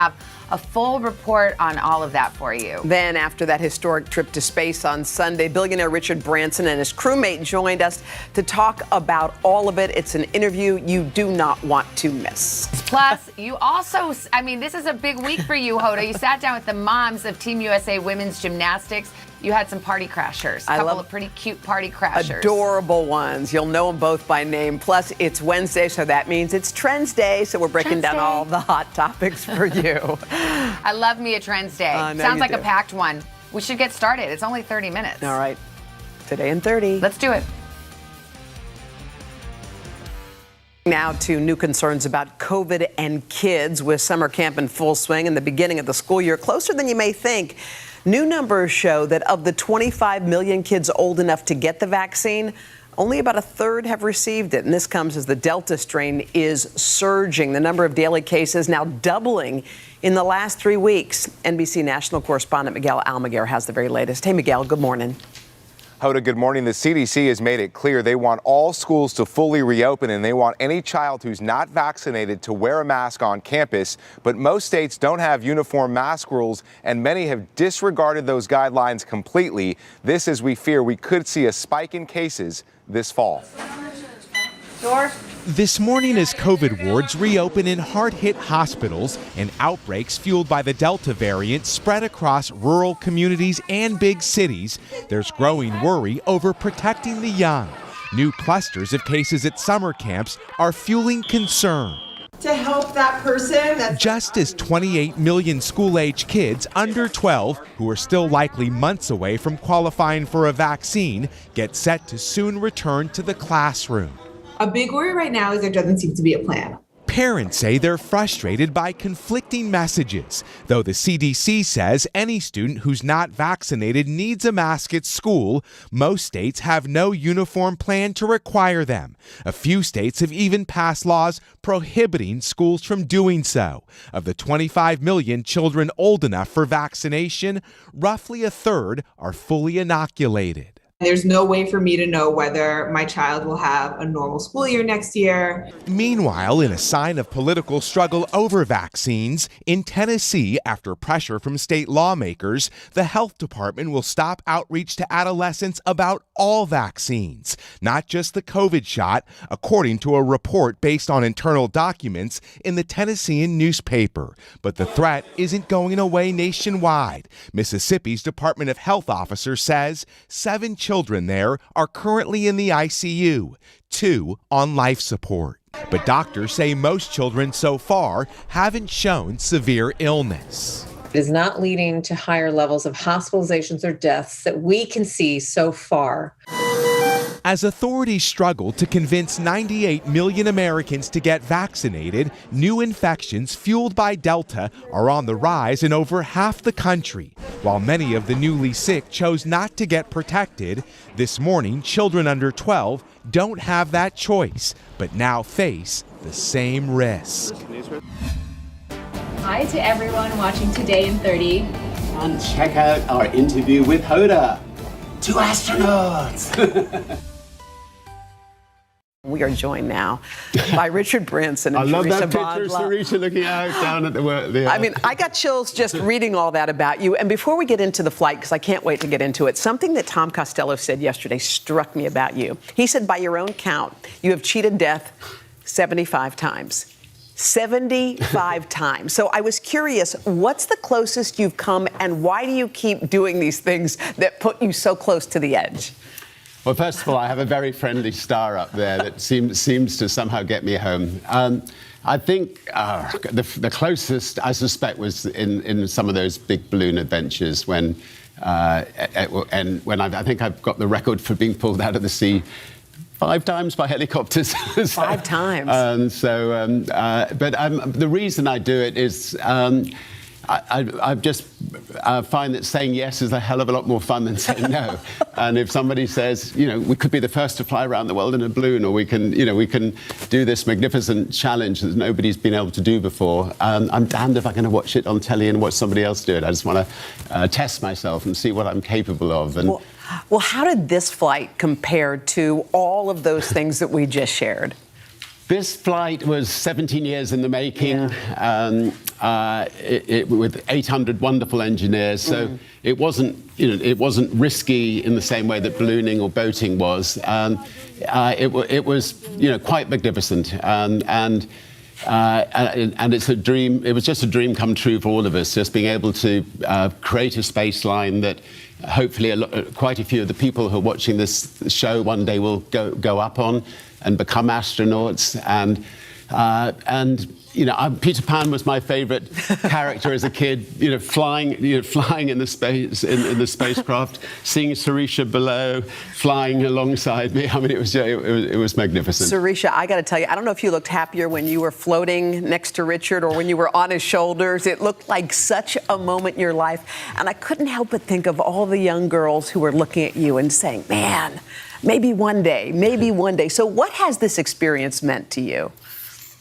Have a full report on all of that for you. Then, after that historic trip to space on Sunday, billionaire Richard Branson and his crewmate joined us to talk about all of it. It's an interview you do not want to miss. Plus, you also, this is a big week for you, Hoda. You sat down with the moms of Team USA women's gymnastics. You had some party crashers, a couple of pretty cute party crashers. Adorable ones. You'll know them both by name. Plus, it's Wednesday, so that means it's Trends Day. So we're breaking down all the hot topics for you. I love me a Trends Day. Sounds like a packed one. We should get started. It's only 30 minutes. All right. Today in 30. Let's do it. Now to new concerns about COVID and kids. With summer camp in full swing and the beginning of the school year closer than you may think. New numbers show that of the 25 million kids old enough to get the vaccine, only about a third have received it. And this comes as the Delta strain is surging. The number of daily cases now doubling in the last 3 weeks. NBC national correspondent Miguel Almaguer has the very latest. Hey, Miguel, good morning. Hoda, good morning. The CDC has made it clear they want all schools to fully reopen, and they want any child who's not vaccinated to wear a mask on campus. But most states don't have uniform mask rules, and many have disregarded those guidelines completely. This, as we fear, we could see a spike in cases this fall. This morning, as COVID wards reopen in hard-hit hospitals and outbreaks fueled by the Delta variant spread across rural communities and big cities, there's growing worry over protecting the young. New clusters of cases at summer camps are fueling concern. To help that person. Just as 28 million school-age kids under 12, who are still likely months away from qualifying for a vaccine, get set to soon return to the classroom. A big worry right now is there doesn't seem to be a plan. Parents say they're frustrated by conflicting messages, though the CDC says any student who's not vaccinated needs a mask at school. Most states have no uniform plan to require them. A few states have even passed laws prohibiting schools from doing so. Of the 25 million children old enough for vaccination, roughly a third are fully inoculated. There's no way for me to know whether my child will have a normal school year next year. Meanwhile, in a sign of political struggle over vaccines, in Tennessee, after pressure from state lawmakers, the health department will stop outreach to adolescents about all vaccines, not just the COVID shot, according to a report based on internal documents in the Tennessean newspaper. But the threat isn't going away nationwide. Mississippi's Department of Health officer says 7 children there are currently in the ICU, 2 on life support. But doctors say most children so far haven't shown severe illness. It is not leading to higher levels of hospitalizations or deaths that we can see so far. As authorities struggle to convince 98 million Americans to get vaccinated, new infections fueled by Delta are on the rise in over half the country. While many of the newly sick chose not to get protected, this morning children under 12 don't have that choice, but now face the same risk. Hi to everyone watching Today in 30. And check out our interview with Hoda. 2 astronauts. We are joined now by Richard Branson and I love Teresa that picture of Teresa looking out down at the I mean, I got chills just reading all that about you. And before we get into the flight, because I can't wait to get into it, something that Tom Costello said yesterday struck me about you. He said, by your own count, you have cheated death 75 times. 75 times. So I was curious, what's the closest you've come, and why do you keep doing these things that put you so close to the edge? Well, first of all, I have a very friendly star up there that seems to somehow get me home. I think the closest, I suspect, was in some of those big balloon adventures when I think I've got the record for being pulled out of the sea 5 times by helicopters. 5 times. But the reason I do it is I just find that saying yes is a hell of a lot more fun than saying no. And if somebody says, we could be the first to fly around the world in a balloon, or we can do this magnificent challenge that nobody's been able to do before, I'm damned if I'm going to watch it on telly and watch somebody else do it. I just want to test myself and see what I'm capable of. And well, how did this flight compare to all of those things that we just shared? This flight was 17 years in the making, with 800 wonderful engineers. So it wasn't risky in the same way that ballooning or boating was. It was quite magnificent, and it's a dream. It was just a dream come true for all of us, just being able to create a space line that hopefully quite a few of the people who are watching this show one day will go up on and become astronauts. And Peter Pan was my favorite character as a kid. Flying in the space in the spacecraft, seeing Sarisha below, flying alongside me. I mean, it was magnificent. Sarisha, I got to tell you, I don't know if you looked happier when you were floating next to Richard or when you were on his shoulders. It looked like such a moment in your life, and I couldn't help but think of all the young girls who were looking at you and saying, "Man, maybe one day, maybe one day." So, what has this experience meant to you?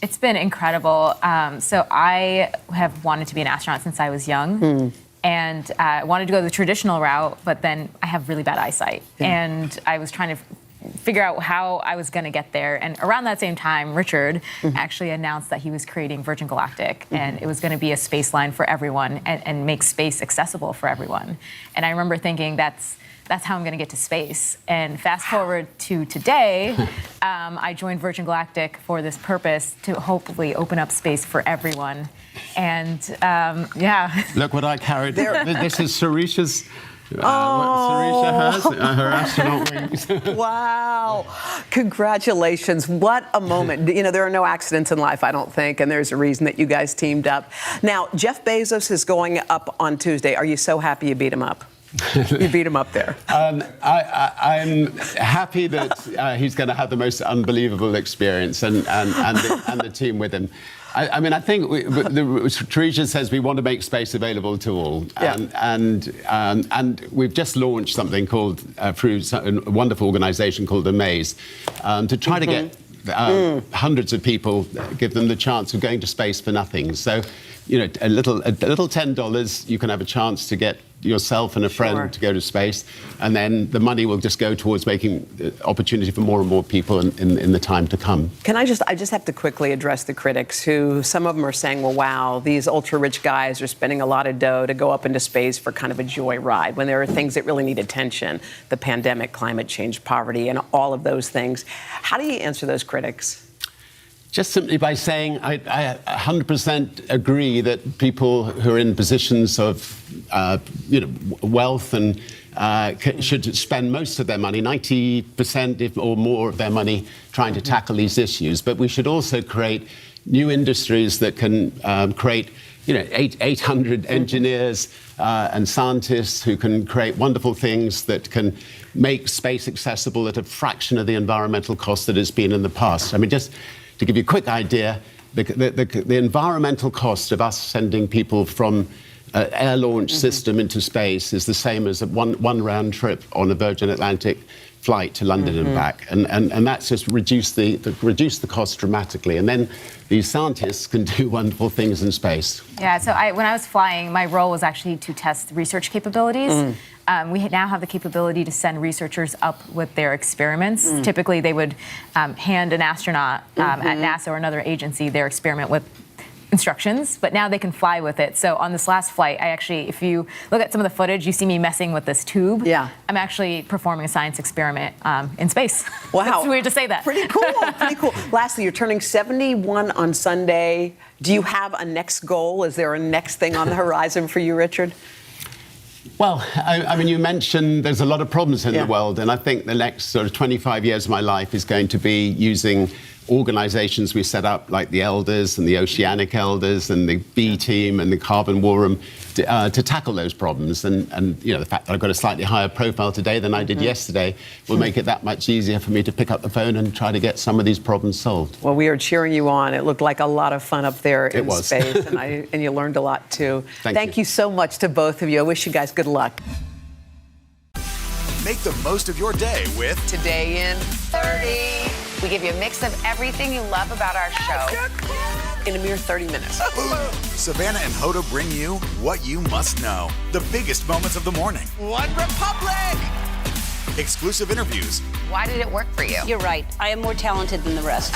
It's been incredible. So I have wanted to be an astronaut since I was young. And I wanted to go the traditional route, but then I have really bad eyesight. And I was trying to figure out how I was going to get there. And around that same time, Richard actually announced that he was creating Virgin Galactic. And it was going to be a space line for everyone and make space accessible for everyone. And I remember thinking that's how I'm going to get to space. And fast forward to today, I joined Virgin Galactic for this purpose to hopefully open up space for everyone. And Look what I carried. This is Sarisha's. What Sarisha has, her astronaut wings. Wow. Congratulations. What a moment. There are no accidents in life, I don't think, and there's a reason that you guys teamed up. Now, Jeff Bezos is going up on Tuesday. Are you so happy you beat him up? You beat him up there. I'm happy that he's going to have the most unbelievable experience and the team with him. I think Teresa says we want to make space available to all, and we've just launched something called through a wonderful organisation called Amaze to try to get hundreds of people, give them the chance of going to space for nothing. So, a little $10, you can have a chance to get yourself and a friend to go to space, and then the money will just go towards making opportunity for more and more people in the time to come. I just have to quickly address the critics who, some of them are saying, well, wow, these ultra-rich guys are spending a lot of dough to go up into space for kind of a joyride, when there are things that really need attention, the pandemic, climate change, poverty, and all of those things. How do you answer those critics? Just simply by saying I 100% agree that people who are in positions of wealth and should spend most of their money, 90% or more of their money, trying to tackle these issues. But we should also create new industries that can create 800 engineers and scientists who can create wonderful things that can make space accessible at a fraction of the environmental cost that it's been in the past. I mean, just to give you a quick idea, the environmental cost of us sending people from an air launch system into space is the same as one round trip on a Virgin Atlantic flight to London and back. And that's just reduced the cost dramatically. And then these scientists can do wonderful things in space. Yeah, so when I was flying, my role was actually to test research capabilities. We now have the capability to send researchers up with their experiments. Typically, they would hand an astronaut at NASA or another agency their experiment with instructions, but now they can fly with it. So on this last flight, if you look at some of the footage, you see me messing with this tube. Yeah. I'm actually performing a science experiment in space. Wow. It's weird to say that. Pretty cool, pretty cool. Lastly, you're turning 71 on Sunday. Do you have a next goal? Is there a next thing on the horizon for you, Richard? Well, I mean, you mentioned there's a lot of problems in the world, and I think the next sort of 25 years of my life is going to be using organizations we set up, like the Elders and the Oceanic Elders and the B Team and the Carbon War Room, to tackle those problems. And the fact that I've got a slightly higher profile today than I did yesterday will make it that much easier for me to pick up the phone and try to get some of these problems solved. Well, we are cheering you on. It looked like a lot of fun up there in space, and you learned a lot too. Thank you so much to both of you. I wish you guys good luck. Make the most of your day with Today in 30. We give you a mix of everything you love about our show in a mere 30 minutes. Savannah and Hoda bring you what you must know. The biggest moments of the morning. One Republic! Exclusive interviews. Why did it work for you? You're right. I am more talented than the rest.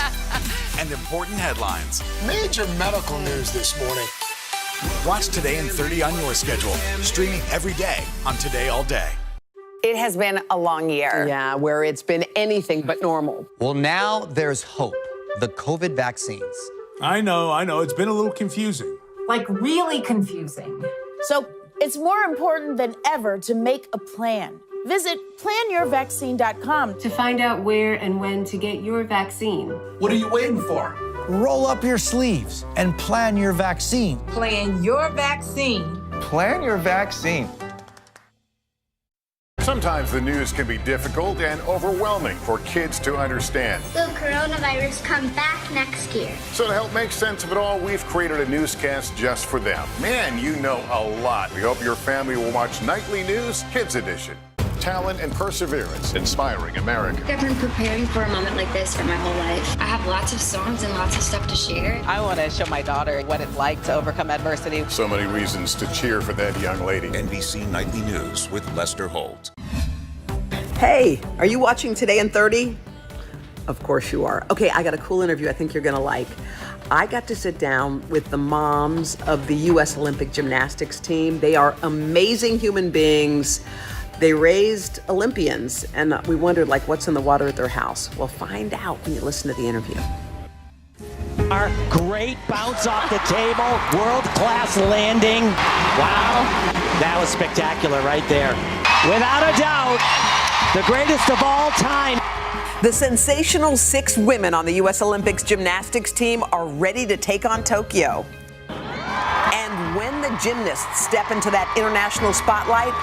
and important headlines. Major medical news this morning. Watch Today in 30 on your schedule, streaming every day on Today All Day. It has been a long year. Yeah, where it's been anything but normal. Well, now there's hope. The COVID vaccines. I know. It's been a little confusing. Like really confusing. So it's more important than ever to make a plan. Visit planyourvaccine.com to find out where and when to get your vaccine. What are you waiting for? Roll up your sleeves and plan your vaccine. Plan your vaccine. Plan your vaccine. Sometimes the news can be difficult and overwhelming for kids to understand. Will coronavirus come back next year? So to help make sense of it all, we've created a newscast just for them. Man, you know a lot. We hope your family will watch Nightly News Kids Edition. Talent and perseverance, inspiring America. I've been preparing for a moment like this for my whole life. I have lots of songs and lots of stuff to share. I want to show my daughter what it's like to overcome adversity. So many reasons to cheer for that young lady. NBC Nightly News with Lester Holt. Hey, are you watching Today in 30? Of course you are. Okay, I got a cool interview I think you're going to like. I got to sit down with the moms of the U.S. Olympic gymnastics team. They are amazing human beings. They raised Olympians, and we wondered, what's in the water at their house? Well, find out when you listen to the interview. Our great bounce off the table, world-class landing. Wow, that was spectacular right there. Without a doubt, the greatest of all time. The sensational 6 women on the U.S. Olympics gymnastics team are ready to take on Tokyo. And when the gymnasts step into that international spotlight,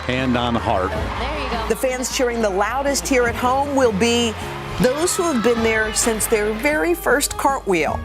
hand on heart. There you go. The fans cheering the loudest here at home will be those who have been there since their very first cartwheel.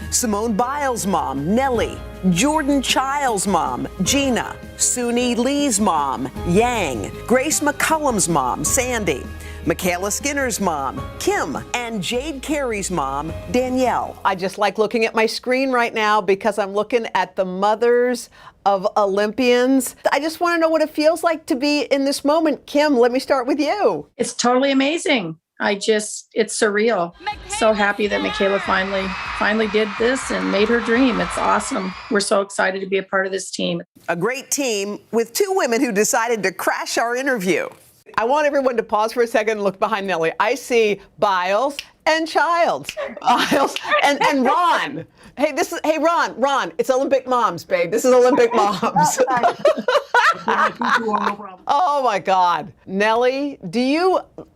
Simone Biles' mom, Nellie, Jordan Childs' mom, Gina, Suni Lee's mom, Yang, Grace McCullum's mom, Sandy, Michaela Skinner's mom, Kim, and Jade Carey's mom, Danielle. I just like looking at my screen right now because I'm looking at the mothers of Olympians. I just want to know what it feels like to be in this moment. Kim, let me start with you. It's totally amazing. It's surreal. So happy that Michaela finally did this and made her dream. It's awesome. We're so excited to be a part of this team. A great team with 2 women who decided to crash our interview. I want everyone to pause for a second and look behind Nellie. I see Biles and Childs. Biles and Ron. Hey, Ron, it's Olympic moms, babe. This is Olympic moms. Oh my God. Nellie,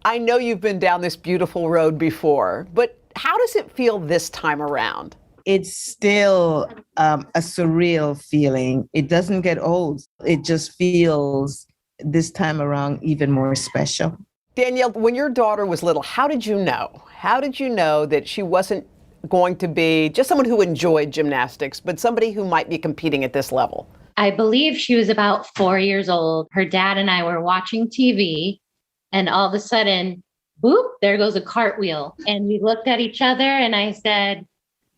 I know you've been down this beautiful road before, but how does it feel this time around? It's still a surreal feeling. It doesn't get old. It just feels this time around even more special. Danielle, when your daughter was little, how did you know? How did you know that she wasn't going to be just someone who enjoyed gymnastics, but somebody who might be competing at this level? I believe she was about 4 years old. Her dad and I were watching TV, and all of a sudden, boop, there goes a cartwheel. And we looked at each other, and I said,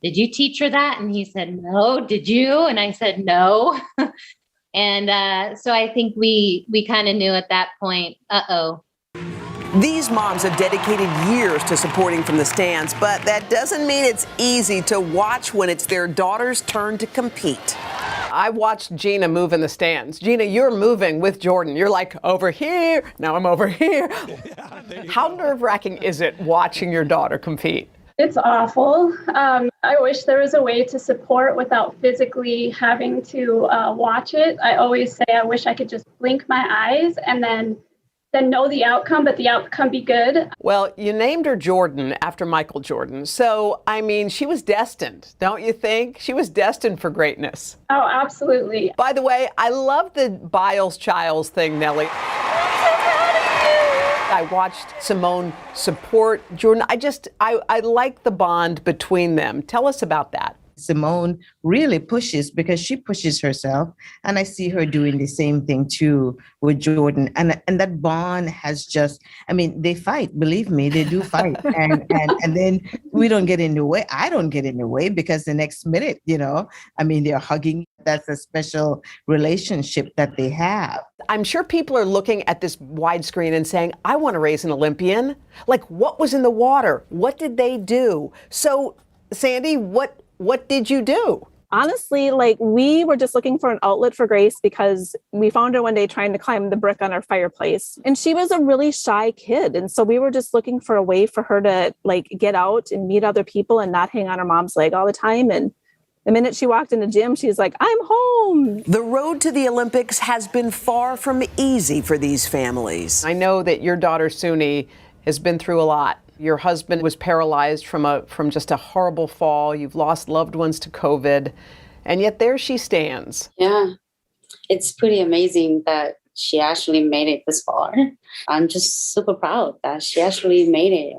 "Did you teach her that?" And he said, "No." "Did you?" And I said, "No." And so I think we kind of knew at that point, uh-oh. These moms have dedicated years to supporting from the stands, but that doesn't mean it's easy to watch when it's their daughter's turn to compete. I watched Gina move in the stands. Gina, you're moving with Jordan. You're like, over here, now I'm over here. How nerve-wracking is it watching your daughter compete? It's awful. I wish there was a way to support without physically having to watch it. I always say I wish I could just blink my eyes and then know the outcome, but the outcome be good. Well, you named her Jordan after Michael Jordan. So, I mean, she was destined, don't you think? She was destined for greatness. Oh, absolutely. By the way, I love the Biles-Childs thing, Nellie. I watched Simone support Jordan. I like the bond between them. Tell us about that. Simone really pushes because she pushes herself. And I see her doing the same thing too with Jordan. And that bond has just, I mean, they fight, believe me, they do fight. and then we don't get in the way. I don't get in the way because the next minute, they're hugging. That's a special relationship that they have. I'm sure people are looking at this widescreen and saying, I want to raise an Olympian. Like, what was in the water? What did they do? So Sandy, what did you do? Honestly, like we were just looking for an outlet for Grace because we found her one day trying to climb the brick on our fireplace. And she was a really shy kid. And so we were just looking for a way for her to like get out and meet other people and not hang on her mom's leg all the time. And the minute she walked in the gym, she's like, I'm home. The road to the Olympics has been far from easy for these families. I know that your daughter, Suni, has been through a lot. Your husband was paralyzed from just a horrible fall. You've lost loved ones to COVID, and yet there she stands. Yeah, it's pretty amazing that she actually made it this far. I'm just super proud that she actually made it.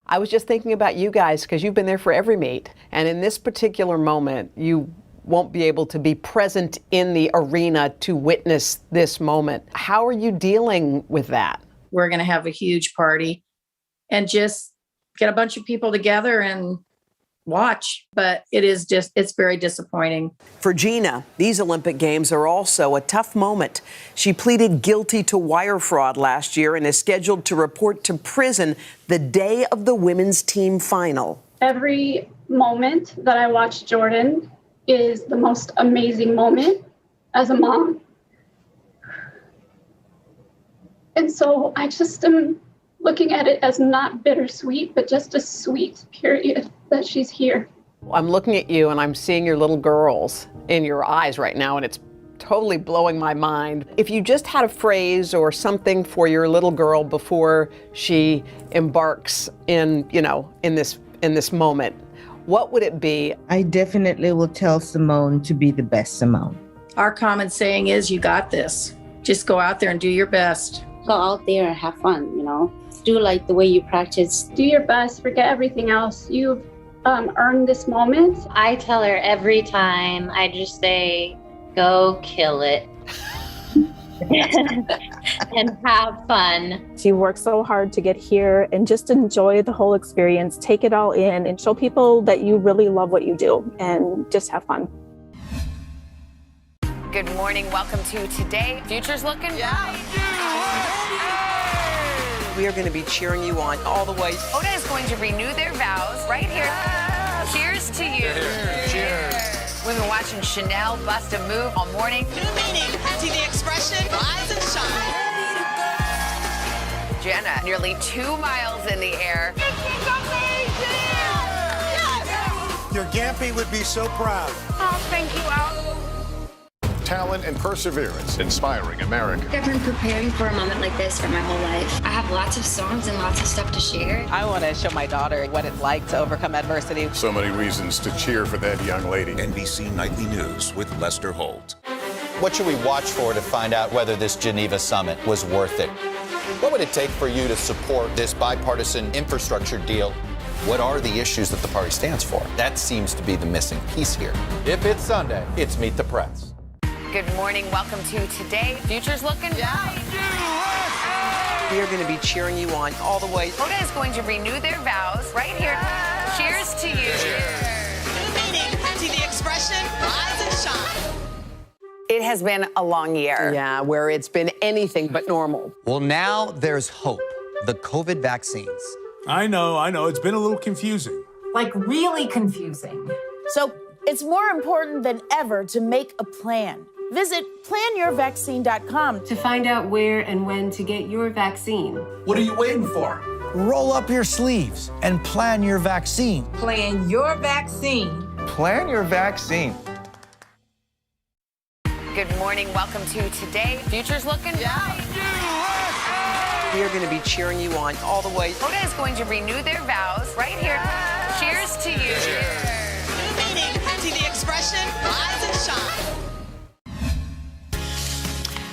I was just thinking about you guys because you've been there for every meet, and in this particular moment, you won't be able to be present in the arena to witness this moment. How are you dealing with that? We're going to have a huge party and just get a bunch of people together and watch. But it's very disappointing. For Gina, these Olympic Games are also a tough moment. She pleaded guilty to wire fraud last year and is scheduled to report to prison the day of the women's team final. Every moment that I watch Jordan is the most amazing moment as a mom. And so I just am looking at it as not bittersweet, but just a sweet period that she's here. I'm looking at you and I'm seeing your little girls in your eyes right now, and it's totally blowing my mind. If you just had a phrase or something for your little girl before she embarks in this moment, what would it be? I definitely will tell Simone to be the best Simone. Our common saying is, you got this. Just go out there and do your best. Go out there and have fun, Do like the way you practice. Do your best, forget everything else. You've earned this moment. I tell her every time, I just say, go kill it. And have fun. She worked so hard to get here and just enjoy the whole experience, take it all in and show people that you really love what you do and just have fun. Good morning. Welcome to Today. Future's looking bright. We are going to be cheering you on all the way. Hoda is going to renew their vows right here. Cheers to you. Cheers. We've been watching Chanel bust a move all morning. New meaning to the expression rise and shine. Jenna, nearly 2 miles in the air. This is amazing! Yes! Your Gampy would be so proud. Oh, thank you, Al. Talent and perseverance, inspiring America. I've been preparing for a moment like this for my whole life. I have lots of songs and lots of stuff to share. I want to show my daughter what it's like to overcome adversity. So many reasons to cheer for that young lady. NBC Nightly News with Lester Holt. What should we watch for to find out whether this Geneva summit was worth it? What would it take for you to support this bipartisan infrastructure deal? What are the issues that the party stands for? That seems to be the missing piece here. If it's Sunday, it's Meet the Press. Good morning. Welcome to Today. Future's looking bright. We are going to be cheering you on all the way. Hoda is going to renew their vows right here. Cheers to you. New meaning to the expression rise and shine. It has been a long year. Yeah, where it's been anything but normal. Well, now there's hope. The COVID vaccines. I know. It's been a little confusing. Like really confusing. So it's more important than ever to make a plan. Visit planyourvaccine.com to find out where and when to get your vaccine. What are you waiting for? Roll up your sleeves and plan your vaccine. Plan your vaccine. Plan your vaccine. Good morning. Welcome to Today. Future's looking bright. We are going to be cheering you on all the way. Hoda is going to renew their vows right here. Cheers to you. New meaning to the expression rise and shine.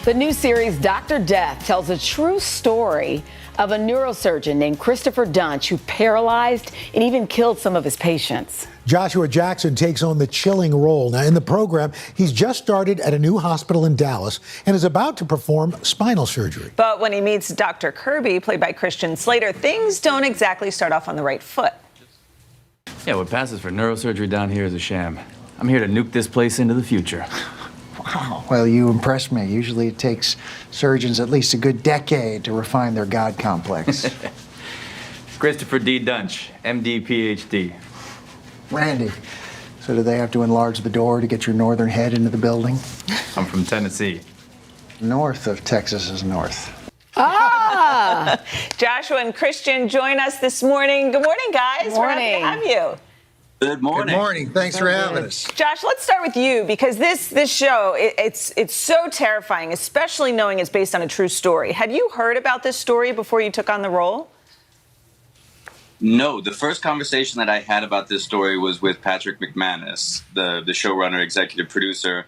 The new series Dr. Death tells a true story of a neurosurgeon named Christopher Duntsch who paralyzed and even killed some of his patients. Joshua Jackson takes on the chilling role. Now, in the program, he's just started at a new hospital in Dallas and is about to perform spinal surgery. But when he meets Dr. Kirby, played by Christian Slater, things don't exactly start off on the right foot. Yeah, what passes for neurosurgery down here is a sham. I'm here to nuke this place into the future. Wow. Well, you impress me. Usually it takes surgeons at least a good decade to refine their God complex. Christopher D. Duntsch, MD, PhD. Randy, so do they have to enlarge the door to get your northern head into the building? I'm from Tennessee. North of Texas is north. Ah! Joshua and Christian join us this morning. Good morning, guys. Good morning. We're happy to have you. Good morning. Good morning. Thanks for having us. Josh, let's start with you because this show, it's so terrifying, especially knowing it's based on a true story. Had you heard about this story before you took on the role? No, the first conversation that I had about this story was with Patrick McManus, the showrunner, executive producer,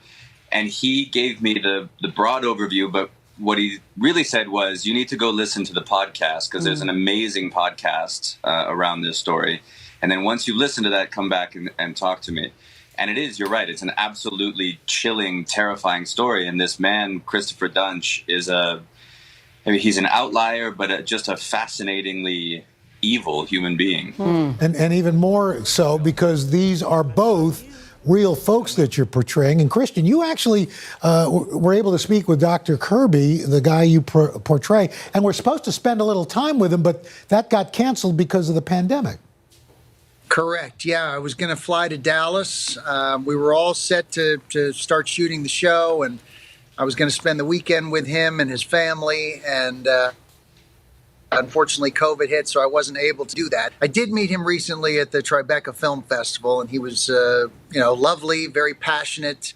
and he gave me the broad overview, but what he really said was, you need to go listen to the podcast because there's an amazing podcast around this story. And then once you listen to that, come back and talk to me. And it is, you're right, it's an absolutely chilling, terrifying story. And this man, Christopher Duntsch, he's an outlier, but just a fascinatingly evil human being. And even more so because these are both real folks that you're portraying. And Christian, you actually were able to speak with Dr. Kirby, the guy you portray, and we're supposed to spend a little time with him, but that got canceled because of the pandemic. Correct. Yeah, I was going to fly to Dallas. We were all set to start shooting the show, and I was going to spend the weekend with him and his family, and unfortunately COVID hit, so I wasn't able to do that. I did meet him recently at the Tribeca Film Festival, and he was lovely, very passionate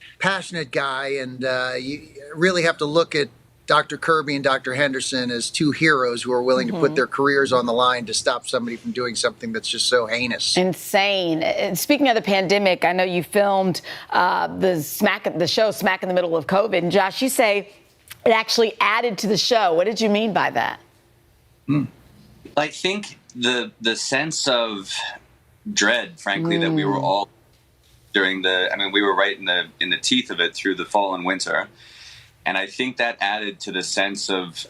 guy, and you really have to look at Dr. Kirby and Dr. Henderson as two heroes who are willing to put their careers on the line to stop somebody from doing something that's just so heinous. Insane. And speaking of the pandemic, I know you filmed the show Smack in the Middle of COVID. And Josh, you say it actually added to the show. What did you mean by that? I think the sense of dread, frankly, that we were all during we were right in the teeth of it through the fall and winter. And I think that added to the sense of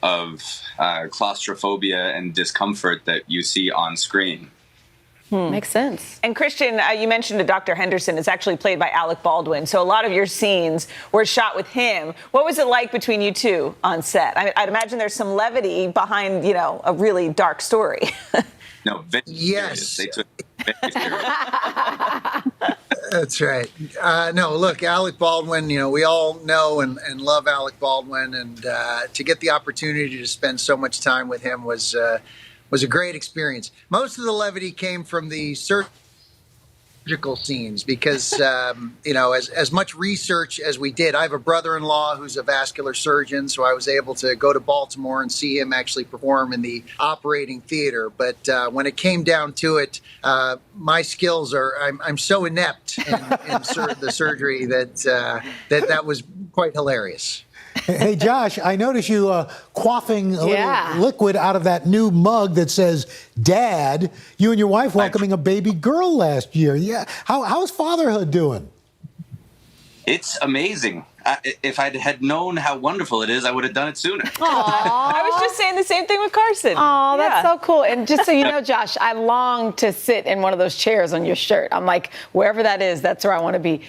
claustrophobia and discomfort that you see on screen. Makes sense. And Christian, you mentioned Dr. Henderson is actually played by Alec Baldwin. So a lot of your scenes were shot with him. What was it like between you two on set? I'd imagine there's some levity behind, a really dark story. No, yes. They took it very serious. That's right. No, look, Alec Baldwin, we all know and love Alec Baldwin. And to get the opportunity to spend so much time with him was a great experience. Most of the levity came from the surgical scenes because, as much research as we did, I have a brother-in-law who's a vascular surgeon, so I was able to go to Baltimore and see him actually perform in the operating theater. But when it came down to it, my skills I'm so inept in the surgery that was quite hilarious. Hey, Josh, I noticed you quaffing a little liquid out of that new mug that says Dad. You and your wife welcoming a baby girl last year. Yeah. How's fatherhood doing? It's amazing. If I had known how wonderful it is, I would have done it sooner. I was just saying the same thing with Carson. Oh, that's so cool. And just so you know, Josh, I long to sit in one of those chairs on your shirt. I'm like, wherever that is, that's where I want to be.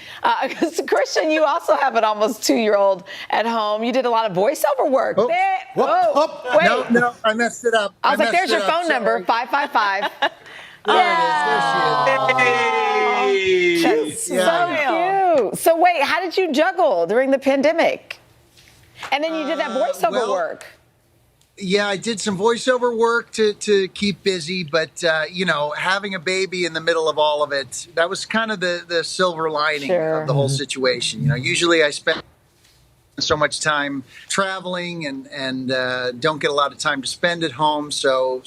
Christian, you also have an almost 2-year-old at home. You did a lot of voiceover work. Wait. No, I messed it up. I was like, there's your phone number, 555. There she is. That's so cute. So wait, how did you juggle during the pandemic? And then you did that voiceover work. Yeah, I did some voiceover work to keep busy, but having a baby in the middle of all of it, that was kind of the silver lining of the whole situation. Usually I spend so much time traveling and don't get a lot of time to spend at home. So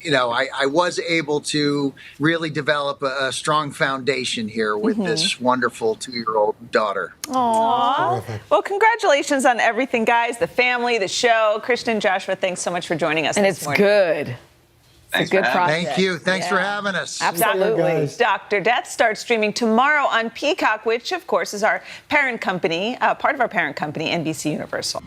I was able to really develop a strong foundation here with this wonderful 2-year-old daughter. Aww. Well, congratulations on everything, guys. The family, the show. Christian, Joshua, thanks so much for joining us this morning. Good. Thanks it's a good project. Thank you. Thanks for having us. Absolutely. Dr. Death starts streaming tomorrow on Peacock, which, of course, is our parent company, part of our parent company, NBC Universal.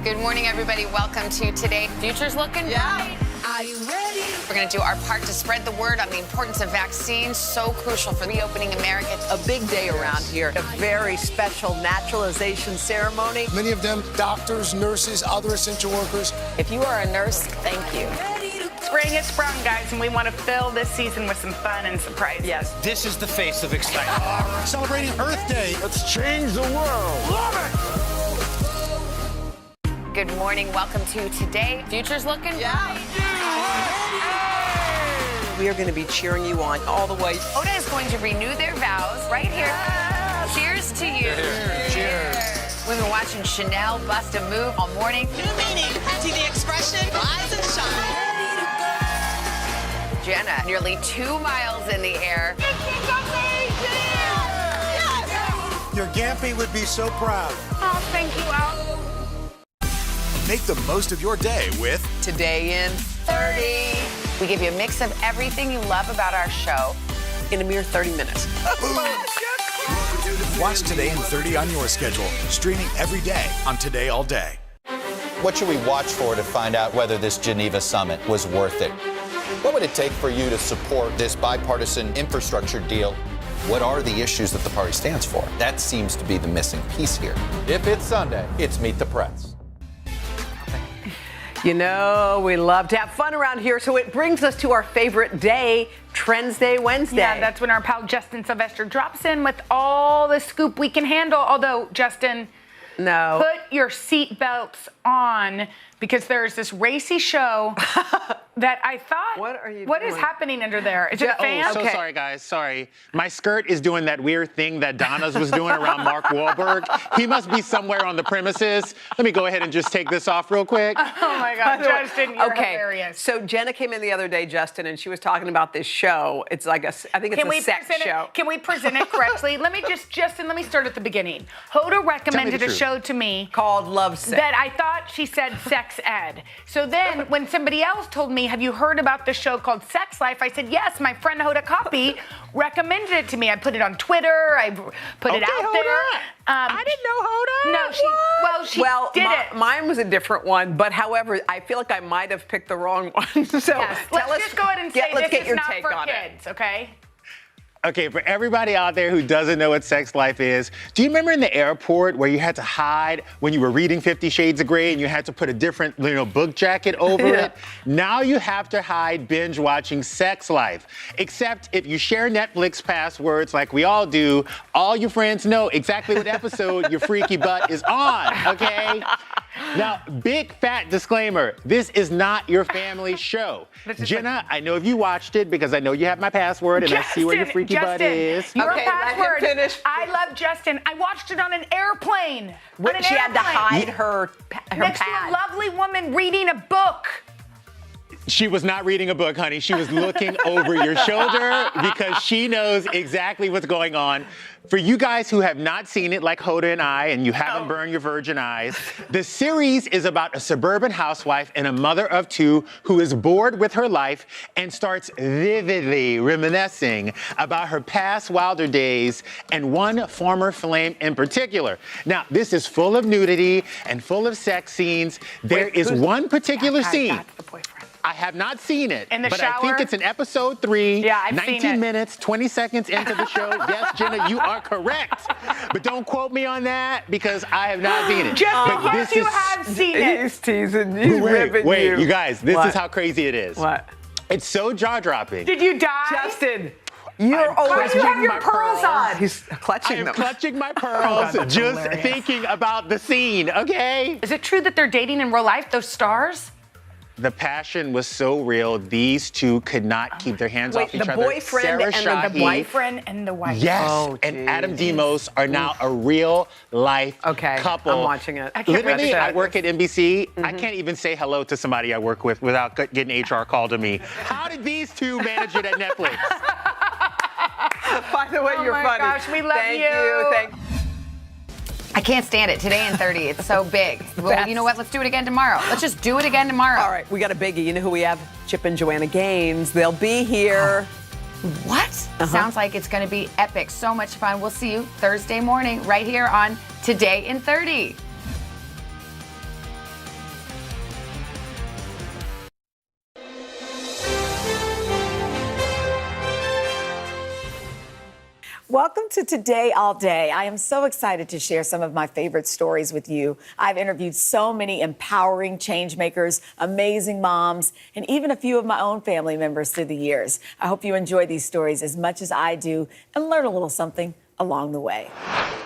Good morning, everybody. Welcome to Today. Future's looking bright. Are you ready? We're going to do our part to spread the word on the importance of vaccines, so crucial for reopening America. A big day around here, a very special naturalization ceremony. Many of them doctors, nurses, other essential workers. If you are a nurse, thank you. Spring has sprung, guys, and we want to fill this season with some fun and surprises. Yes. This is the face of excitement. Celebrating Earth Day. Let's change the world. Love it. Good morning. Welcome to Today. Future's looking bright. We are going to be cheering you on all the way. Hoda is going to renew their vows right here. Cheers to you. Cheers. We've been watching Chanel bust a move all morning. New meaning to the expression rise and shine. Jenna, nearly 2 miles in the air. Your Gampy would be so proud. Oh, thank you, Al. Make the most of your day with Today in 30. We give you a mix of everything you love about our show in a mere 30 minutes. Watch Today in 30 on your schedule, streaming every day on Today All Day. What should we watch for to find out whether this Geneva summit was worth it? What would it take for you to support this bipartisan infrastructure deal? What are the issues that the party stands for? That seems to be the missing piece here. If it's Sunday, it's Meet the Press. You know, we love to have fun around here, so it brings us to our favorite day, Trends Day Wednesday. Yeah, that's when our pal Justin Sylvester drops in with all the scoop we can handle. Although, Justin, no, put your seatbelts on because there's this racy show that I thought, what is happening under there? Is it a fan? Oh, so sorry, guys. Sorry. My skirt is doing that weird thing that Donna's was doing around Mark Wahlberg. He must be somewhere on the premises. Let me go ahead and just take this off real quick. Oh, my God. Justin, you're hilarious. So Jenna came in the other day, Justin, and she was talking about this show. It's like I think it's a sex show. Can we present it correctly? Justin, let me start at the beginning. Hoda recommended a show to me called Love Sick that I thought she said sex ed. So then when somebody else told me, have you heard about this show called Sex Life? I said, yes, my friend Hoda Kotb recommended it to me. I put it on Twitter. I put it out there. I didn't know Hoda. No, she did it. Mine was a different one, but however, I feel like I might have picked the wrong one. So yes. Let's just go ahead and say let's this get is your not take for on kids, okay? Okay, for everybody out there who doesn't know what Sex Life is, do you remember in the airport where you had to hide when you were reading 50 Shades of Grey and you had to put a different, book jacket over it? Now you have to hide binge watching Sex Life. Except if you share Netflix passwords like we all do, all your friends know exactly what episode your freaky butt is on, okay? Now, big fat disclaimer, this is not your family show. Jenna, I know if you watched it because I know you have my password and I see where your freaky butt is. Your password. I love Justin. I watched it on an airplane. She had to hide her next pad. to a lovely woman reading a book. She was not reading a book, honey. She was looking over your shoulder because she knows exactly what's going on. For you guys who have not seen it, like Hoda and I, and you haven't burned your virgin eyes, the series is about a suburban housewife and a mother of two who is bored with her life and starts vividly reminiscing about her past wilder days and one former flame in particular. Now, this is full of nudity and full of sex scenes. There is one particular scene. That's the boyfriend. I have not seen it, In the but shower? I think it's in episode 3, Yeah, I've seen 19 it. minutes, 20 seconds into the show. Yes, Jenna, you are correct. But don't quote me on that because I have not seen it. Just But because you have seen it. He's teasing. He's ribbing Wait, you guys, this is how crazy it is. What? It's so jaw-dropping. Did you die? Justin, you're always you have your my pearls on. He's clutching I am them. clutching my pearls just thinking about the scene, okay? Is it true that they're dating in real life, those stars? The passion was so real, these two could not keep their hands off each other. the boyfriend and Sarah The Shahi, boyfriend and the wife. Yes, and Adam Demos are now a real life couple. I'm watching it. Literally, I work at NBC. I can't even say hello to somebody I work with without getting HR called to me. How did these two manage it at Netflix? By the way, you're funny. Oh my gosh, we love Thank you. Thank you. I can't stand it. Today in 30. It's so big. Well, you know what? Let's do it again tomorrow. Let's just do it again tomorrow. All right, we got a biggie. You know who we have? Chip and Joanna Gaines. They'll be here. What? Sounds like it's going to be epic. So much fun. We'll see you Thursday morning right here on Today in 30. Welcome to Today All Day. I am so excited to share some of my favorite stories with you. I've interviewed so many empowering change makers, amazing moms, and even a few of my own family members through the years. I hope you enjoy these stories as much as I do and learn a little something along the way.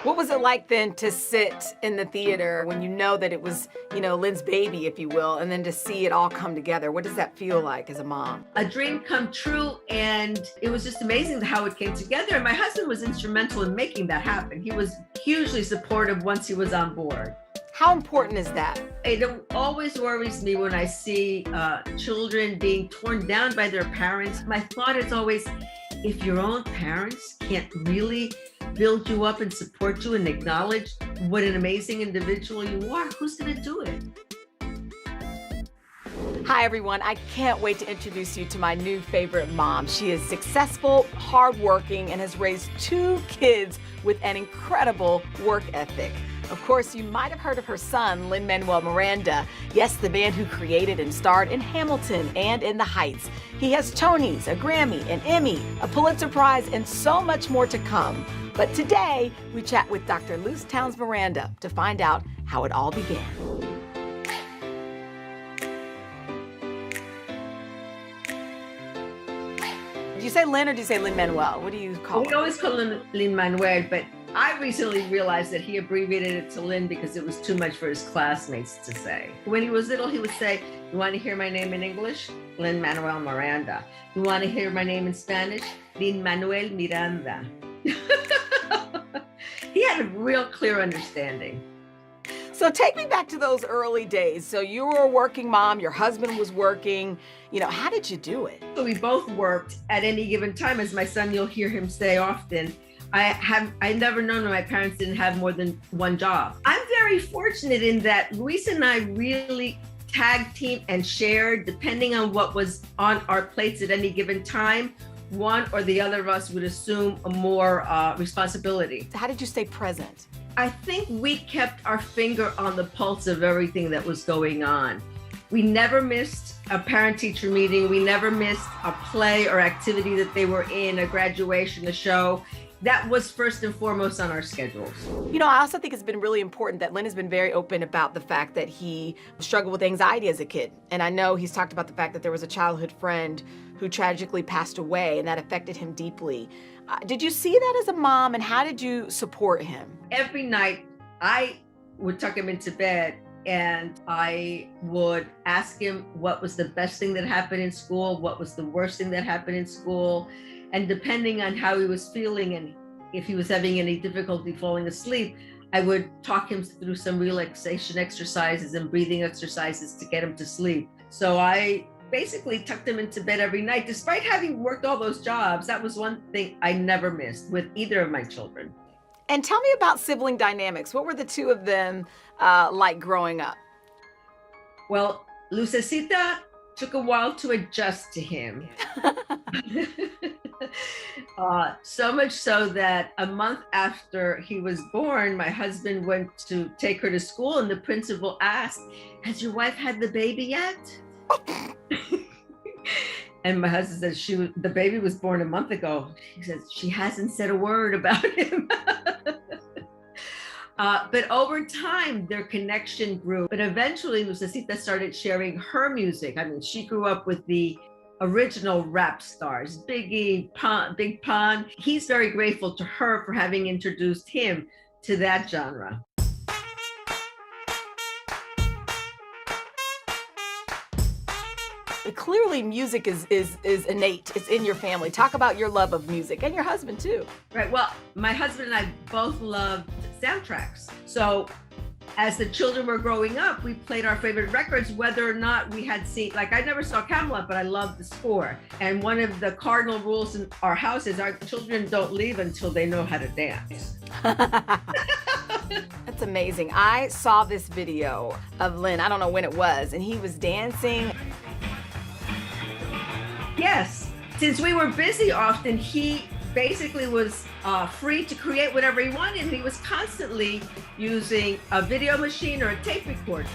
What was it like then to sit in the theater when you know that it was, Lynn's baby, if you will, and then to see it all come together? What does that feel like as a mom? A dream come true, and it was just amazing how it came together. And my husband was instrumental in making that happen. He was hugely supportive once he was on board. How important is that? It always worries me when I see children being torn down by their parents. My thought is always, if your own parents can't really build you up and support you and acknowledge what an amazing individual you are, who's going to do it? Hi, everyone. I can't wait to introduce you to my new favorite mom. She is successful, hardworking, and has raised 2 kids with an incredible work ethic. Of course, you might have heard of her son, Lin-Manuel Miranda. Yes, the man who created and starred in Hamilton and In the Heights. He has Tonys, a Grammy, an Emmy, a Pulitzer Prize, and so much more to come. But today, we chat with Dr. Luce Towns Miranda to find out how it all began. Do you say Lin or do you say Lin-Manuel? What do you call him? We always call him Lin-Manuel, but I recently realized that he abbreviated it to Lin because it was too much for his classmates to say. When he was little, he would say, "You want to hear my name in English? Lin-Manuel Miranda. You want to hear my name in Spanish? Lin-Manuel Miranda." He had a real clear understanding. So take me back to those early days. So you were a working mom, your husband was working. How did you do it? So we both worked at any given time. As my son, you'll hear him say often, I never known that my parents didn't have more than one job. I'm very fortunate in that Luis and I really tag team and shared, depending on what was on our plates at any given time. One or the other of us would assume a more responsibility. How did you stay present? I think we kept our finger on the pulse of everything that was going on. We never missed a parent-teacher meeting. We never missed a play or activity that they were in, a graduation, a show. That was first and foremost on our schedules. I also think it's been really important that Lin has been very open about the fact that he struggled with anxiety as a kid. And I know he's talked about the fact that there was a childhood friend who tragically passed away and that affected him deeply. Did you see that as a mom, and how did you support him? Every night I would tuck him into bed and I would ask him what was the best thing that happened in school, what was the worst thing that happened in school. And depending on how he was feeling and if he was having any difficulty falling asleep, I would talk him through some relaxation exercises and breathing exercises to get him to sleep. So I basically tucked him into bed every night. Despite having worked all those jobs, that was one thing I never missed with either of my children. And tell me about sibling dynamics. What were the two of them like growing up? Well, Lucecita took a while to adjust to him. So much so that a month after he was born, my husband went to take her to school and the principal asked, "Has your wife had the baby yet?" And my husband said, the baby was born a month ago. He says, "She hasn't said a word about him." But over time, their connection grew. But eventually, Lucecita started sharing her music. I mean, she grew up with the original rap stars, Biggie, Big Pun. He's very grateful to her for having introduced him to that genre. Clearly, music is innate. It's in your family. Talk about your love of music, and your husband too. Right. Well, my husband and I both loved soundtracks. So as the children were growing up, we played our favorite records, whether or not we had seen, like I never saw Camelot, but I loved the score. And one of the cardinal rules in our house is our children don't leave until they know how to dance. That's amazing. I saw this video of Lin, I don't know when it was, and he was dancing. Yes. Since we were busy often, he basically was free to create whatever he wanted. He was constantly using a video machine or a tape recorder.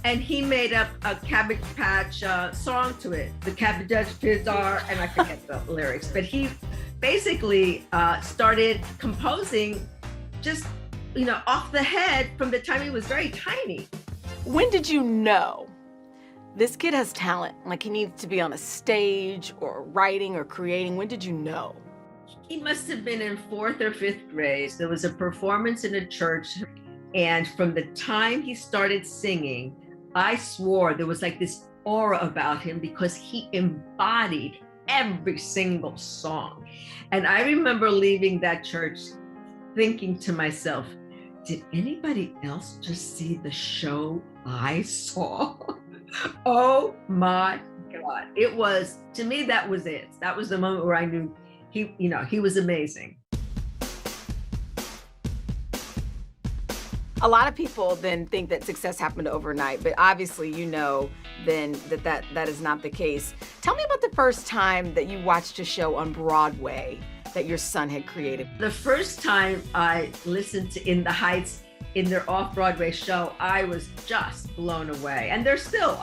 And he made up a Cabbage Patch song to it. The Cabbage Patch are, and I forget the lyrics, but he basically started composing just, off the head from the time he was very tiny. When did you know this kid has talent? Like he needs to be on a stage or writing or creating. When did you know? He must have been in 4th or 5th grade. There was a performance in a church. And from the time he started singing, I swore there was like this aura about him because he embodied every single song. And I remember leaving that church thinking to myself, did anybody else just see the show I saw? Oh my God. It was, to me, that was it. That was the moment where I knew he was amazing. A lot of people then think that success happened overnight, but obviously then that is not the case. Tell me about the first time that you watched a show on Broadway that your son had created. The first time I listened to In the Heights in their off-Broadway show, I was just blown away. And they're still,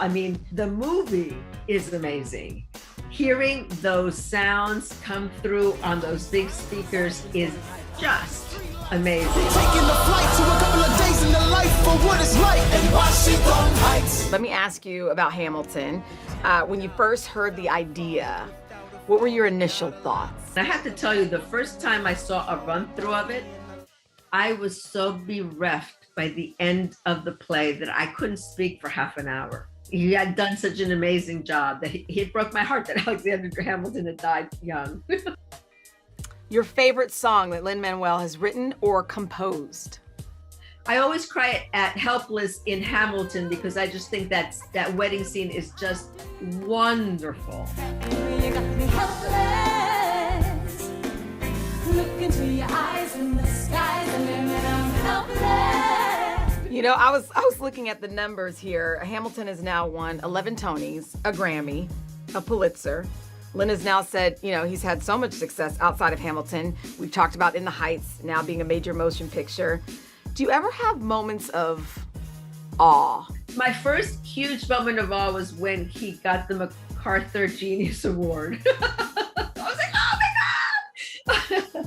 the movie is amazing. Hearing those sounds come through on those big speakers is just amazing. Taking the flight to a couple of days in the life for what it's like in Washington Heights. Let me ask you about Hamilton. When you first heard the idea, what were your initial thoughts? I have to tell you, the first time I saw a run-through of it, I was so bereft by the end of the play that I couldn't speak for half an hour. He had done such an amazing job that it broke my heart that Alexander Hamilton had died young. Your favorite song that Lin-Manuel has written or composed? I always cry at Helpless in Hamilton because I just think that wedding scene is just wonderful. You got me helpless. Look into your eyes in the skies and then I'm helpless. I was looking at the numbers here. Hamilton has now won 11 Tonys, a Grammy, a Pulitzer. Lin has now said, he's had so much success outside of Hamilton. We've talked about In the Heights now being a major motion picture. Do you ever have moments of awe? My first huge moment of awe was when he got the MacArthur Genius Award. I was like, oh my God!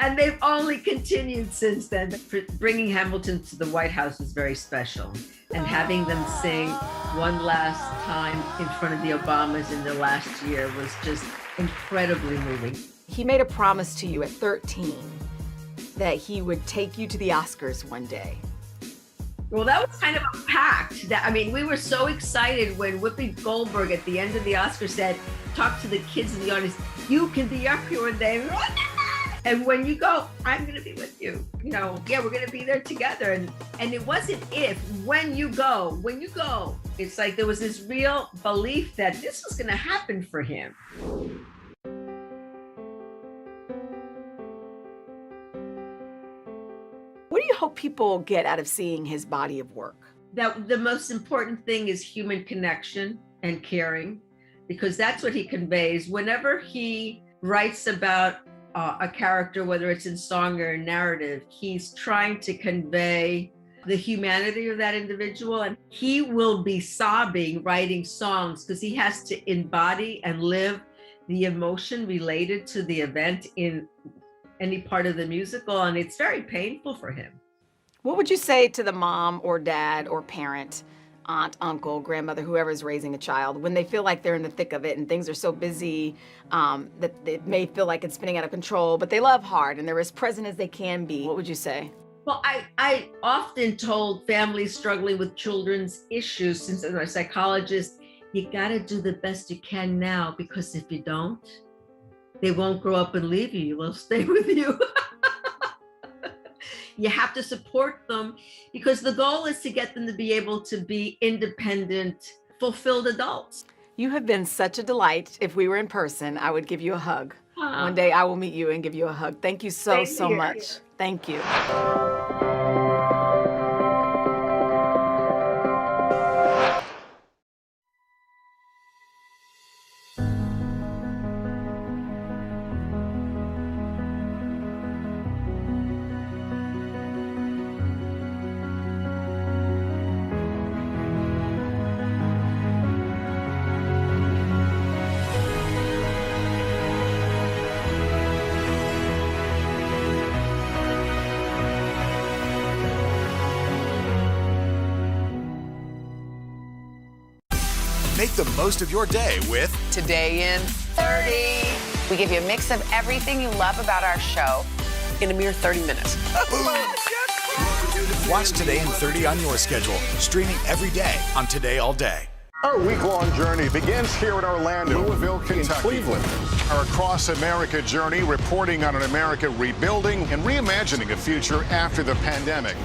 And they've only continued since then. Bringing Hamilton to the White House was very special. And having them sing one last time in front of the Obamas in their last year was just incredibly moving. He made a promise to you at 13 that he would take you to the Oscars one day. Well, that was kind of a pact. We were so excited when Whoopi Goldberg at the end of the Oscars said, talk to the kids in the audience, you can be up here one day. And when you go, I'm going to be with you. We're going to be there together. And it wasn't if, when you go, it's like there was this real belief that this was going to happen for him. What do you hope people get out of seeing his body of work? That the most important thing is human connection and caring, because that's what he conveys. Whenever he writes about a character, whether it's in song or in narrative, he's trying to convey the humanity of that individual. And he will be sobbing writing songs because he has to embody and live the emotion related to the event in any part of the musical. And it's very painful for him. What would you say to the mom or dad or parent, aunt, uncle, grandmother, whoever is raising a child, when they feel like they're in the thick of it and things are so busy that it may feel like it's spinning out of control, but they love hard and they're as present as they can be? What would you say? Well, I often told families struggling with children's issues, since I'm a psychologist, you got to do the best you can now, because if you don't, they won't grow up and leave you. They'll stay with you. You have to support them, because the goal is to get them to be able to be independent, fulfilled adults. You have been such a delight. If we were in person, I would give you a hug. One day I will meet you and give you a hug. Thank you so much. Thank you. Make the most of your day with Today in 30. We give you a mix of everything you love about our show in a mere 30 minutes. Watch Today in 30 on your schedule, streaming every day on Today All Day. Our week-long journey begins here in Orlando, Louisville, Kentucky, Cleveland. Our across-America journey reporting on an America rebuilding and reimagining a future after the pandemic.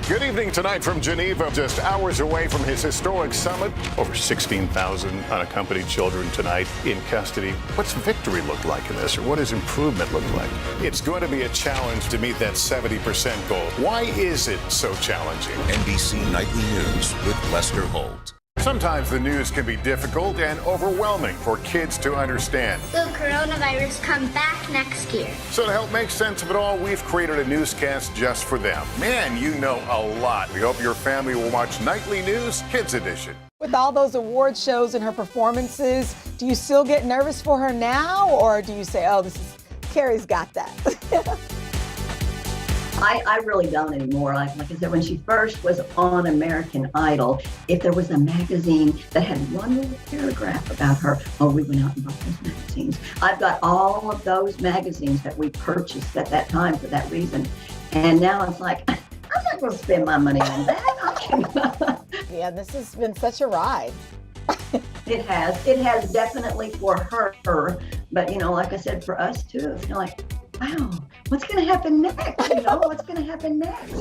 Good evening tonight from Geneva, just hours away from his historic summit. Over 16,000 unaccompanied children tonight in custody. What's victory look like in this, or what does improvement look like? It's going to be a challenge to meet that 70% goal. Why is it so challenging? NBC Nightly News with Lester Holt. Sometimes the news can be difficult and overwhelming for kids to understand. Will coronavirus come back next year? So to help make sense of it all, we've created a newscast just for them. Man, you know a lot. We hope your family will watch Nightly News Kids Edition. With all those award shows and her performances, do you still get nervous for her now, or do you say, oh, Carrie's got that? I really don't anymore. Like I said, when she first was on American Idol, if there was a magazine that had one little paragraph about her, oh, we went out and bought those magazines. I've got all of those magazines that we purchased at that time for that reason. And now it's like, I'm not going to spend my money on that. Yeah, this has been such a ride. It has definitely for her. But, you know, like I said, for us too, it's kind of like, wow, what's going to happen next? You know, what's going to happen next?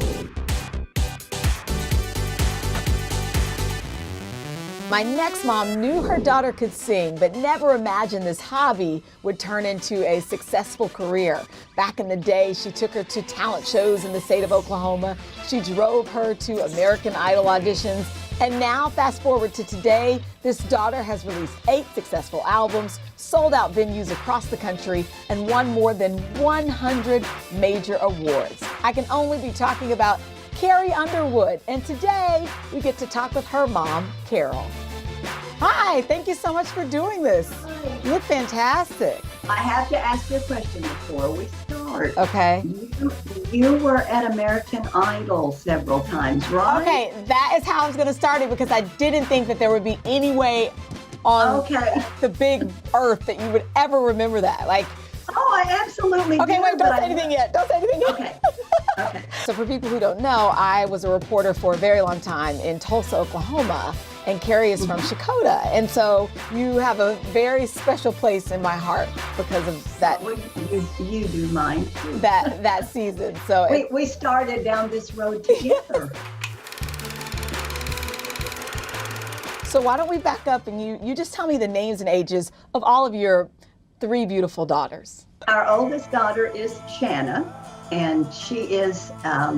My next mom knew her daughter could sing, but never imagined this hobby would turn into a successful career. Back in the day, she took her to talent shows in the state of Oklahoma. She drove her to American Idol auditions. And now, fast forward to today, this daughter has released 8 successful albums, sold out venues across the country, and won more than 100 major awards. I can only be talking about Carrie Underwood, and today we get to talk with her mom, Carol. Hi, thank you so much for doing this. You look fantastic. I have to ask you a question before we start. Okay. You were at American Idol several times, right? Okay, that is how I was going to start it, because I didn't think that there would be any way on the big earth that you would ever remember that. Like, oh, I absolutely Okay, do, wait, don't say anything yet. Don't say anything yet. Okay. Okay. So for people who don't know, I was a reporter for a very long time in Tulsa, Oklahoma, and Carrie is from Shakota. And so you have a very special place in my heart because of that. You do mine too. That season. So we started down this road together. So why don't we back up and you just tell me the names and ages of all of your 3 beautiful daughters. Our oldest daughter is Shanna, and she is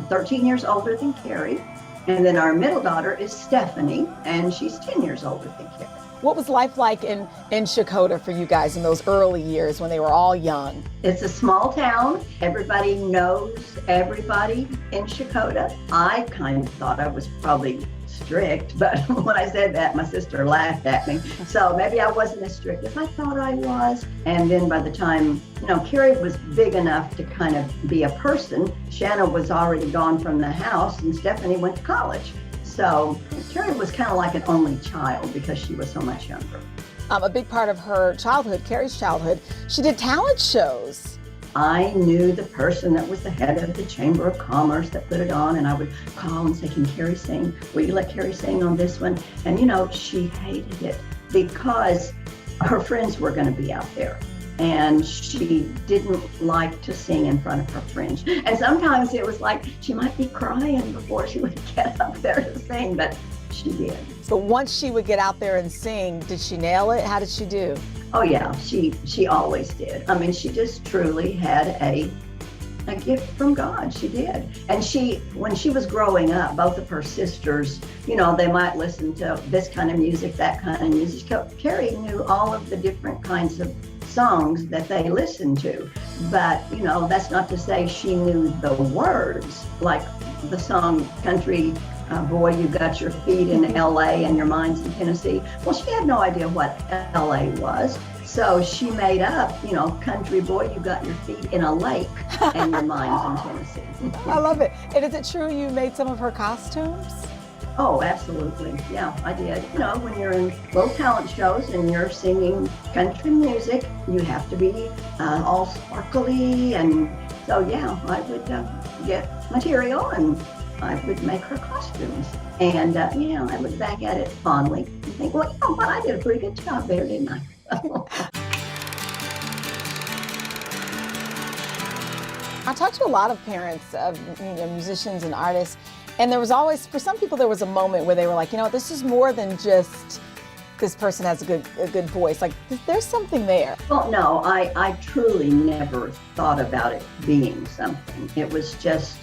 13 years older than Carrie. And then our middle daughter is Stephanie, and she's 10 years older than Carrie. What was life like in Shakota for you guys in those early years when they were all young? It's a small town. Everybody knows everybody in Shakota. I kind of thought I was probably strict, but when I said that, my sister laughed at me. So maybe I wasn't as strict as I thought I was. And then by the time, Carrie was big enough to kind of be a person, Shanna was already gone from the house and Stephanie went to college. So Carrie was kind of like an only child because she was so much younger. A big part of her childhood, Carrie's childhood, she did talent shows. I knew the person that was the head of the Chamber of Commerce that put it on, and I would call and say, can Carrie sing? Will you let Carrie sing on this one? And she hated it because her friends were going to be out there. And she didn't like to sing in front of her friends. And sometimes it was like she might be crying before she would get up there to sing, but she did. So once she would get out there and sing, did she nail it? How did she do? Oh yeah, she always did. I mean, she just truly had a gift from God. She did. And when she was growing up, both of her sisters, they might listen to this kind of music, that kind of music. Carrie knew all of the different kinds of songs that they listened to. But, that's not to say she knew the words, like the song Country Boy, You Got Your Feet in LA and Your Mind's in Tennessee. Well, she had no idea what LA was. So she made up, Country Boy, You Got Your Feet in a Lake and Your Mind's in Tennessee. I love it. And is it true you made some of her costumes? Oh, absolutely. Yeah, I did. You know, when you're in low talent shows and you're singing country music, you have to be all sparkly. And so, yeah, I would get material and I would make her costumes. And, you know, I look back at it fondly and think, well, you know what? I did a pretty good job there, didn't I? I talked to a lot of parents of musicians and artists, and there was always, for some people, there was a moment where they were like, you know, this is more than just this person has a good voice. Like, there's something there. Well, no, I truly never thought about it being something. It was just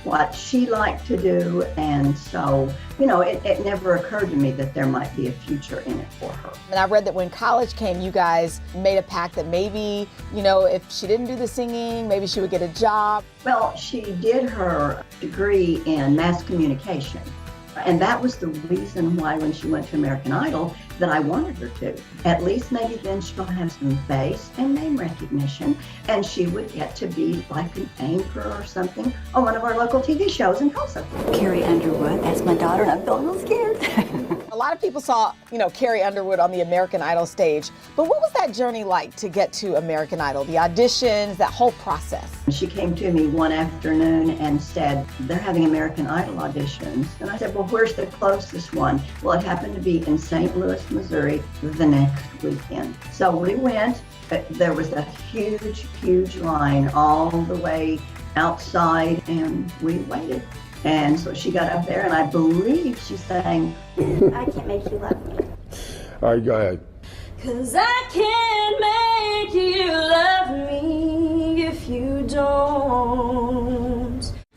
what she liked to do, and so, you know, it never occurred to me that there might be a future in it for her. And I read that when college came, you guys made a pact that maybe, you know, if she didn't do the singing, maybe she would get a job. Well, she did her degree in mass communication, and that was the reason why when she went to American Idol that I wanted her to. At least maybe then she'll have some face and name recognition, and she would get to be like an anchor or something on one of our local TV shows in Tulsa. Carrie Underwood, that's my daughter, and I'm feeling a little scared. A lot of people saw, you know, Carrie Underwood on the American Idol stage, but what was that journey like to get to American Idol? The auditions, that whole process? She came to me one afternoon and said, they're having American Idol auditions. And I said, well, where's the closest one? Well, it happened to be in St. Louis, Missouri, the next weekend. So we went. There was a huge, huge line all the way outside, and we waited. And so she got up there, and I believe she sang, I Can't Make You Love Me. All right, go ahead. 'Cause I can't make you love me if you don't.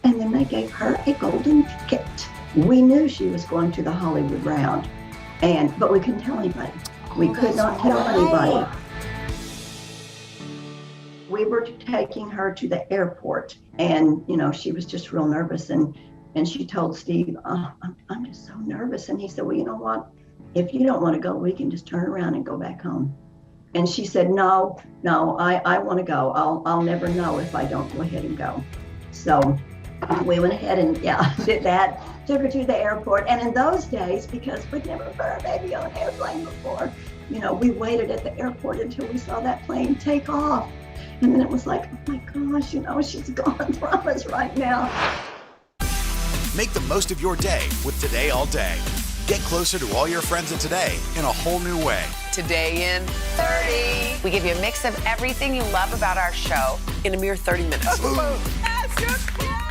And then they gave her a golden ticket. We knew she was going to the Hollywood round, but we couldn't tell anybody. We could not tell anybody. We were taking her to the airport, and you know, she was just real nervous, and she told Steve, I'm just so nervous. And he said, well, you know what? If you don't want to go, we can just turn around and go back home. And she said, no, I want to go. I'll never know if I don't go ahead and go. So we went ahead and did that, took her to the airport. And in those days, because we'd never put our baby on an airplane before, you know, we waited at the airport until we saw that plane take off. And then it was like, oh my gosh, you know, she's gone from us right now. Make the most of your day with Today All Day. Get closer to all your friends at Today in a whole new way. Today in 30. We give you a mix of everything you love about our show in a mere 30 minutes.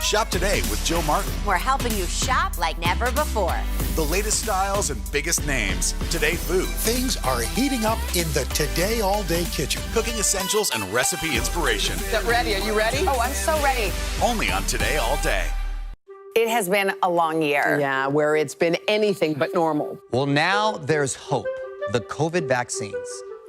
Shop today with Jill Martin. We're helping you shop like never before. The latest styles and biggest names. Today Food. Things are heating up in the Today All Day kitchen. Cooking essentials and recipe inspiration. Get ready. Are you ready? Oh, I'm so ready. Only on Today All Day. It has been a long year. Yeah, where it's been anything but normal. Well, now there's hope. The COVID vaccines.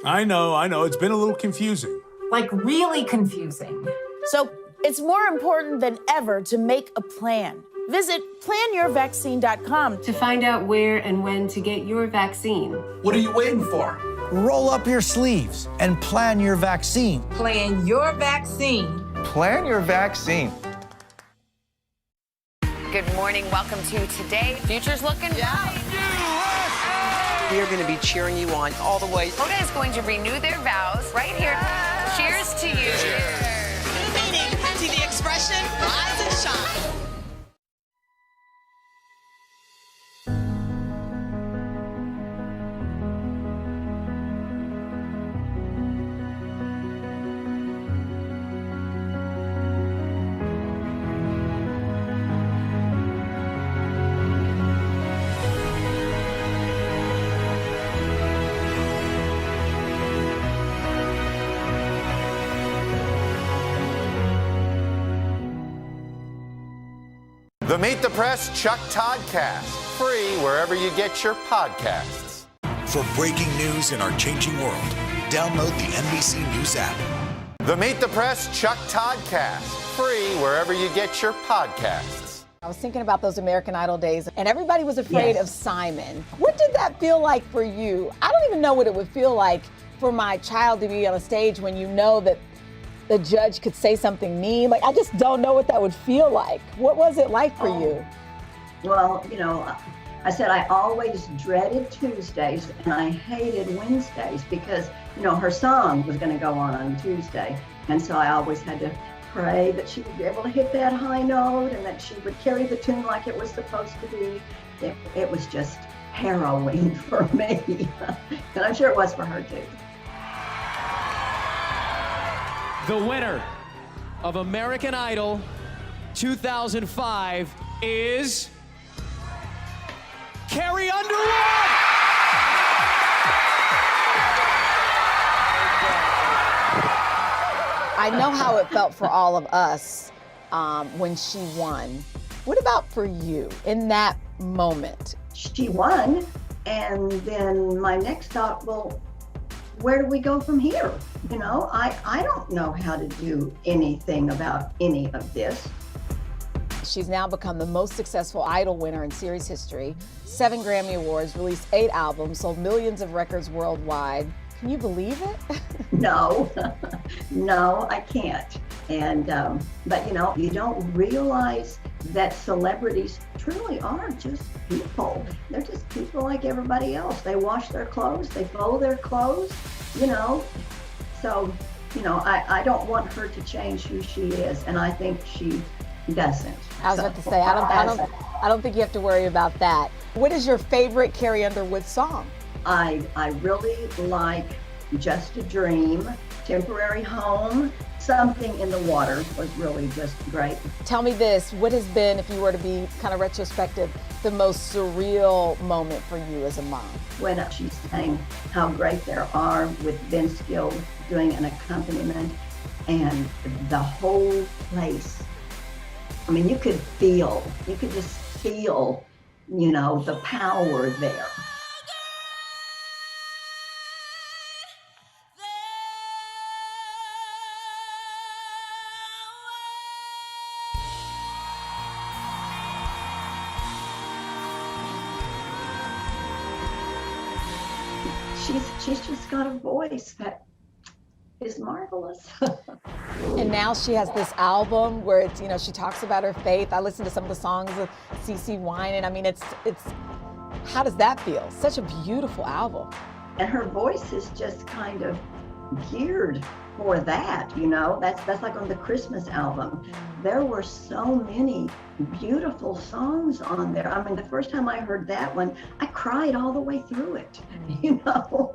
I know. It's been a little confusing. Like really confusing. So it's more important than ever to make a plan. Visit planyourvaccine.com to find out where and when to get your vaccine. What are you waiting for? Roll up your sleeves and plan your vaccine. Plan your vaccine. Plan your vaccine. Good morning. Welcome to Today. Future's looking bright. We are going to be cheering you on all the way. Hoda is going to renew their vows right here. Cheers to you. New meaning to the expression rise and shine. The Meet the Press Chuck Toddcast, free wherever you get your podcasts. For breaking news in our changing world, download the NBC News app. The Meet the Press Chuck Toddcast, free wherever you get your podcasts. I was thinking about those American Idol days, and everybody was afraid of Simon. What did that feel like for you? I don't even know what it would feel like for my child to be on a stage when you know that the judge could say something mean. Like, I just don't know what that would feel like. What was it like for you? Well, you know, I said I always dreaded Tuesdays and I hated Wednesdays because, you know, her song was going to go on Tuesday. And so I always had to pray that she would be able to hit that high note and that she would carry the tune like it was supposed to be. It was just harrowing for me. And I'm sure it was for her too. The winner of American Idol 2005 is Carrie Underwood! I know how it felt for all of us when she won. What about for you in that moment? She won, and then my next thought, well, where do we go from here? You know, I don't know how to do anything about any of this. She's now become the most successful Idol winner in series history, 7 Grammy Awards, released 8 albums, sold millions of records worldwide. Can you believe it? No, no, I can't. And, but you know, you don't realize that celebrities truly are just people. They're just people like everybody else. They wash their clothes, they fold their clothes, you know. So, you know, I don't want her to change who she is, and I think she doesn't. I was about to say, I don't think you have to worry about that. What is your favorite Carrie Underwood song? I really like Just a Dream, Temporary Home, Something in the Water was really just great. Tell me this, what has been, if you were to be kind of retrospective, the most surreal moment for you as a mom? When she sang How Great There Are with Vince Gill doing an accompaniment, and the whole place, I mean, you could just feel, you know, the power there. She's just got a voice that is marvelous. And now she has this album where it's, you know, she talks about her faith. I listened to some of the songs of CeCe Winans. I mean, it's how does that feel? Such a beautiful album. And her voice is just kind of geared for that, you know. That's like on the Christmas album. There were so many beautiful songs on there. I mean, the first time I heard that one, I cried all the way through it, you know.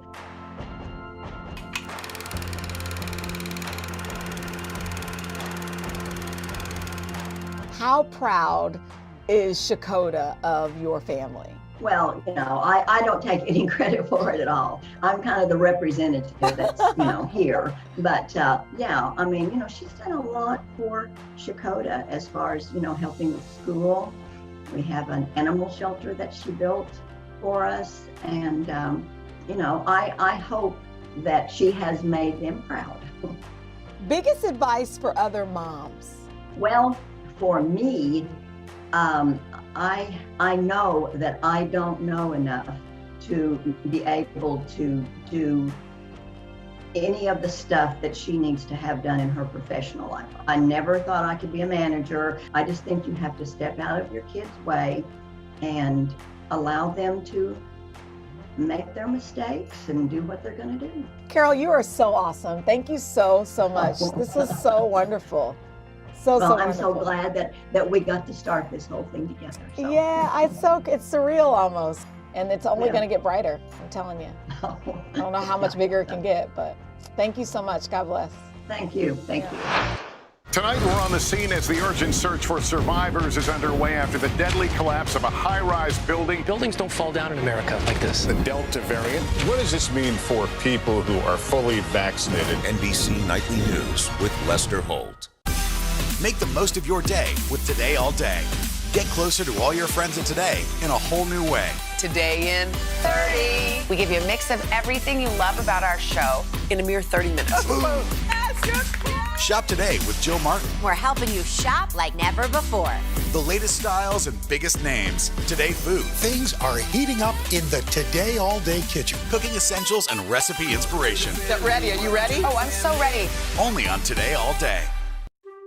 How proud is Shakota of your family? Well, you know, I don't take any credit for it at all. I'm kind of the representative that's, you know, here. But yeah, I mean, you know, she's done a lot for Shakota as far as, you know, helping with school. We have an animal shelter that she built for us. And, you know, I hope that she has made them proud. Biggest advice for other moms? Well, for me, I know that I don't know enough to be able to do any of the stuff that she needs to have done in her professional life. I never thought I could be a manager. I just think you have to step out of your kids' way and allow them to make their mistakes and do what they're going to do. Carol, you are so awesome. Thank you so much. This was so wonderful. Well, I'm so glad that we got to start this whole thing together. So. Yeah, it's surreal almost. And it's only going to get brighter, I'm telling you. I don't know how much bigger it can get, but thank you so much. God bless. Thank you. Thank you. Tonight, we're on the scene as the urgent search for survivors is underway after the deadly collapse of a high-rise building. Buildings don't fall down in America like this. The Delta variant. What does this mean for people who are fully vaccinated? NBC Nightly News with Lester Holt. Make the most of your day with Today All Day. Get closer to all your friends at Today in a whole new way. Today in 30. We give you a mix of everything you love about our show in a mere 30 minutes. Shop today with Jill Martin. We're helping you shop like never before. The latest styles and biggest names. Today food. Things are heating up in the Today All Day kitchen. Cooking essentials and recipe inspiration. Get ready. Are you ready? Oh, I'm so ready. Only on Today All Day.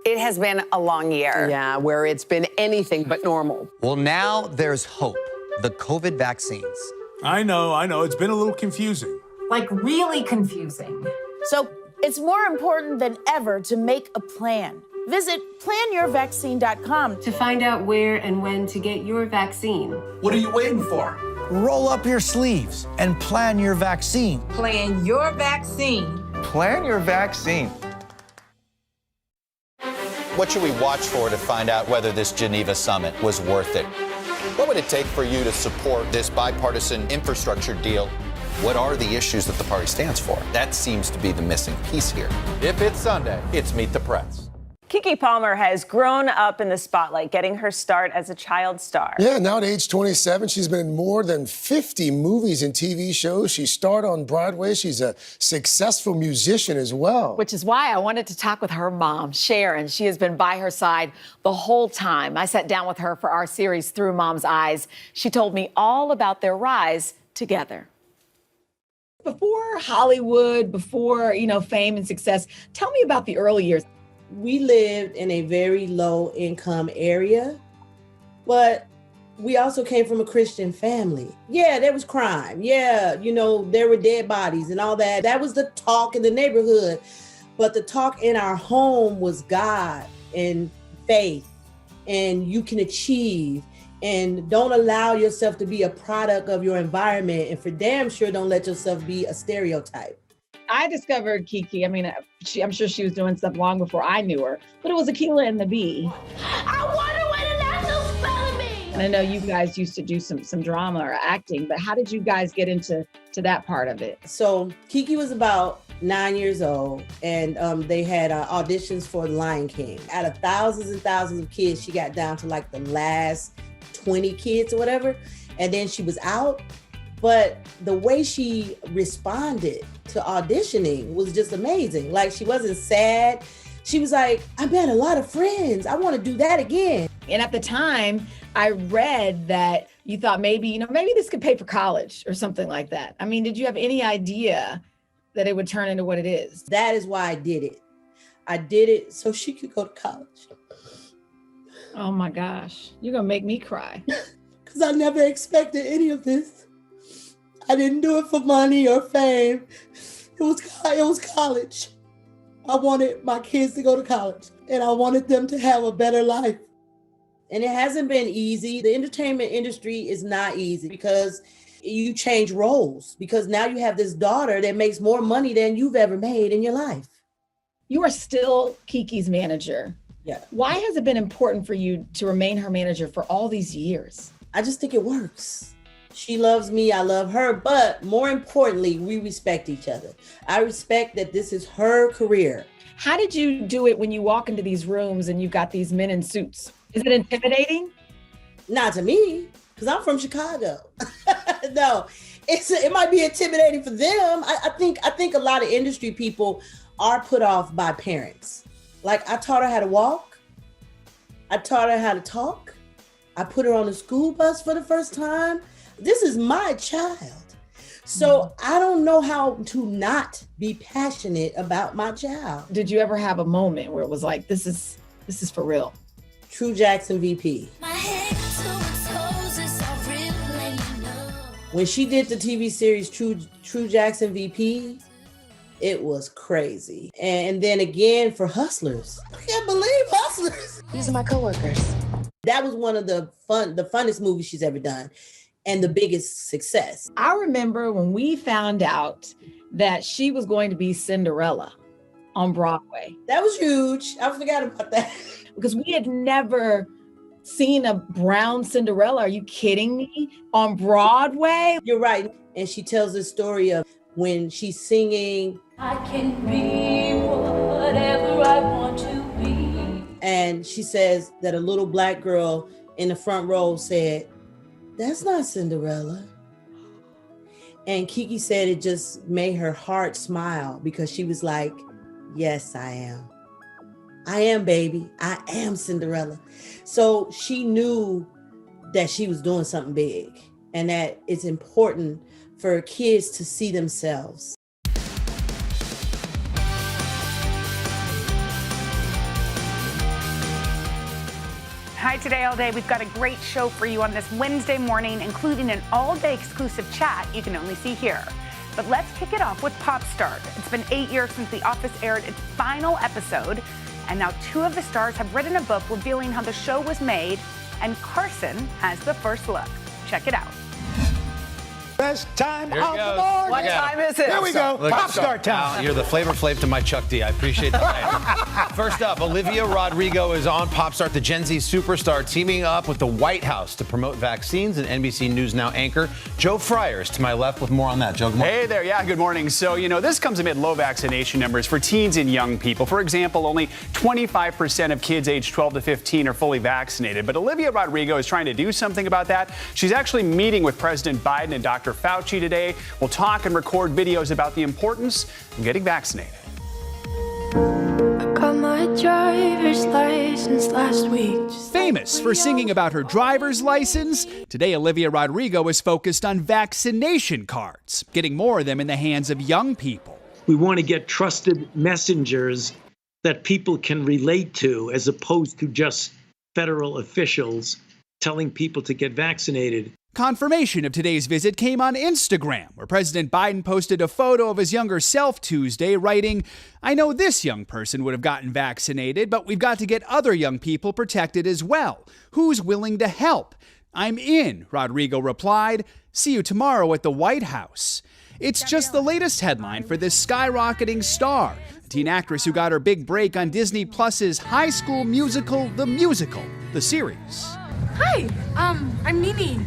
It has been a long year. Yeah, where it's been anything but normal. Well, now there's hope. the COVID vaccines. I know. It's been a little confusing. Like really confusing. So it's more important than ever to make a plan. Visit planyourvaccine.com to find out where and when to get your vaccine. What are you waiting for? Roll up your sleeves and plan your vaccine. Plan your vaccine. Plan your vaccine. What should we watch for to find out whether this Geneva summit was worth it? What would it take for you to support this bipartisan infrastructure deal? What are the issues that the party stands for? That seems to be the missing piece here. If it's Sunday, it's Meet the Press. Keke Palmer has grown up in the spotlight, getting her start as a child star. Yeah, now at age 27, she's been in more than 50 movies and TV shows. She starred on Broadway. She's a successful musician as well. Which is why I wanted to talk with her mom, Sharon. She has been by her side the whole time. I sat down with her for our series, Through Mom's Eyes. She told me all about their rise together. Before Hollywood, before, fame and success, tell me about the early years. We lived in a very low income area, but we also came from a Christian family. Yeah, there was crime. Yeah, there were dead bodies and all that. That was the talk in the neighborhood. But the talk in our home was God and faith, and you can achieve, and don't allow yourself to be a product of your environment. And for damn sure, don't let yourself be a stereotype. I discovered Keke. I'm sure she was doing stuff long before I knew her, but it was Akilah and the Bee. I wonder where the national spelling bee. And I know you guys used to do some drama or acting, but how did you guys get into that part of it? So Keke was about 9 years old, and they had auditions for The Lion King. Out of thousands and thousands of kids, she got down to like the last 20 kids or whatever, and then she was out. But the way she responded to auditioning was just amazing. Like, she wasn't sad. She was like, I met a lot of friends. I want to do that again. And at the time, I read that you thought maybe this could pay for college or something like that. I mean, did you have any idea that it would turn into what it is? That is why I did it. I did it so she could go to college. Oh my gosh, you're gonna make me cry. Because I never expected any of this. I didn't do it for money or fame. It was college. I wanted my kids to go to college, and I wanted them to have a better life. And it hasn't been easy. The entertainment industry is not easy because you change roles, because now you have this daughter that makes more money than you've ever made in your life. You are still Keke's manager. Yeah. Why has it been important for you to remain her manager for all these years? I just think it works. She loves me, I love her, but more importantly, we respect each other. I respect that this is her career. How did you do it when you walk into these rooms and you've got these men in suits? Is it intimidating? Not to me, because I'm from Chicago. No, it might be intimidating for them. I think a lot of industry people are put off by parents. Like, I taught her how to walk. I taught her how to talk. I put her on the school bus for the first time. This is my child. So I don't know how to not be passionate about my child. Did you ever have a moment where it was like, this is for real? True Jackson VP. When she did the TV series True Jackson VP, it was crazy. And then again for Hustlers. I can't believe Hustlers. These are my coworkers. That was one of the funnest movies she's ever done, and the biggest success. I remember when we found out that she was going to be Cinderella on Broadway. That was huge. I forgot about that. Because we had never seen a brown Cinderella. Are you kidding me? On Broadway? You're right. And she tells the story of when she's singing, I can be whatever I want to be. And she says that a little black girl in the front row said, that's not Cinderella. And Keke said it just made her heart smile, because she was like, yes, I am. I am, baby. I am Cinderella. So she knew that she was doing something big, and that it's important for kids to see themselves. Hi, Today All Day. We've got a great show for you on this Wednesday morning, including an all-day exclusive chat you can only see here. But let's kick it off with Pop Star. It's been 8 years since The Office aired its final episode, and now 2 of the stars have written a book revealing how the show was made, and Carson has the first look. Check it out. Best time Here it of the goes. morning. What time is it? Here we go. Look, Pop star time. You're the Flavor Flav to my Chuck D. I appreciate that. First up, Olivia Rodrigo is on Pop Star, the Gen Z superstar, teaming up with the White House to promote vaccines, and NBC News Now anchor Joe Fryer is to my left with more on that. Joe, good morning. Hey there. Yeah, good morning. So, this comes amid low vaccination numbers for teens and young people. For example, only 25% of kids aged 12 to 15 are fully vaccinated. But Olivia Rodrigo is trying to do something about that. She's actually meeting with President Biden and Dr. Fauci today. We'll talk and record videos about the importance of getting vaccinated. I got my driver's license last week. Famous for singing about her driver's license, today Olivia Rodrigo is focused on vaccination cards, getting more of them in the hands of young people. We want to get trusted messengers that people can relate to, as opposed to just federal officials telling people to get vaccinated. Confirmation of today's visit came on Instagram, where President Biden posted a photo of his younger self Tuesday, writing, "I know this young person would have gotten vaccinated, but we've got to get other young people protected as well. Who's willing to help? I'm in," Rodrigo replied. "See you tomorrow at the White House." It's just the latest headline for this skyrocketing star, a teen actress who got her big break on Disney Plus's High School Musical, the series. Hi, I'm Nini.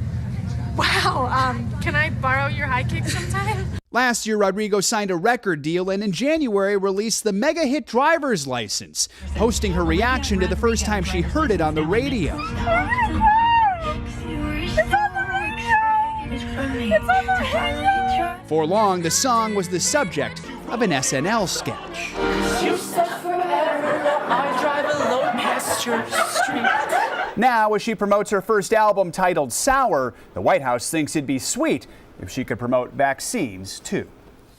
Wow, can I borrow your high kick sometime? Last year, Rodrigo signed a record deal and in January released the mega hit Driver's License, posting her reaction to the first time she heard it on the radio. It's on the radio! It's on the radio! For long, the song was the subject of an SNL sketch. You said forever, I drive alone past your street. Now, as she promotes her first album titled Sour, the White House thinks it'd be sweet if she could promote vaccines, too.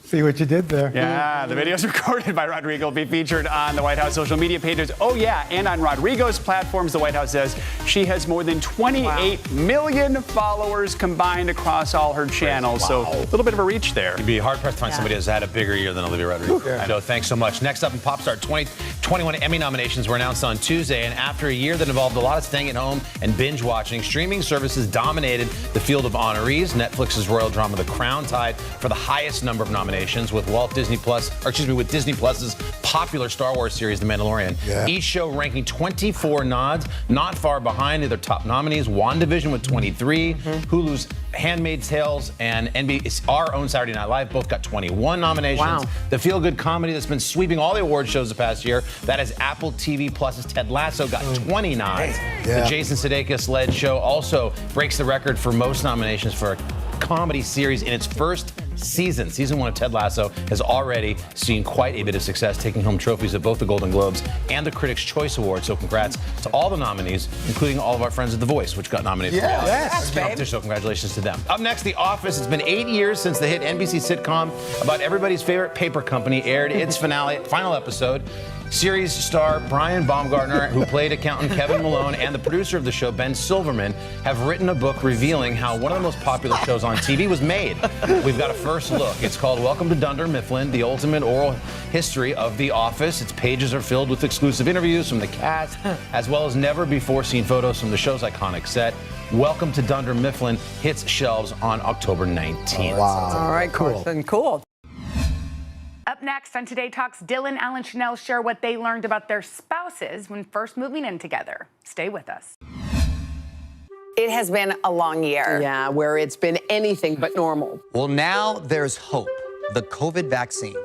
See what you did there. Yeah, the videos recorded by Rodrigo will be featured on the White House social media pages. Oh, yeah, and on Rodrigo's platforms, the White House says she has more than 28 million followers combined across all her channels. Wow. So a little bit of a reach there. You'd be hard-pressed to find somebody who's had a bigger year than Olivia Rodrigo. Yeah. Joe, thanks so much. Next up in Pop Star, 2021 Emmy nominations were announced on Tuesday, and after a year that involved a lot of staying at home and binge-watching, streaming services dominated the field of honorees. Netflix's royal drama The Crown tied for the highest number of nominations with Disney Plus's popular Star Wars series, The Mandalorian. Yeah. Each show ranking 24 nods, not far behind their top nominees. WandaVision with 23, Hulu's Handmaid's Tales, and our own Saturday Night Live both got 21 nominations. Wow. The feel-good comedy that's been sweeping all the award shows the past year, that is Apple TV Plus's Ted Lasso, got 20 nods. Yeah. The Jason Sudeikis-led show also breaks the record for most nominations for a comedy series in its first season. Season 1 of Ted Lasso has already seen quite a bit of success, taking home trophies at both the Golden Globes and the Critics' Choice Awards. So congrats to all the nominees, including all of our friends at The Voice, which got nominated for reality. Yes, so congratulations to them. Up next, The Office. It's been 8 years since the hit NBC sitcom about everybody's favorite paper company aired its final episode. Series star Brian Baumgartner, who played accountant Kevin Malone, and the producer of the show, Ben Silverman, have written a book revealing how one of the most popular shows on TV was made. We've got a first look. It's called Welcome to Dunder Mifflin, the ultimate oral history of The Office. Its pages are filled with exclusive interviews from the cast, as well as never-before-seen photos from the show's iconic set. Welcome to Dunder Mifflin hits shelves on October 19th. Wow. All right, cool. Up next on Today Talks, Dylan, Alan, Chanel share what they learned about their spouses when first moving in together. Stay with us. It has been a long year. Yeah, where it's been anything but normal. Well, now there's hope. The COVID vaccines.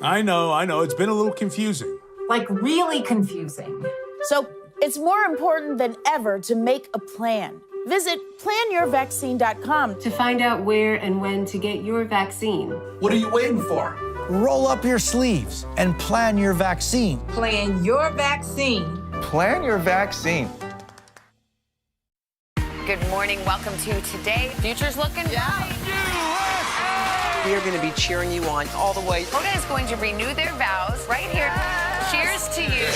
I know. It's been a little confusing. Like really confusing. So it's more important than ever to make a plan. Visit planyourvaccine.com to find out where and when to get your vaccine. What are you waiting for? Roll up your sleeves and plan your vaccine. Plan your vaccine. Plan your vaccine. Good morning. Welcome to Today. Future's looking bright. We are going to be cheering you on all the way. Hoda is going to renew their vows right here. Cheers to you.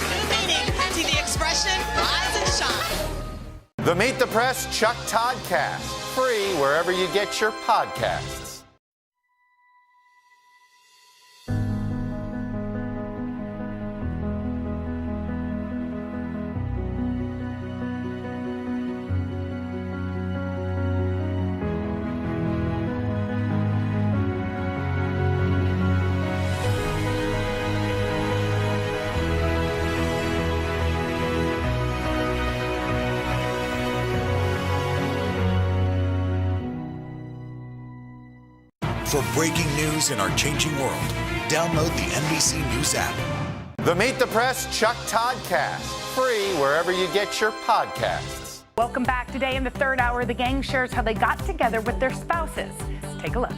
New meaning to the expression rise and sunshine. The Meet the Press Chuck Todd Cast, free wherever you get your podcasts. For breaking news in our changing world, download the NBC News app. The Meet the Press Chuck Todd Cast, free wherever you get your podcasts. Welcome back. Today in the third hour, the gang shares how they got together with their spouses. Take a look.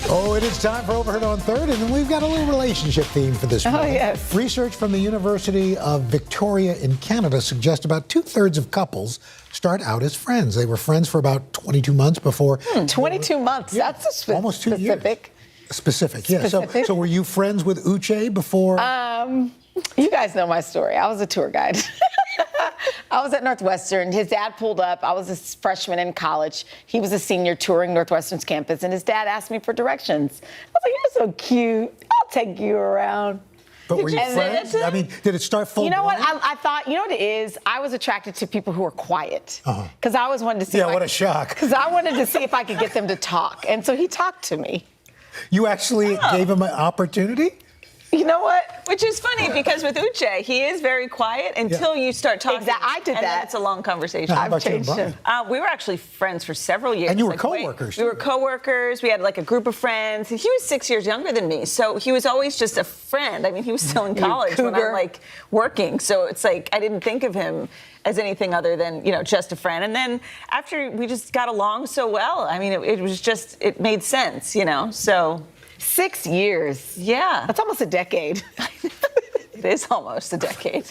Oh, it is time for Overheard on Third, and we've got a little relationship theme for this morning. Oh, yes. Research from the University of Victoria in Canada suggests about 2/3 of couples start out as friends. They were friends for about 22 months before. 22 months. Yeah, That's almost 2 specific. years. Specific, yeah. Specific. So were you friends with Uche before? You guys know my story. I was a tour guide. I was at Northwestern. His dad pulled up. I was a freshman in college. He was a senior touring Northwestern's campus, and his dad asked me for directions. I was like, "You're so cute. I'll take you around." But were you friends? I mean, did it start full You know what? blown? I thought, you know what it is? I was attracted to people who were quiet. Because I always wanted to see Yeah, what a shock. Because I wanted to see if I could get them to talk. And so he talked to me. You actually gave him an opportunity? You know what? Which is funny because with Uche, he is very quiet until you start talking. Exactly. I did and that. Then it's a long conversation. How about you and Brian? We were actually friends for several years. And you were co-workers. We were co-workers. We had like a group of friends. He was 6 years younger than me, so he was always just a friend. I mean, he was still in college when I'm like working, so it's like I didn't think of him as anything other than, you know, just a friend. And then after we just got along so well, I mean, it was just, it made sense, you know, so. 6 years. Yeah. That's almost a decade. It is almost a decade.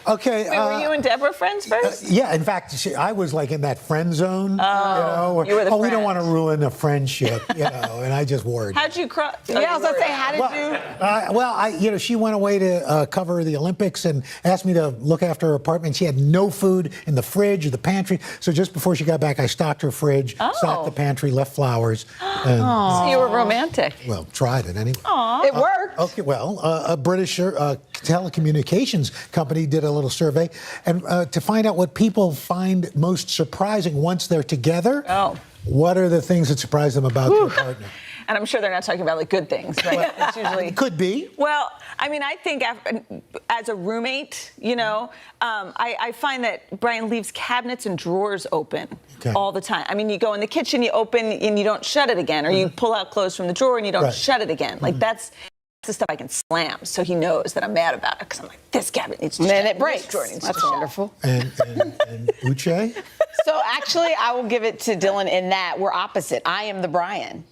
Okay. Wait, were you and Deborah friends first? Yeah, in fact, I was like in that friend zone. You were the we don't friend. want to ruin a friendship, and I just worried. How'd you cross? Yeah, I was going to say, how did you? She went away to cover the Olympics and asked me to look after her apartment. She had no food in the fridge or the pantry. So just before she got back, I stocked her fridge, stocked the pantry, left flowers. And, So you were romantic. well, tried it anyway. It worked. Okay, well, a British telecommunications company did a little survey, and to find out what people find most surprising once they're together. What are the things that surprise them about their partner? And I'm sure they're not talking about like good things, right? It's usually could be. Well, I mean, I think as a roommate, you know, I find that Brian leaves cabinets and drawers open all the time. I mean, you go in the kitchen, you open and you don't shut it again, or you pull out clothes from the drawer and you don't shut it again. Like that's the stuff I can slam, so he knows that I'm mad about it because I'm like, this cabinet needs to shut. And then it breaks. That's wonderful. And Uche? So actually, I will give it to Dylan in that we're opposite. I am the Brian.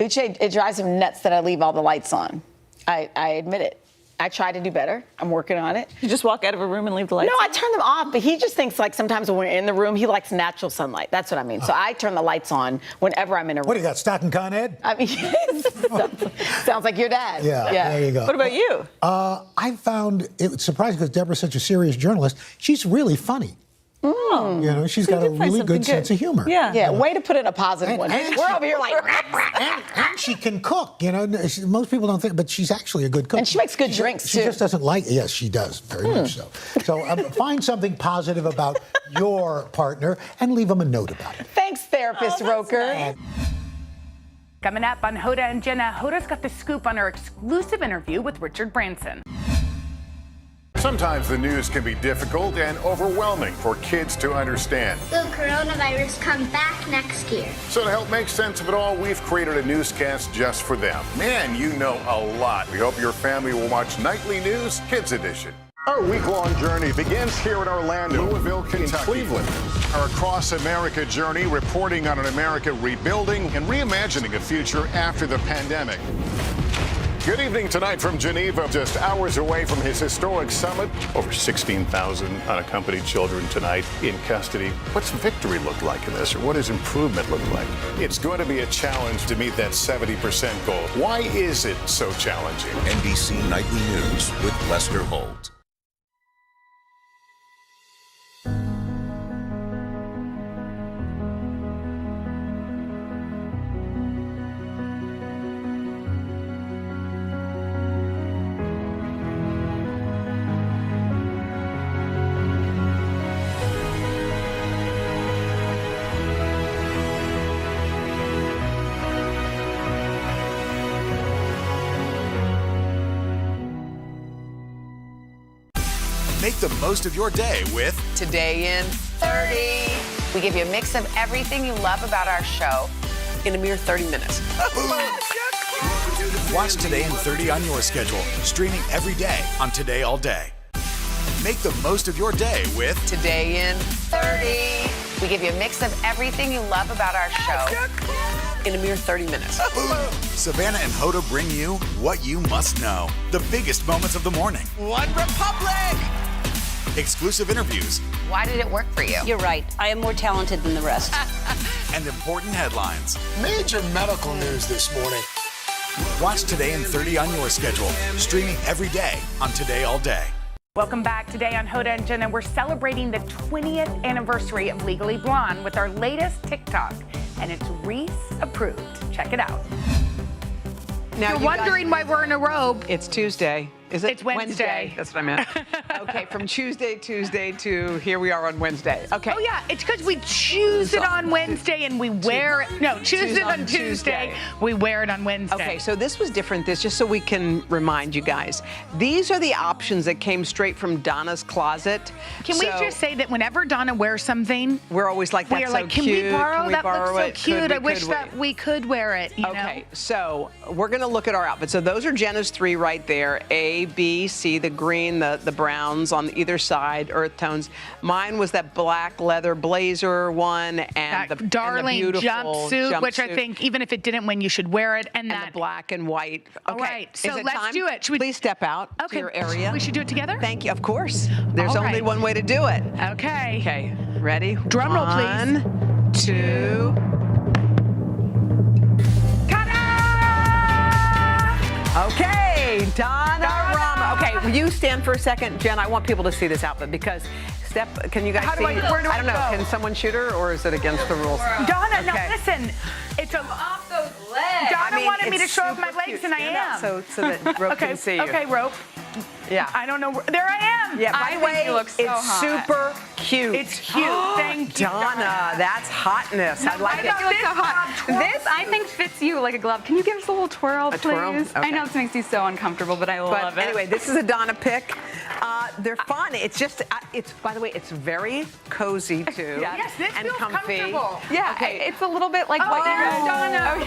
Uche, it drives him nuts that I leave all the lights on. I admit it. I try to do better. I'm working on it. You just walk out of a room and leave the lights on? on? I turn them off, but he just thinks like sometimes when we're in the room, he likes natural sunlight. That's what I mean. So I turn the lights on whenever I'm in a room. What do you got, Stockton Con Ed? I mean, sounds like your dad. Yeah, there you go. What about you? I found it surprising because Deborah's such a serious journalist. She's really funny. Oh. You know, she's got a really good sense of humor. Yeah, way to put in a positive one. We're over here like... and she can cook, you know. Most people don't think, but she's actually a good cook. And she makes good drinks, She too. just doesn't like... Yes, she does, very much so. So find something positive about your partner and leave them a note about it. Thanks, Therapist Roker. Coming up on Hoda and Jenna, Hoda's got the scoop on her exclusive interview with Richard Branson. Sometimes the news can be difficult and overwhelming for kids to understand. Will coronavirus come back next year? So to help make sense of it all, we've created a newscast just for them. Man, you know a lot. We hope your family will watch Nightly News Kids Edition. Our week-long journey begins here in Orlando, Louisville, Kentucky, Cleveland. Our Across America journey reporting on an America rebuilding and reimagining a future after the pandemic. Good evening tonight from Geneva, just hours away from his historic summit. Over 16,000 unaccompanied children tonight in custody. What's victory look like in this, or what does improvement look like? It's going to be a challenge to meet that 70% goal. Why is it so challenging? NBC Nightly News with Lester Holt. Make the most of your day with Today in 30. We give you a mix of everything you love about our show in a mere 30 minutes. Watch Today in 30 on your schedule, streaming every day on Today All Day. Make the most of your day with Today in 30. We give you a mix of everything you love about our show in a mere 30 minutes. Savannah and Hoda bring you what you must know. The biggest moments of the morning. One Republic! Exclusive interviews. Why did it work for you? You're right. I am more talented than the rest. And important headlines. Major medical news this morning. Watch Today in 30 on your schedule, streaming every day on Today All Day. Welcome back. Today on Hoda and Jenna, we're celebrating the 20th anniversary of Legally Blonde with our latest TikTok, and it's Reese approved. Check it out. Now, You're wondering why we're in a robe. It's Tuesday. Is it? It's Wednesday. That's what I meant. Okay, from Tuesday to here we are on Wednesday. Okay. Oh, yeah, it's because we choose it on Wednesday and we wear it. No, choose it on Tuesday. We wear it on Wednesday. Okay, so this was different. This just so we can remind you guys. These are the options that came straight from Donna's closet. Can we just say that whenever Donna wears something, we're always like, that's we're like, so can cute. we borrow? Can That borrow looks it? so cute. I Could wish we? that we could wear it. You Okay, know? so we're gonna look at our outfits. So those are Jenna's three right there: A, B, C. The green, the browns on either side, earth tones. Mine was that black leather blazer one, and That the darling and the beautiful jumpsuit, which I think even if it didn't win, you should wear it. And that the black and white. All Okay, right, is so it let's time? do it. Should we please step out to your area? We should do it together. Thank you. Of course. There's All only right. one way to do it. Okay. Okay. Ready? Drum roll, please. 1, 2. Okay, Donna Rama. Okay, will you stand for a second, Jen? I want people to see this outfit because can you guys How see? do where do I don't know. go? Can someone shoot her, or is it against the rules? Donna, Okay. no, listen. It's off those legs. Donna wanted me to show off my legs, and I am. So that rope okay, can see you. okay, rope. Yeah. I don't know. There I am. Yeah, by the way, you look so it's hot. super cute. It's cute. Thank you, Donna. That's hotness. I like it. You look so hot. This, I think, fits you like a glove. Can you give us a little twirl, A please? twirl? Okay. I know this makes you so uncomfortable, but I love But it. anyway, this is a Donna pick. They're fun. It's just, by the way, it's very cozy too. Yes, this and feels comfy. comfortable. Yeah, it's a little bit like what you there's guys. Donna. Oh,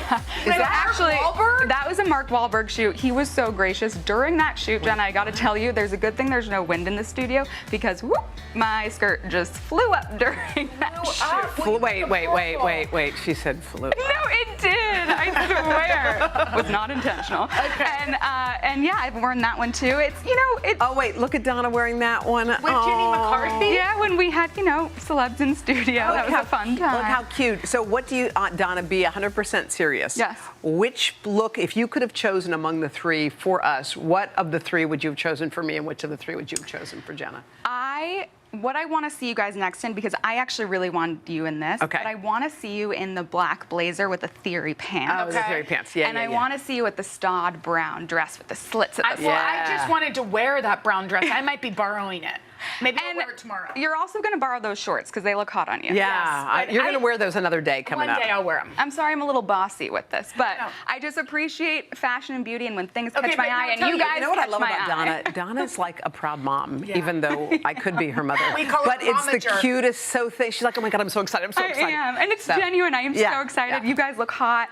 yeah. Is that actually, Mark Wahlberg? that was a Mark Wahlberg shoot. He was so gracious during that shoot, Jenna. I got to tell you, there's a good thing there's no wind in the studio because whoop, my skirt just flew up during that shoot. Wait. She said flew. No, it did. I swear, it was not intentional. Okay. And yeah, I've worn that one too. It's it's. Oh wait, look at Donna wearing that one. With Jenny McCarthy? Yeah, when we had celebs in studio, that was a fun time. Look how cute. So what do you, Donna, be 100% serious? Yes. Which look, if you could have chosen among the three for us, what of the three would you have chosen for me, and which of the three would you have chosen for Jenna? What I want to see you guys next in, because I actually really want you in this. Okay. But I want to see you in the black blazer with the theory pants. Oh, the theory pants. Yeah, And yeah, I want to see you with the Stod brown dress with the slits at the front. I just wanted to wear that brown dress. I might be borrowing it. Maybe I'll wear it tomorrow. You're also going to borrow those shorts because they look hot on you. Yeah, Yes, you're going to wear those another day coming up. One day I'll wear them. I'm sorry I'm a little bossy with this, but I just appreciate fashion and beauty, and when things catch my eye, and you guys You know what I catch love my about eye. Donna? Donna's like a proud mom, even though I could be her mother. We call her but it's the momager. cutest, so thing. She's like, oh my God, I'm so excited. I'm so excited. I am, and it's So, genuine. I am yeah, so excited. yeah. You guys look hot.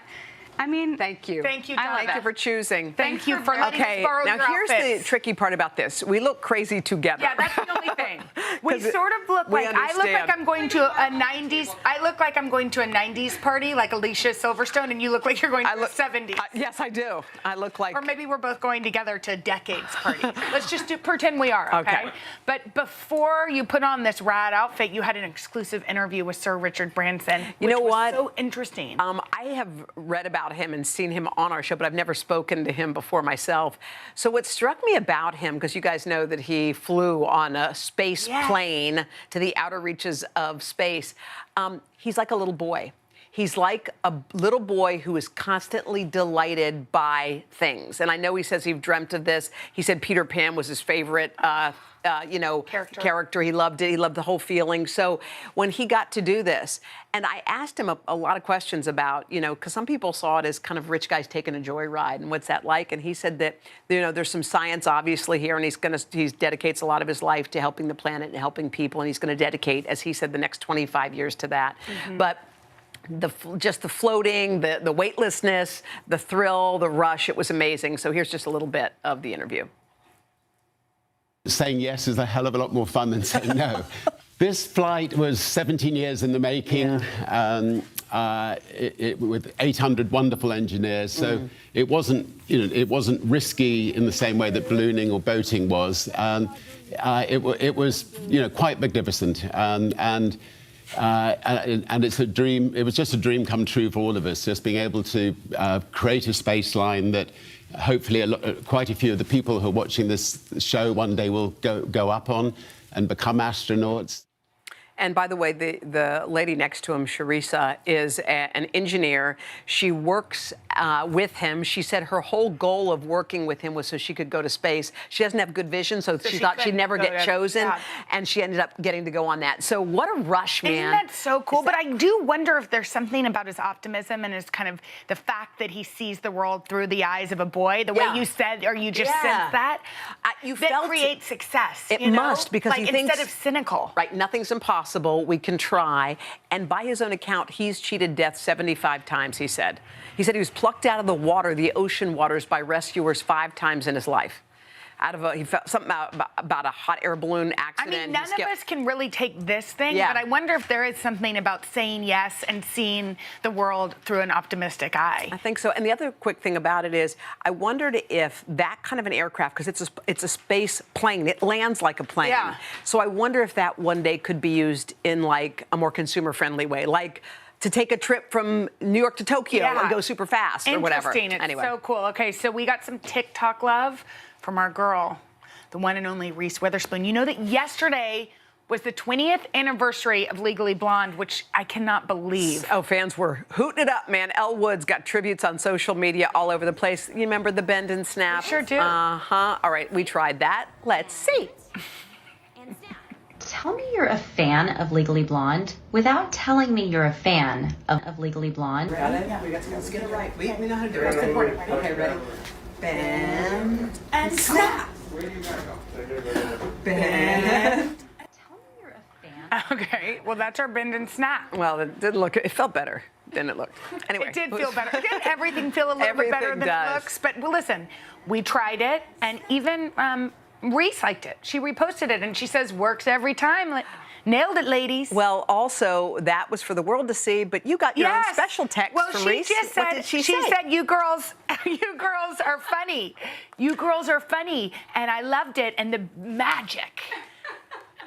I mean, Thank you. Thank you, I love Donna. Thank you for choosing. Thank you for letting us borrow now your here's outfits. the tricky part about this. We look crazy together. Yeah, that's the only thing. We 'Cause sort of look we like I look understand. like I'm going to a 90s. I look like I'm going to a 90s party, like Alicia Silverstone, and you look like you're going to a 70s. Yes, I do. I look like. Or maybe we're both going together to a decades party. Let's just pretend we are, okay? Okay. But before you put on this rad outfit, you had an exclusive interview with Sir Richard Branson. You know which was what? So interesting. I have read about him and seen him on our show, but I've never spoken to him before myself. So what struck me about him, because you guys know that he flew on a space plane to the outer reaches of space, he's like a little boy. he's like a little boy who is constantly delighted by things. And I know he says he dreamt of this. He said Peter Pan was his favorite character. He loved it. He loved the whole feeling. So when he got to do this, and I asked him a lot of questions about, because some people saw it as kind of rich guys taking a joyride and what's that like? And he said that, there's some science obviously here, and he dedicates a lot of his life to helping the planet and helping people, and he's going to dedicate, as he said, the next 25 years to that. Mm-hmm. But just the floating, the weightlessness, the thrill, the rush, it was amazing. So here's just a little bit of the interview. Saying yes is a hell of a lot more fun than saying no. This flight was 17 years in the making, with 800 wonderful engineers. So it wasn't, it wasn't risky in the same way that ballooning or boating was. It was, quite magnificent, and it's a dream. It was just a dream come true for all of us, just being able to create a space line that hopefully quite a few of the people who are watching this show one day will go up on and become astronauts. And by the way, the lady next to him, Charissa, is an engineer. She works with him. She said her whole goal of working with him was so she could go to space. She doesn't have good vision, so she thought she'd never get chosen, and she ended up getting to go on that. So what a rush, man. Isn't that so cool? But I do wonder if there's something about his optimism and his kind of the fact that he sees the world through the eyes of a boy, the way you said, or you just sense that, that creates success. It must, because he thinks, instead of cynical. Right, nothing's impossible. We can try. And by his own account, he's cheated death 75 times, he said. He said he was plucked out of the water, the ocean waters, by rescuers 5 times in his life. He felt something about a hot air balloon accident. I mean, none of us can really take this thing, but I wonder if there is something about saying yes and seeing the world through an optimistic eye. I think so. And the other quick thing about it is, I wondered if that kind of an aircraft, because it's a space plane, it lands like a plane. Yeah. So I wonder if that one day could be used in like a more consumer-friendly way, like to take a trip from New York to Tokyo and go super fast or whatever. Interesting. It's so cool. Okay, so we got some TikTok love from our girl, the one and only Reese Witherspoon. You know that yesterday was the 20th anniversary of Legally Blonde, which I cannot believe. Oh, fans were hooting it up, man. Elle Woods got tributes on social media all over the place. You remember the bend and snap? We sure do. Uh-huh. All right, we tried that. Let's see. Tell me you're a fan of Legally Blonde without telling me you're a fan of Legally Blonde. Ready? Yeah. Let's get it right. We know how to do it. That's important. Okay, ready? Bend and snap. Where do you gotta go? Bend. Tell me you're a fan. Okay, well, that's our bend and snap. Well, it didn't look, it felt better than it looked. Anyway. It did feel better. Didn't everything feel a little bit better than it looks? But listen, we tried it, and even Reese liked it. She reposted it, and she says, works every time. Nailed it, ladies. Well, also, that was for the world to see, but you got your own special text from Reese. Well, she just said, what did she say? said, you girls are funny. You girls are funny. And I loved it, and the magic.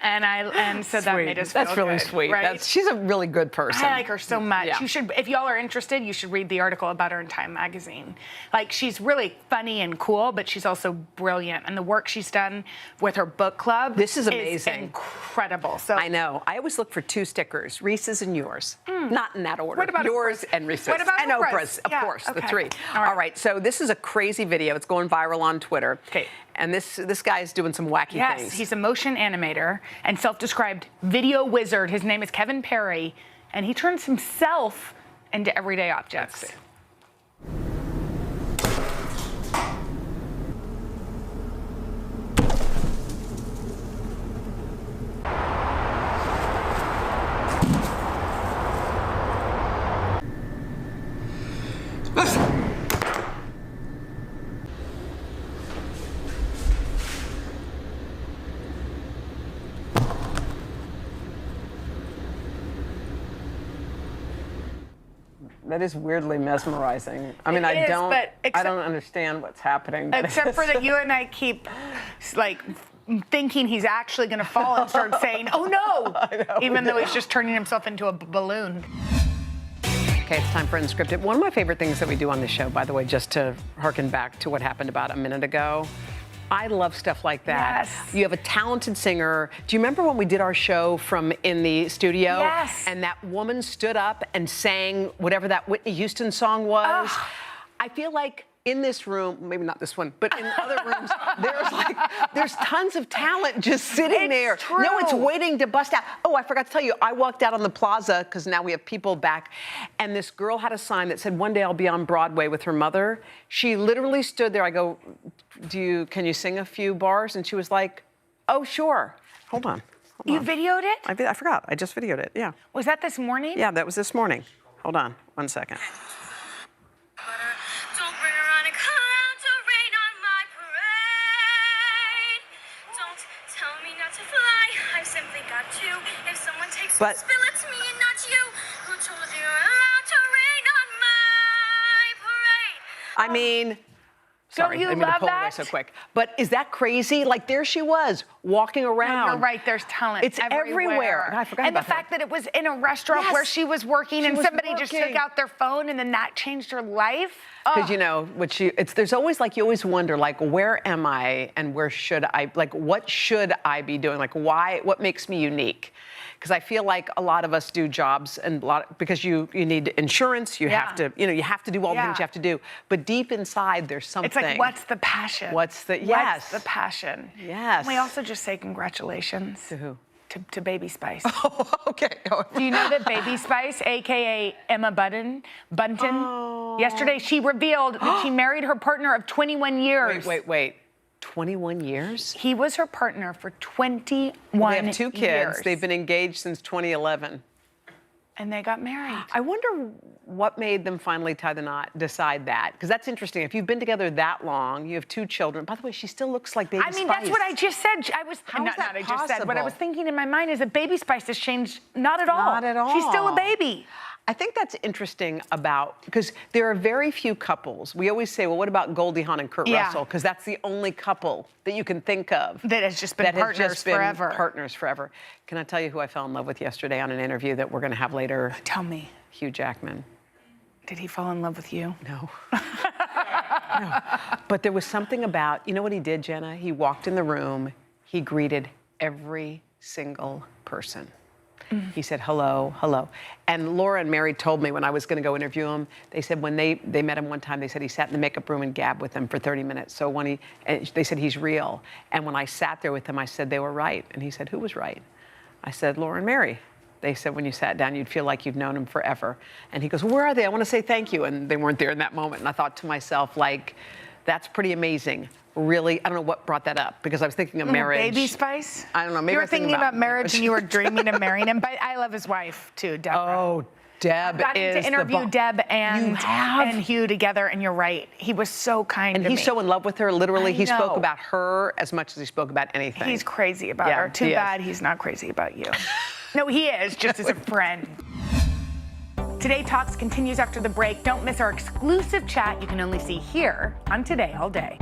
And so that made us feel That's really good, sweet. Right? She's a really good person. I like her so much. Yeah. You should, if y'all are interested, you should read the article about her in Time Magazine. Like, she's really funny and cool, but she's also brilliant. And the work she's done with her book club is amazing. Incredible. So I know. I always look for 2 stickers, Reese's and yours. Not in that order. What about yours and Reese's? What about and Oprah's? Of course, the 3. All right. So this is a crazy video. It's going viral on Twitter. Okay. And this guy is doing some wacky things. Yes, he's a motion animator and self-described video wizard. His name is Kevin Perry, and he turns himself into everyday objects. That is weirdly mesmerizing. I mean, I don't understand what's happening. Except for that you and I keep, like, thinking he's actually going to fall and start saying, oh no, even though he's just turning himself into a balloon. Okay, it's time for Unscripted. One of my favorite things that we do on the show, by the way, just to harken back to what happened about a minute ago, I love stuff like that. Yes. You have a talented singer. Do you remember when we did our show from in the studio? Yes. And that woman stood up and sang whatever that Whitney Houston song was? I feel like in this room, maybe not this one, but in other rooms, there's tons of talent just sitting there. True. No, it's waiting to bust out. Oh, I forgot to tell you, I walked out on the plaza because now we have people back, and this girl had a sign that said, "One day I'll be on Broadway with her mother." She literally stood there. I go, can you sing a few bars? And she was like, "Oh, sure." Hold on. You videoed it? I forgot. I just videoed it. Yeah. Was that this morning? Yeah, that was this morning. Hold on 1 second. But spill it to me and not you. Who told you you're allowed to rain on my parade? I mean, sorry, you I didn't mean to love pull away that? so quick. But is that crazy? Like, there she was walking around. No, you're right. There's talent. It's everywhere. God, I forgot and about the fact that it was in a restaurant Yes. where she was working, She and was somebody just took working. out their phone, and then that changed her life. Because you know there's always like you always wonder like where am I and where should I like what should I be doing, like what makes me unique? Because I feel like a lot of us do jobs and because you need insurance, you have to you have to do all the things you have to do, but deep inside there's something. It's like, what's the passion? What's the What's the passion? Yes. Can we also just say congratulations to who? To Baby Spice. Oh, okay. Do you know that Baby Spice, aka Emma Bunton, yesterday she revealed that she married her partner of 21 years. Wait. 21 years? He was her partner for 21 They have 2 kids. years. They've been engaged since 2011. And they got married. I wonder what made them finally tie the knot, decide that. Because that's interesting. If you've been together that long, you have 2 children. By the way, she still looks like Baby Spice. I mean, that's what I just said. I was How is that I just said. What I was possible? thinking in my mind is that Baby Spice has changed. Not at all. Not at all. She's still a baby. I think that's interesting because there are very few couples. We always say, well, what about Goldie Hawn and Kurt Yeah. Russell? Because that's the only couple that you can think of That has just been partners forever. Partners forever. Can I tell you who I fell in love with yesterday on an interview that we're going to have later? Tell me. Hugh Jackman. Did he fall in love with you? No. No. But there was something about, you know what he did, Jenna? He walked in the room, he greeted every single person. He said, hello, hello. And Laura and Mary told me when I was going to go interview him, they said when they met him one time, they said he sat in the makeup room and gabbed with them for 30 minutes. So when they said he's real. And when I sat there with him, I said they were right. And he said, who was right? I said, Laura and Mary. They said when you sat down, you'd feel like you'd known him forever. And he goes, well, where are they? I want to say thank you. And they weren't there in that moment. And I thought to myself, like, that's pretty amazing. Really, I don't know what brought that up because I was thinking of marriage. Baby Spice? I don't know. Maybe you I were was thinking thinking about marriage and you were dreaming of marrying him. But I love his wife too, Deborah. Oh, Deb I've gotten is to interview Deb and Hugh together, and you're right. He was so kind to me. And he's so in love with her. Literally, I he spoke know. about her as much as he spoke about anything. He's crazy about her. Too bad he's not crazy about you. No, he is, just as a friend. Today Talks continues after the break. Don't miss our exclusive chat you can only see here on Today All Day.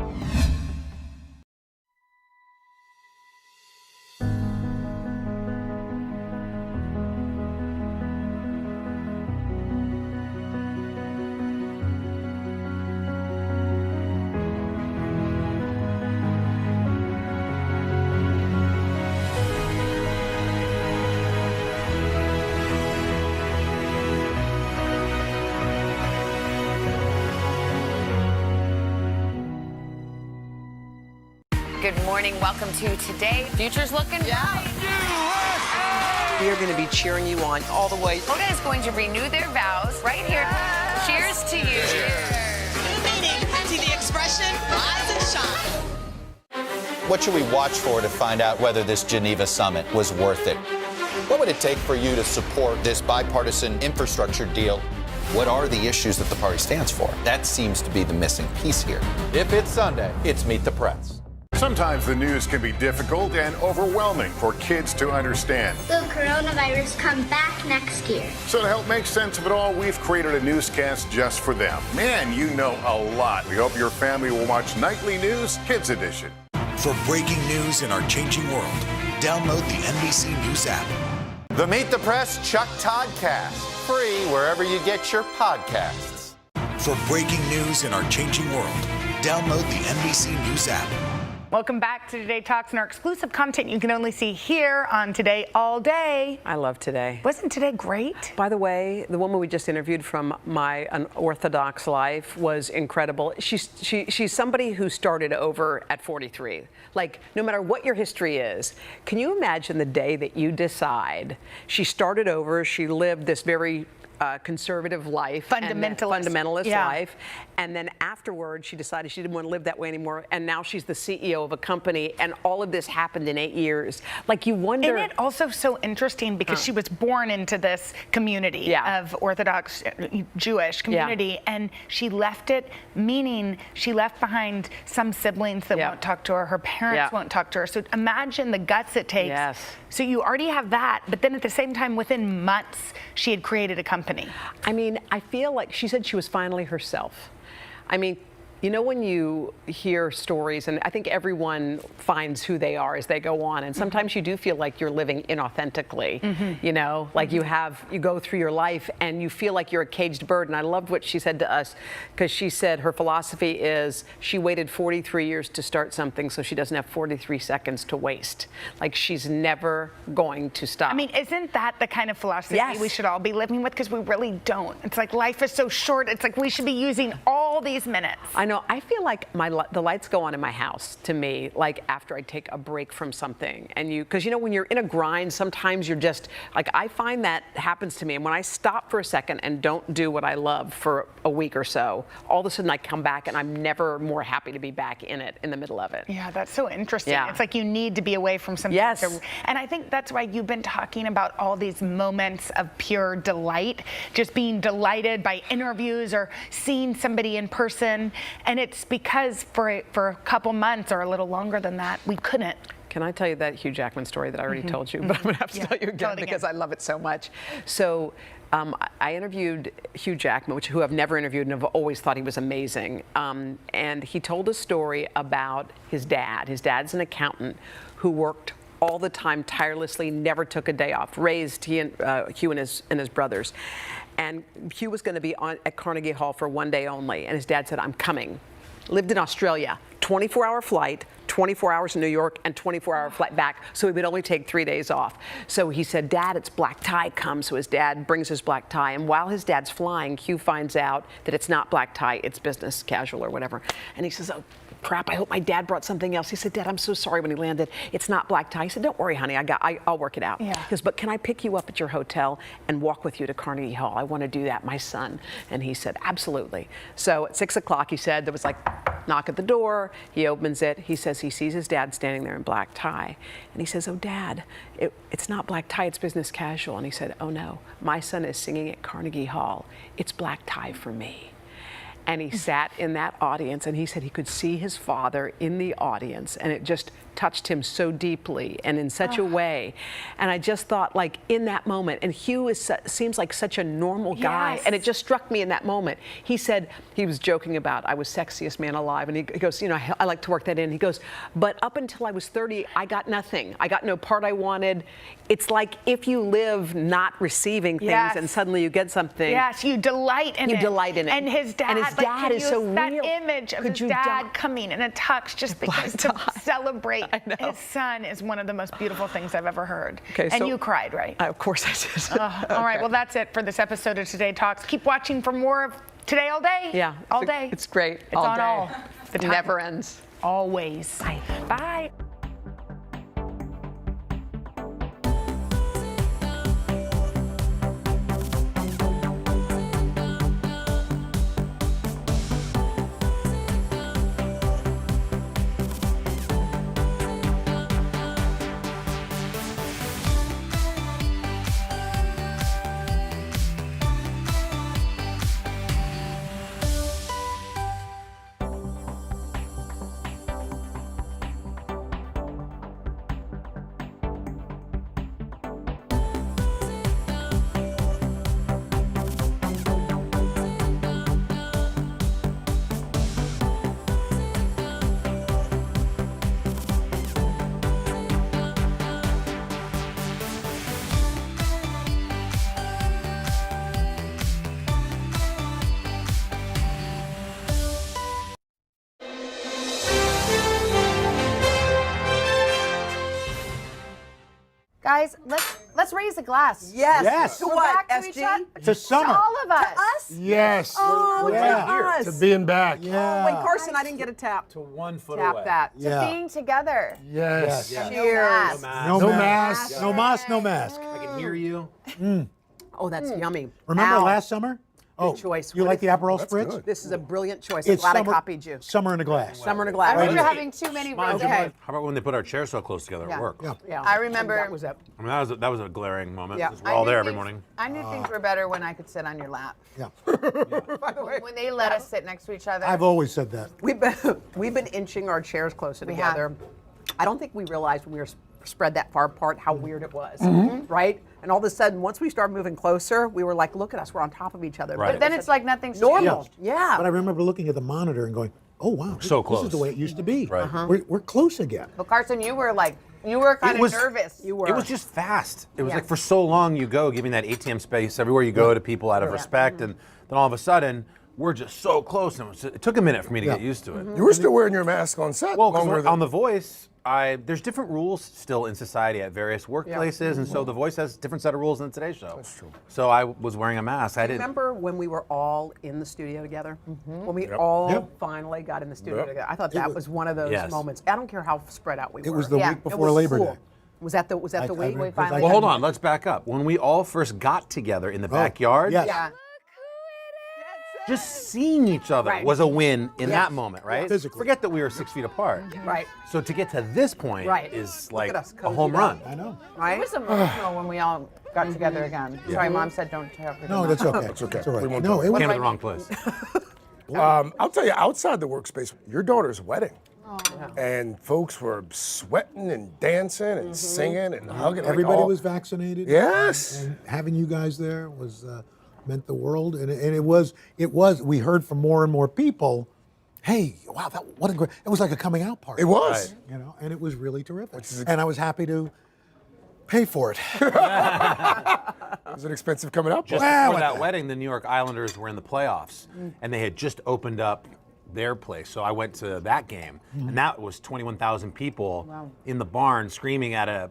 Good morning. Welcome to Today. Future's looking bright. We are going to be cheering you on all the way. Hoda is going to renew their vows right here. Cheers to you. New meaning to the expression rise and shine. What should we watch for to find out whether this Geneva summit was worth it? What would it take for you to support this bipartisan infrastructure deal? What are the issues that the party stands for? That seems to be the missing piece here. If it's Sunday, it's Meet the Press. Sometimes the news can be difficult and overwhelming for kids to understand. Will coronavirus come back next year? So to help make sense of it all, we've created a newscast just for them. Man, you know a lot. We hope your family will watch Nightly News Kids Edition. For breaking news in our changing world, download the NBC News app. The Meet the Press Chuck Todd Cast, free wherever you get your podcasts. For breaking news in our changing world, download the NBC News app. Welcome back to Today Talks and our exclusive content you can only see here on Today All Day. I love Today. Wasn't Today great? By the way, the woman we just interviewed from My Unorthodox Life was incredible. She's somebody who started over at 43. Like, no matter what your history is, can you imagine the day that you decide she started over, she lived this very conservative life, fundamentalist life, and then afterwards she decided she didn't want to live that way anymore, and now she's the CEO of a company, and all of this happened in 8 years. Like, you wonder. Isn't it also so interesting because she was born into this community of Orthodox Jewish community, and she left it, meaning she left behind some siblings that won't talk to her, her parents won't talk to her. So imagine the guts it takes. So you already have that, but then at the same time, within months, she had created a company. I mean, I feel like she said she was finally herself. I mean, you know, when you hear stories, and I think everyone finds who they are as they go on, and sometimes you do feel like you're living inauthentically, you know, like you go through your life and you feel like you're a caged bird. And I loved what she said to us, because she said her philosophy is she waited 43 years to start something so she doesn't have 43 seconds to waste. Like, she's never going to stop. I mean, isn't that the kind of philosophy we should all be living with? Because we really don't. It's like life is so short. It's like we should be using all these minutes. I know. I feel like the lights go on in my house, to me, like after I take a break from something. And because, you know, when you're in a grind, sometimes you're just, like, I find that happens to me. And when I stop for a second and don't do what I love for a week or so, all of a sudden I come back and I'm never more happy to be back in it, in the middle of it. Yeah, that's so interesting. Yeah. It's like you need to be away from something. Yes. And I think that's why you've been talking about all these moments of pure delight, just being delighted by interviews or seeing somebody in person. And it's because for a couple months or a little longer than that, we couldn't. Can I tell you that Hugh Jackman story that I already told you? But I'm going to have to tell you again because I love it so much. So I interviewed Hugh Jackman, who I've never interviewed and have always thought he was amazing. And he told a story about his dad. His dad's an accountant who worked all the time tirelessly, never took a day off, raised Hugh and his brothers. And Hugh was going to be at Carnegie Hall for one day only. And his dad said, I'm coming. Lived in Australia, 24-hour flight, 24 hours in New York, and 24-hour flight back. So he would only take 3 days off. So he said, Dad, it's black tie, come. So his dad brings his black tie. And while his dad's flying, Hugh finds out that it's not black tie, it's business casual or whatever. And he says, oh, crap, I hope my dad brought something else. He said, Dad, I'm so sorry when he landed. It's not black tie. He said, don't worry, honey, I'll work it out. He goes, but can I pick you up at your hotel and walk with you to Carnegie Hall? I want to do that, my son. And he said, absolutely. So at 6 o'clock, he said, there was like knock at the door. He opens it. He says he sees his dad standing there in black tie. And he says, oh, Dad, it's not black tie, it's business casual. And he said, oh, no, my son is singing at Carnegie Hall. It's black tie for me. And he sat in that audience, and he said he could see his father in the audience, and it just touched him so deeply and in such a way. And I just thought, like, in that moment, and Hugh seems like such a normal guy, and it just struck me in that moment. He said, he was joking about, I was sexiest man alive, and he goes, you know, I like to work that in. He goes, but up until I was 30, I got nothing. I got no part I wanted. It's like if you live not receiving things and suddenly you get something. Yes, you delight in it. You delight in it. And his dad, is so real. That image of his dad coming in a tux just because to celebrate his son is one of the most beautiful things I've ever heard. Okay, and you cried, right? Of course I did. All right, well, that's it for this episode of Today Talks. Keep watching for more of Today All Day. Yeah. All day. It's great. It's all on day. all the time. It never ends. Always. Bye. Bye. Guys, let's raise a glass. Yes. Go To what, back to each other. SG? To summer. To all of us. To us? Yes. Oh, we're yeah. right here to being back. Yeah. Wait, Carson, I didn't get a tap. To 1 foot Tap away. that. Yeah. To being together. Yes. Yes. Cheers. No No mask. mask. No mask. No mask. I can hear you. Oh, that's yummy. Remember Ow. last summer? Good choice. You What like the is- Aperol That's Spritz? good. This is a brilliant choice. I'm It's glad summer, I copied you. Summer in a glass. Summer in a I glass. remember having too many roses. Okay. How about when they put our chairs so close together at work? Yeah. I remember. That was it. I mean, that was a glaring moment. Yeah. 'Cause we're all knew there every things- morning. I knew things were better when I could sit on your lap. Yeah. By the way, When they let us sit next to each other. I've always said that. we've been inching our chairs closer We have. together. I don't think we realized when we were spread that far apart how weird it was, right? And all of a sudden, once we started moving closer, we were like, look at us, we're on top of each other. Right. But then it's like nothing's normal. changed. Yeah. But I remember looking at the monitor and going, oh, wow. So This close. is the way it used to be. Right. We're close again. But Carson, you were kind of nervous. You were. It was just fast. It was Yeah. like for so long you go giving that ATM space everywhere you go to people out of respect, and then all of a sudden we're just so close, and it took a minute for me to get used to it. You were still wearing your mask on set. Well, 'cause longer than on The Voice, there's different rules still in society at various workplaces, and so The Voice has a different set of rules than Today's Show. That's true. So I was wearing a mask. I didn't. Remember when we were all in the studio together? When we all finally got in the studio together? I thought that was one of those Yes. moments. I don't care how spread out we were. It was the Yeah. week It before was Labor cool. Day. Was that the week we finally? Well, hold on. Let's back up. When we all first got together in the backyard, yes. Yeah. just seeing each other Right. was a win in that moment, right? Physically. Forget that we were 6 feet apart. Right. So to get to this point Right. is Look like at us, a cozied home up. run. I know. Right? It was emotional when we all got together again. Sorry, Mom said don't talk. No, that's okay. That's okay. That's all right. We won't No, talk it was, Came to the wrong place. I'll tell you, outside the workspace, your daughter's wedding. And folks were sweating and dancing and singing and hugging. like everybody all- was vaccinated. Yes. And having you guys there was meant the world. And it was. We heard from more and more people. Hey, wow, what a great! It was like a coming out party. It was. Right. You know, and it was really terrific. And I was happy to pay for it. Was it expensive coming up? Just Well, before what that the- wedding, the New York Islanders were in the playoffs, and they had just opened up their place. So I went to that game, and that was 21,000 people in the barn screaming at a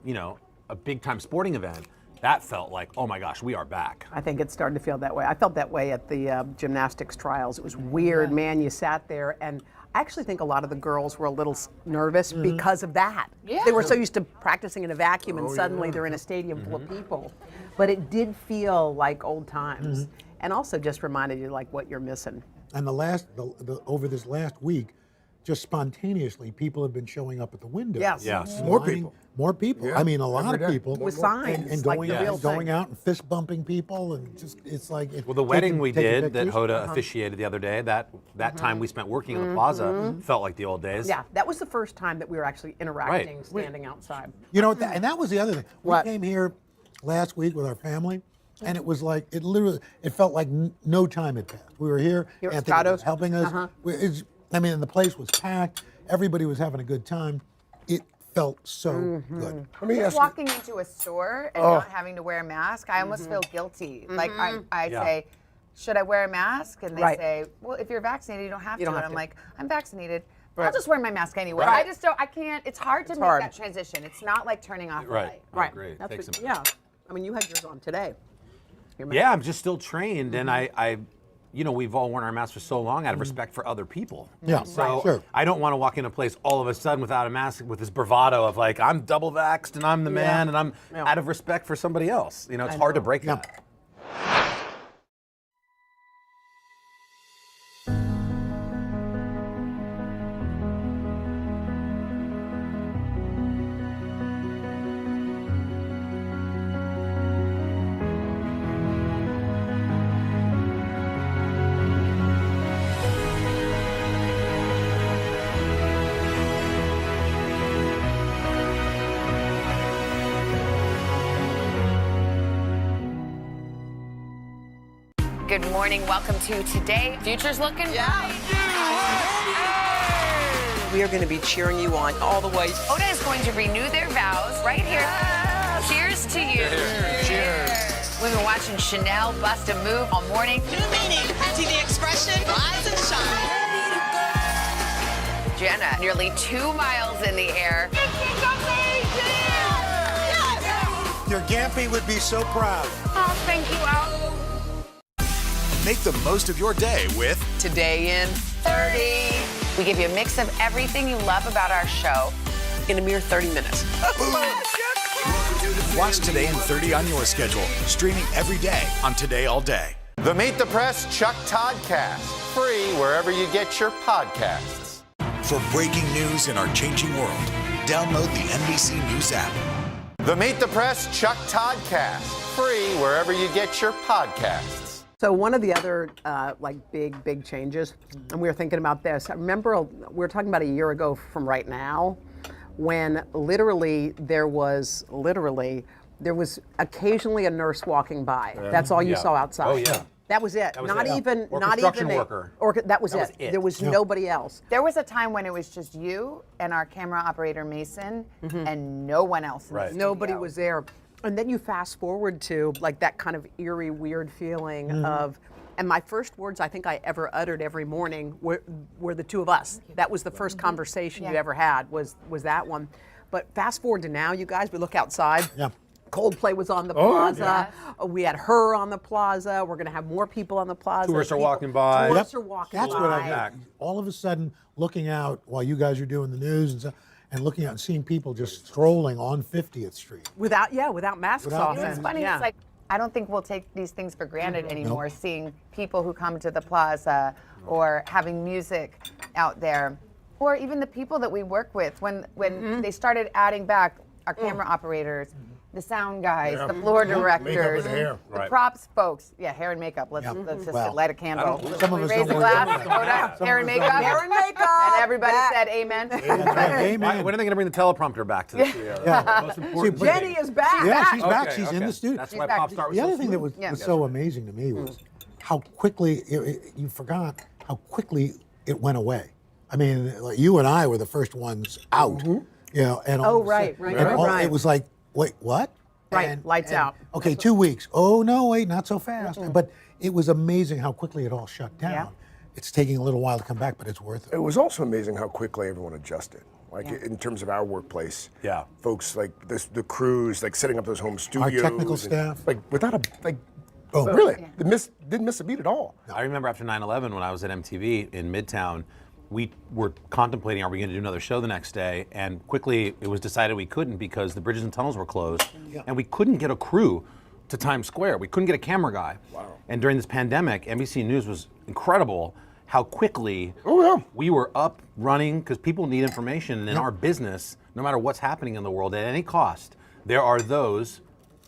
big time sporting event. That felt like, oh my gosh, we are back. I think it's starting to feel that way. I felt that way at the gymnastics trials. It was weird, man. You sat there, and I actually think a lot of the girls were a little nervous because of that. Yeah. They were so used to practicing in a vacuum, and suddenly they're in a stadium full of people. But it did feel like old times, and also just reminded you like what you're missing. And over this last week, just spontaneously, people have been showing up at the window. Yes. Yes. More Lining- people. More people. Yeah, I mean, a lot every of day. people. With signs, And like going, the real going thing. out and fist bumping people, and just it's like. Well, the wedding we taking did that pictures. Hoda officiated the other day, that time we spent working on the plaza felt like the old days. Yeah, that was the first time that we were actually interacting, standing outside. You know, and that was the other thing. What? We came here last week with our family, and it was like it felt like no time had passed. We were here. Here at Anthony was Scotto's? helping us. The place was packed. Everybody was having a good time. It felt so good. Let me Just ask you. walking into a store and not having to wear a mask, I almost feel guilty. Like I say, should I wear a mask? And they Right. say, well, if you're vaccinated, you don't have You to. don't And have I'm to. like, I'm vaccinated. I'll just wear my mask anyway. Right. I just don't. I can't. It's hard to make hard. that transition. It's not like turning off a Right. light. I agree. That's Takes what- a minute. yeah. I mean, you had yours on today. Yeah, I'm just still trained, and I we've all worn our masks for so long out of respect for other people. Yeah, So sure. I don't want to walk in a place all of a sudden without a mask with this bravado of like, I'm double vaxxed and I'm the man and I'm out of respect for somebody else. You know, it's hard to break that. Good morning. Welcome to Today. Future's looking bright. We are going to be cheering you on all the way. Hoda is going to renew their vows right here. Cheers to you. Cheers. We've been watching Chanel bust a move all morning. New meaning to the expression rise and shine. Jenna, nearly 2 miles in the air. Your Gampy would be so proud. Oh, thank you, Al. Make the most of your day with Today in 30. We give you a mix of everything you love about our show in a mere 30 minutes. Watch Today in 30 on your schedule, streaming every day on Today All Day. The Meet the Press Chuck Toddcast, free wherever you get your podcasts. For breaking news in our changing world, download the NBC News app. The Meet the Press Chuck Toddcast, free wherever you get your podcasts. So one of the other big changes, and we were thinking about this. I remember we were talking about a year ago from right now, when there was occasionally a nurse walking by. Yeah. That's all you Yeah. saw outside. Oh, yeah. That was it. That was not it. even Or not construction even worker. that was it. There was nobody else. There was a time when it was just you and our camera operator Mason and no one else in the studio. Nobody was there. And then you fast forward to like that kind of eerie, weird feeling of, and my first words I think I ever uttered every morning were the two of us. That was the first conversation you ever had was that one. But fast forward to now, you guys, we look outside. Yeah. Coldplay was on the plaza. We had her on the plaza. We're going to have more people on the plaza. Tourists are walking by. Tourists are walking That's by. what I mean. All of a sudden, looking out while you guys are doing the news and stuff, and looking out and seeing people just strolling on 50th Street. Without masks Without on. It's funny. It's like I don't think we'll take these things for granted anymore. Seeing people who come to the plaza or having music out there, or even the people that we work with when they started adding back our camera operators, the sound guys, the floor directors, Makeup and hair. the Right. props folks. Yeah, hair and makeup. Let's just light a candle. Some of We us raise don't a work glass, that way. Hoda, hair and makeup. Hair and makeup. And everybody said amen. Amen. When are they going to bring the teleprompter back to the studio? Most important thing. Jenny is back. Yeah, she's back. Okay, She's in okay. the studio. That's why back. Pop Star was The so other thing that smooth. was so amazing to me was how quickly you forgot how quickly it went away. I mean, like you and I were the first ones out, you know, and all of a right, sudden- right, and all- right. It was like, wait, what? Right, lights out. Okay, 2 weeks. Oh no, wait, not so fast. But it was amazing how quickly it all shut down. Yeah. It's taking a little while to come back, but it's worth it. It was also amazing how quickly everyone adjusted. Like in terms of our workplace, folks like the crews, like setting up those home studios, technical and, staff. like without Oh, really, didn't miss a beat at all. I remember after 9/11 when I was at MTV in Midtown, we were contemplating, are we going to do another show the next day? And quickly it was decided we couldn't because the bridges and tunnels were closed. And we couldn't get a crew to Times Square. We couldn't get a camera guy. Wow. And during this pandemic, NBC News was incredible how quickly we were up running because people need information. And in our business, no matter what's happening in the world at any cost, there are those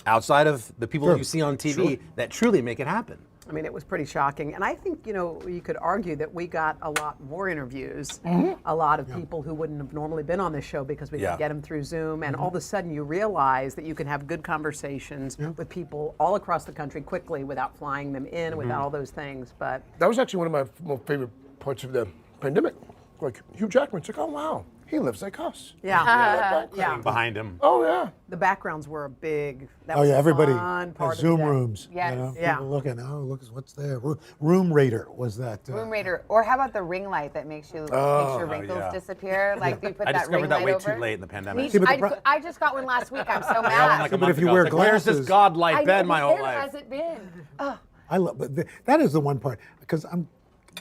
outside of the people that you see on TV that truly make it happen. I mean, it was pretty shocking. And I think, you could argue that we got a lot more interviews, a lot of people who wouldn't have normally been on this show because we could get them through Zoom. And all of a sudden you realize that you can have good conversations with people all across the country quickly without flying them in, without all those things. But That was actually one of my most favorite parts of the pandemic. Like Hugh Jackman's like, oh wow, he lives like us. yeah. Behind him. Oh yeah. The backgrounds were a big, that Oh was yeah, a everybody fun has part of Zoom the day. rooms. Yes. You know, Yeah. people looking. Oh, look, what's there? Room Raider was that. Room Raider, or how about the ring light that makes your wrinkles disappear? Like you put I that ring discovered that light way over. too late in the pandemic. I just got one last week. I'm so I got one mad. like a But month if you ago. I wear was like, where's this glasses- God light I know, been my whole where life? has it been? Oh. I love, but that is the one part because I'm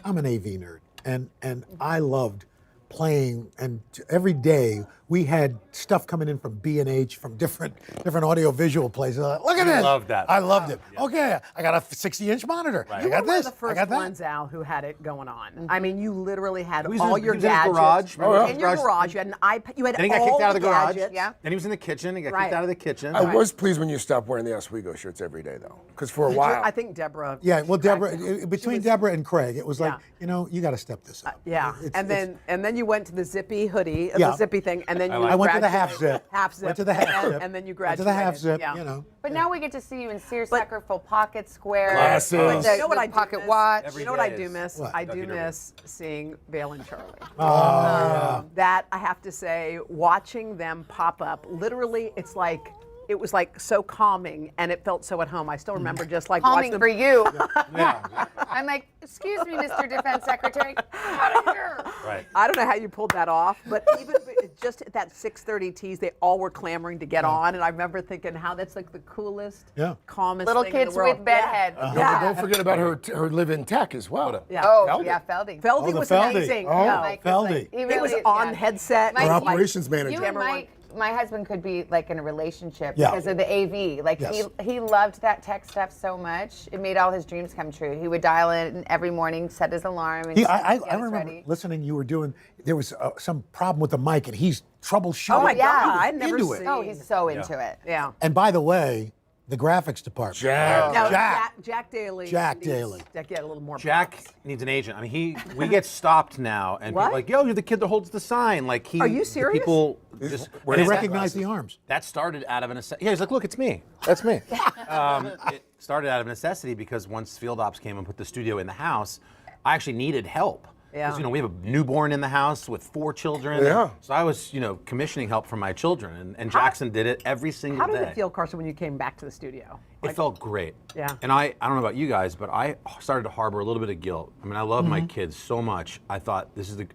an AV nerd and I loved playing, and every day we had stuff coming in from B&H, from different audio visual places. Look at You this! loved that. I loved it. Okay, I got a 60-inch monitor. I You got were one this. of the first I got that. ones, Al, who had it going on. I mean, you literally had He was all in- your he was in his gadgets garage. Remember in your garage. You had an iPad. You had Then he got all kicked out of the garage. gadgets. Yeah. Then he was in the kitchen. He got Right. kicked out of the kitchen. I was pleased when you stopped wearing the Oswego shirts every day though, because for a while. I think Deborah. Yeah, well, Deborah, between Deborah and Craig, it was like, Yeah. you got to step this up. Yeah, and then you went to the zippy hoodie, Yeah. the zippy thing, and then you I went to the graduated. half zip. Half zip. Went to the half zip. and then you Went to graduated. the half zip. Yeah. You know. But now we get to see you in seersucker full pocket square. Glasses. With the, You know what I do pocket miss? watch. Every You know what I day do is- miss? What? I do miss seeing Vale and Charlie. Oh, That I have to say, watching them pop up, literally, it's like it was like so calming, and it felt so at home. I still remember just like Calming watching for you. Yeah. I'm like, excuse me, Mr. Defense Secretary. Out of here. Right. I don't know how you pulled that off, but even just at that 6:30 tease, they all were clamoring to get on, and I remember thinking how that's like the coolest, calmest Little thing in the kids world. with bedhead. Don't forget about her live-in tech as well. Yeah. Oh, Feldy. yeah, Feldy. Feldy was amazing. Oh, Yeah. Mike was Feldy. like- He was on headset. Our Mike, operations manager. You and Mike, my husband could be like in a relationship Yeah. because of the AV. Like Yes. he loved that tech stuff so much. It made all his dreams come true. He would dial in every morning, set his alarm, and I get us remember ready. listening. You were doing. There was some problem with the mic, and he's troubleshooting. Oh my yeah. God, I'd never into seen. it. Oh, he's so into it. Yeah. And by the way, the graphics department. No, Jack. Jack Daly. Jack needs- Daly. Jack get a little more. Jack props. needs an agent. I mean, we get stopped now, and people What? are like, "Yo, you're the kid that holds the sign." Like he. Are you the serious? People just Where and they it's- recognize the arms. That started out of a necessity. Yeah, he's like, "Look, it's me. That's me." It started out of necessity because once Field Ops came and put the studio in the house, I actually needed help. Yeah. Because, we have a newborn in the house with 4 children. Yeah. So I was, commissioning help for my children, and Jackson did it every single How day. did it feel, Carson, when you came back to the studio? It felt great. Yeah. And I don't know about you guys, but I started to harbor a little bit of guilt. I mean, I love my kids so much. I thought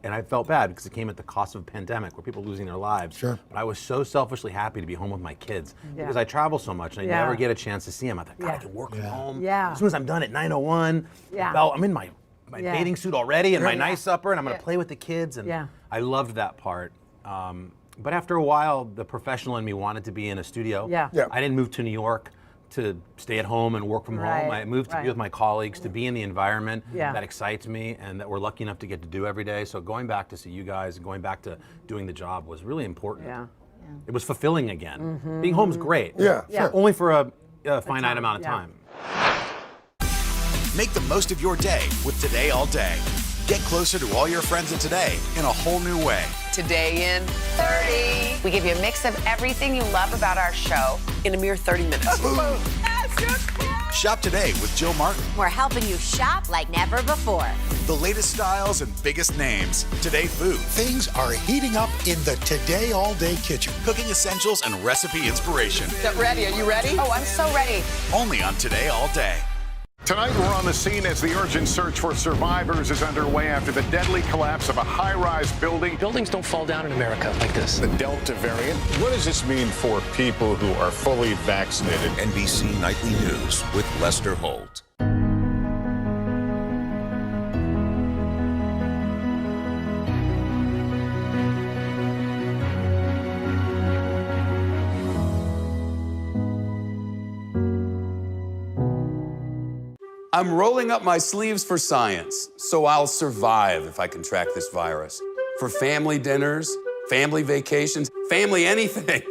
and I felt bad because it came at the cost of a pandemic where people are losing their lives. Sure. But I was so selfishly happy to be home with my kids Yeah. because I travel so much and I Yeah. never get a chance to see them. I thought, God, I Yeah. can work from home. Yeah. As soon as I'm done at 9:01, Yeah. I'm in my Yeah. bathing suit already and my Yeah. nice supper, and I'm going to Yeah. play with the kids. And Yeah. I loved that part. But after a while, the professional in me wanted to be in a studio. Yeah. Yeah. I didn't move to New York to stay at home and work from home. Right, I moved to right. be with my colleagues, to be in the environment Yeah. that excites me and that we're lucky enough to get to do every day. So going back to see you guys and going back to doing the job was really important. Yeah. It was fulfilling again. Being home's great. Yeah, Yeah. sure. Only for a finite time, amount of yeah. time. Make the most of your day with Today All Day. Get closer to all your friends at Today in a whole new way. Today in 30. We give you a mix of everything you love about our show. a mere 30 minutes. Shop today with Jill Martin. We're helping you shop like never before. The latest styles and biggest names. Today Food. Things are heating up in the Today All Day kitchen. Cooking essentials and recipe inspiration. Get ready. Are you ready? Oh, I'm so ready. Only on Today All Day. Tonight, we're on the scene as the urgent search for survivors is underway after the deadly collapse of a high-rise building. Buildings don't fall down in America like this. The Delta variant. What does this mean for people who are fully vaccinated? NBC Nightly News with Lester Holt. I'm rolling up my sleeves for science, so I'll survive if I contract this virus. For family dinners, family vacations, family anything.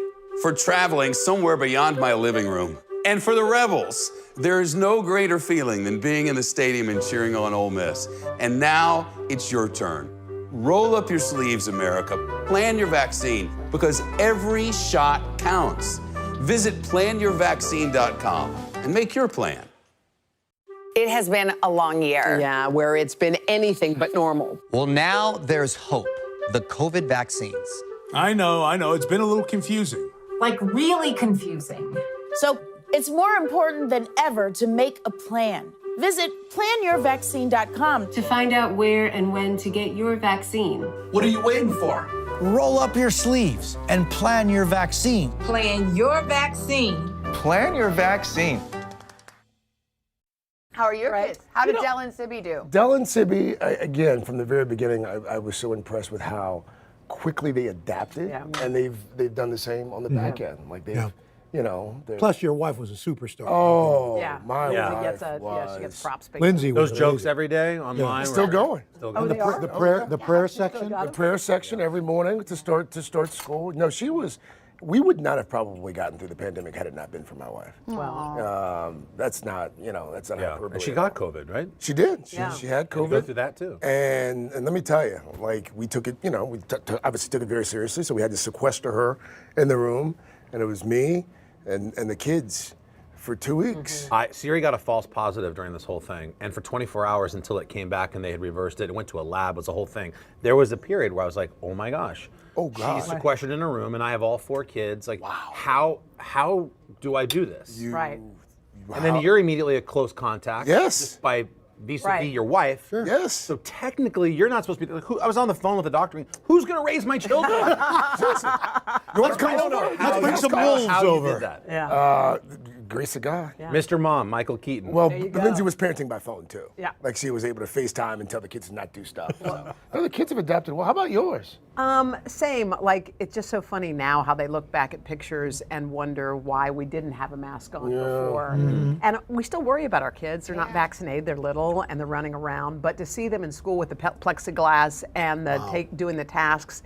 For traveling somewhere beyond my living room. And for the Rebels, there is no greater feeling than being in the stadium and cheering on Ole Miss. And now it's your turn. Roll up your sleeves, America. Plan your vaccine, because every shot counts. Visit planyourvaccine.com and make your plan. It has been a long year. Yeah, where it's been anything but normal. Well, now there's hope. The COVID vaccines. I know. It's been a little confusing. Like really confusing. So it's more important than ever to make a plan. Visit planyourvaccine.com to find out where and when to get your vaccine. What are you waiting for? Roll up your sleeves and plan your vaccine. Plan your vaccine. Plan your vaccine. How are your kids? How did Dell and Sibby do? Dell and Sibby, again, from the very beginning, I was so impressed with how quickly they adapted, and they've done the same on the back end. Like they've, they're- Plus, your wife was a superstar. Oh, Yeah. my She wife gets was. she gets props. big Lindsay time. was Those jokes amazing. every day online. Still were- going. Still Oh, going. they are? The prayer section. got The 'em? prayer section every morning to start school. No, she was. We would not have probably gotten through the pandemic had it not been for my wife. Well, That's not, that's not hyperbole. And she at got all. COVID, right? She did. She had Had to COVID. go through that too. And let me tell you, like we took it, we obviously took it very seriously. So we had to sequester her in the room, and it was me and the kids for 2 weeks. Siri got a false positive during this whole thing, and for 24 hours until it came back and they had reversed it, it went to a lab, it was a whole thing. There was a period where I was like, oh my gosh. Oh God. She's sequestered in a room, and I have all 4 kids. Like, how do I do this? Right. And then you're immediately a close contact. Yes. Just by vis-a-vis Right. your wife. Sure. Yes. So technically, you're not supposed to be. Like, I was on the phone with the doctor. Who's going to raise my children? You want to come over? Let's bring some wolves How you over. did that. Yeah. Grace of God. Mr. Mom, Michael Keaton. Well, Lindsay was parenting by phone too. Yeah. Like she was able to FaceTime and tell the kids to not do stuff. So. No, the kids have adapted well. How about yours? Same. Like, it's just so funny now how they look back at pictures and wonder why we didn't have a mask on before. And we still worry about our kids. They're not vaccinated. They're little and they're running around. But to see them in school with the plexiglass and the doing the tasks,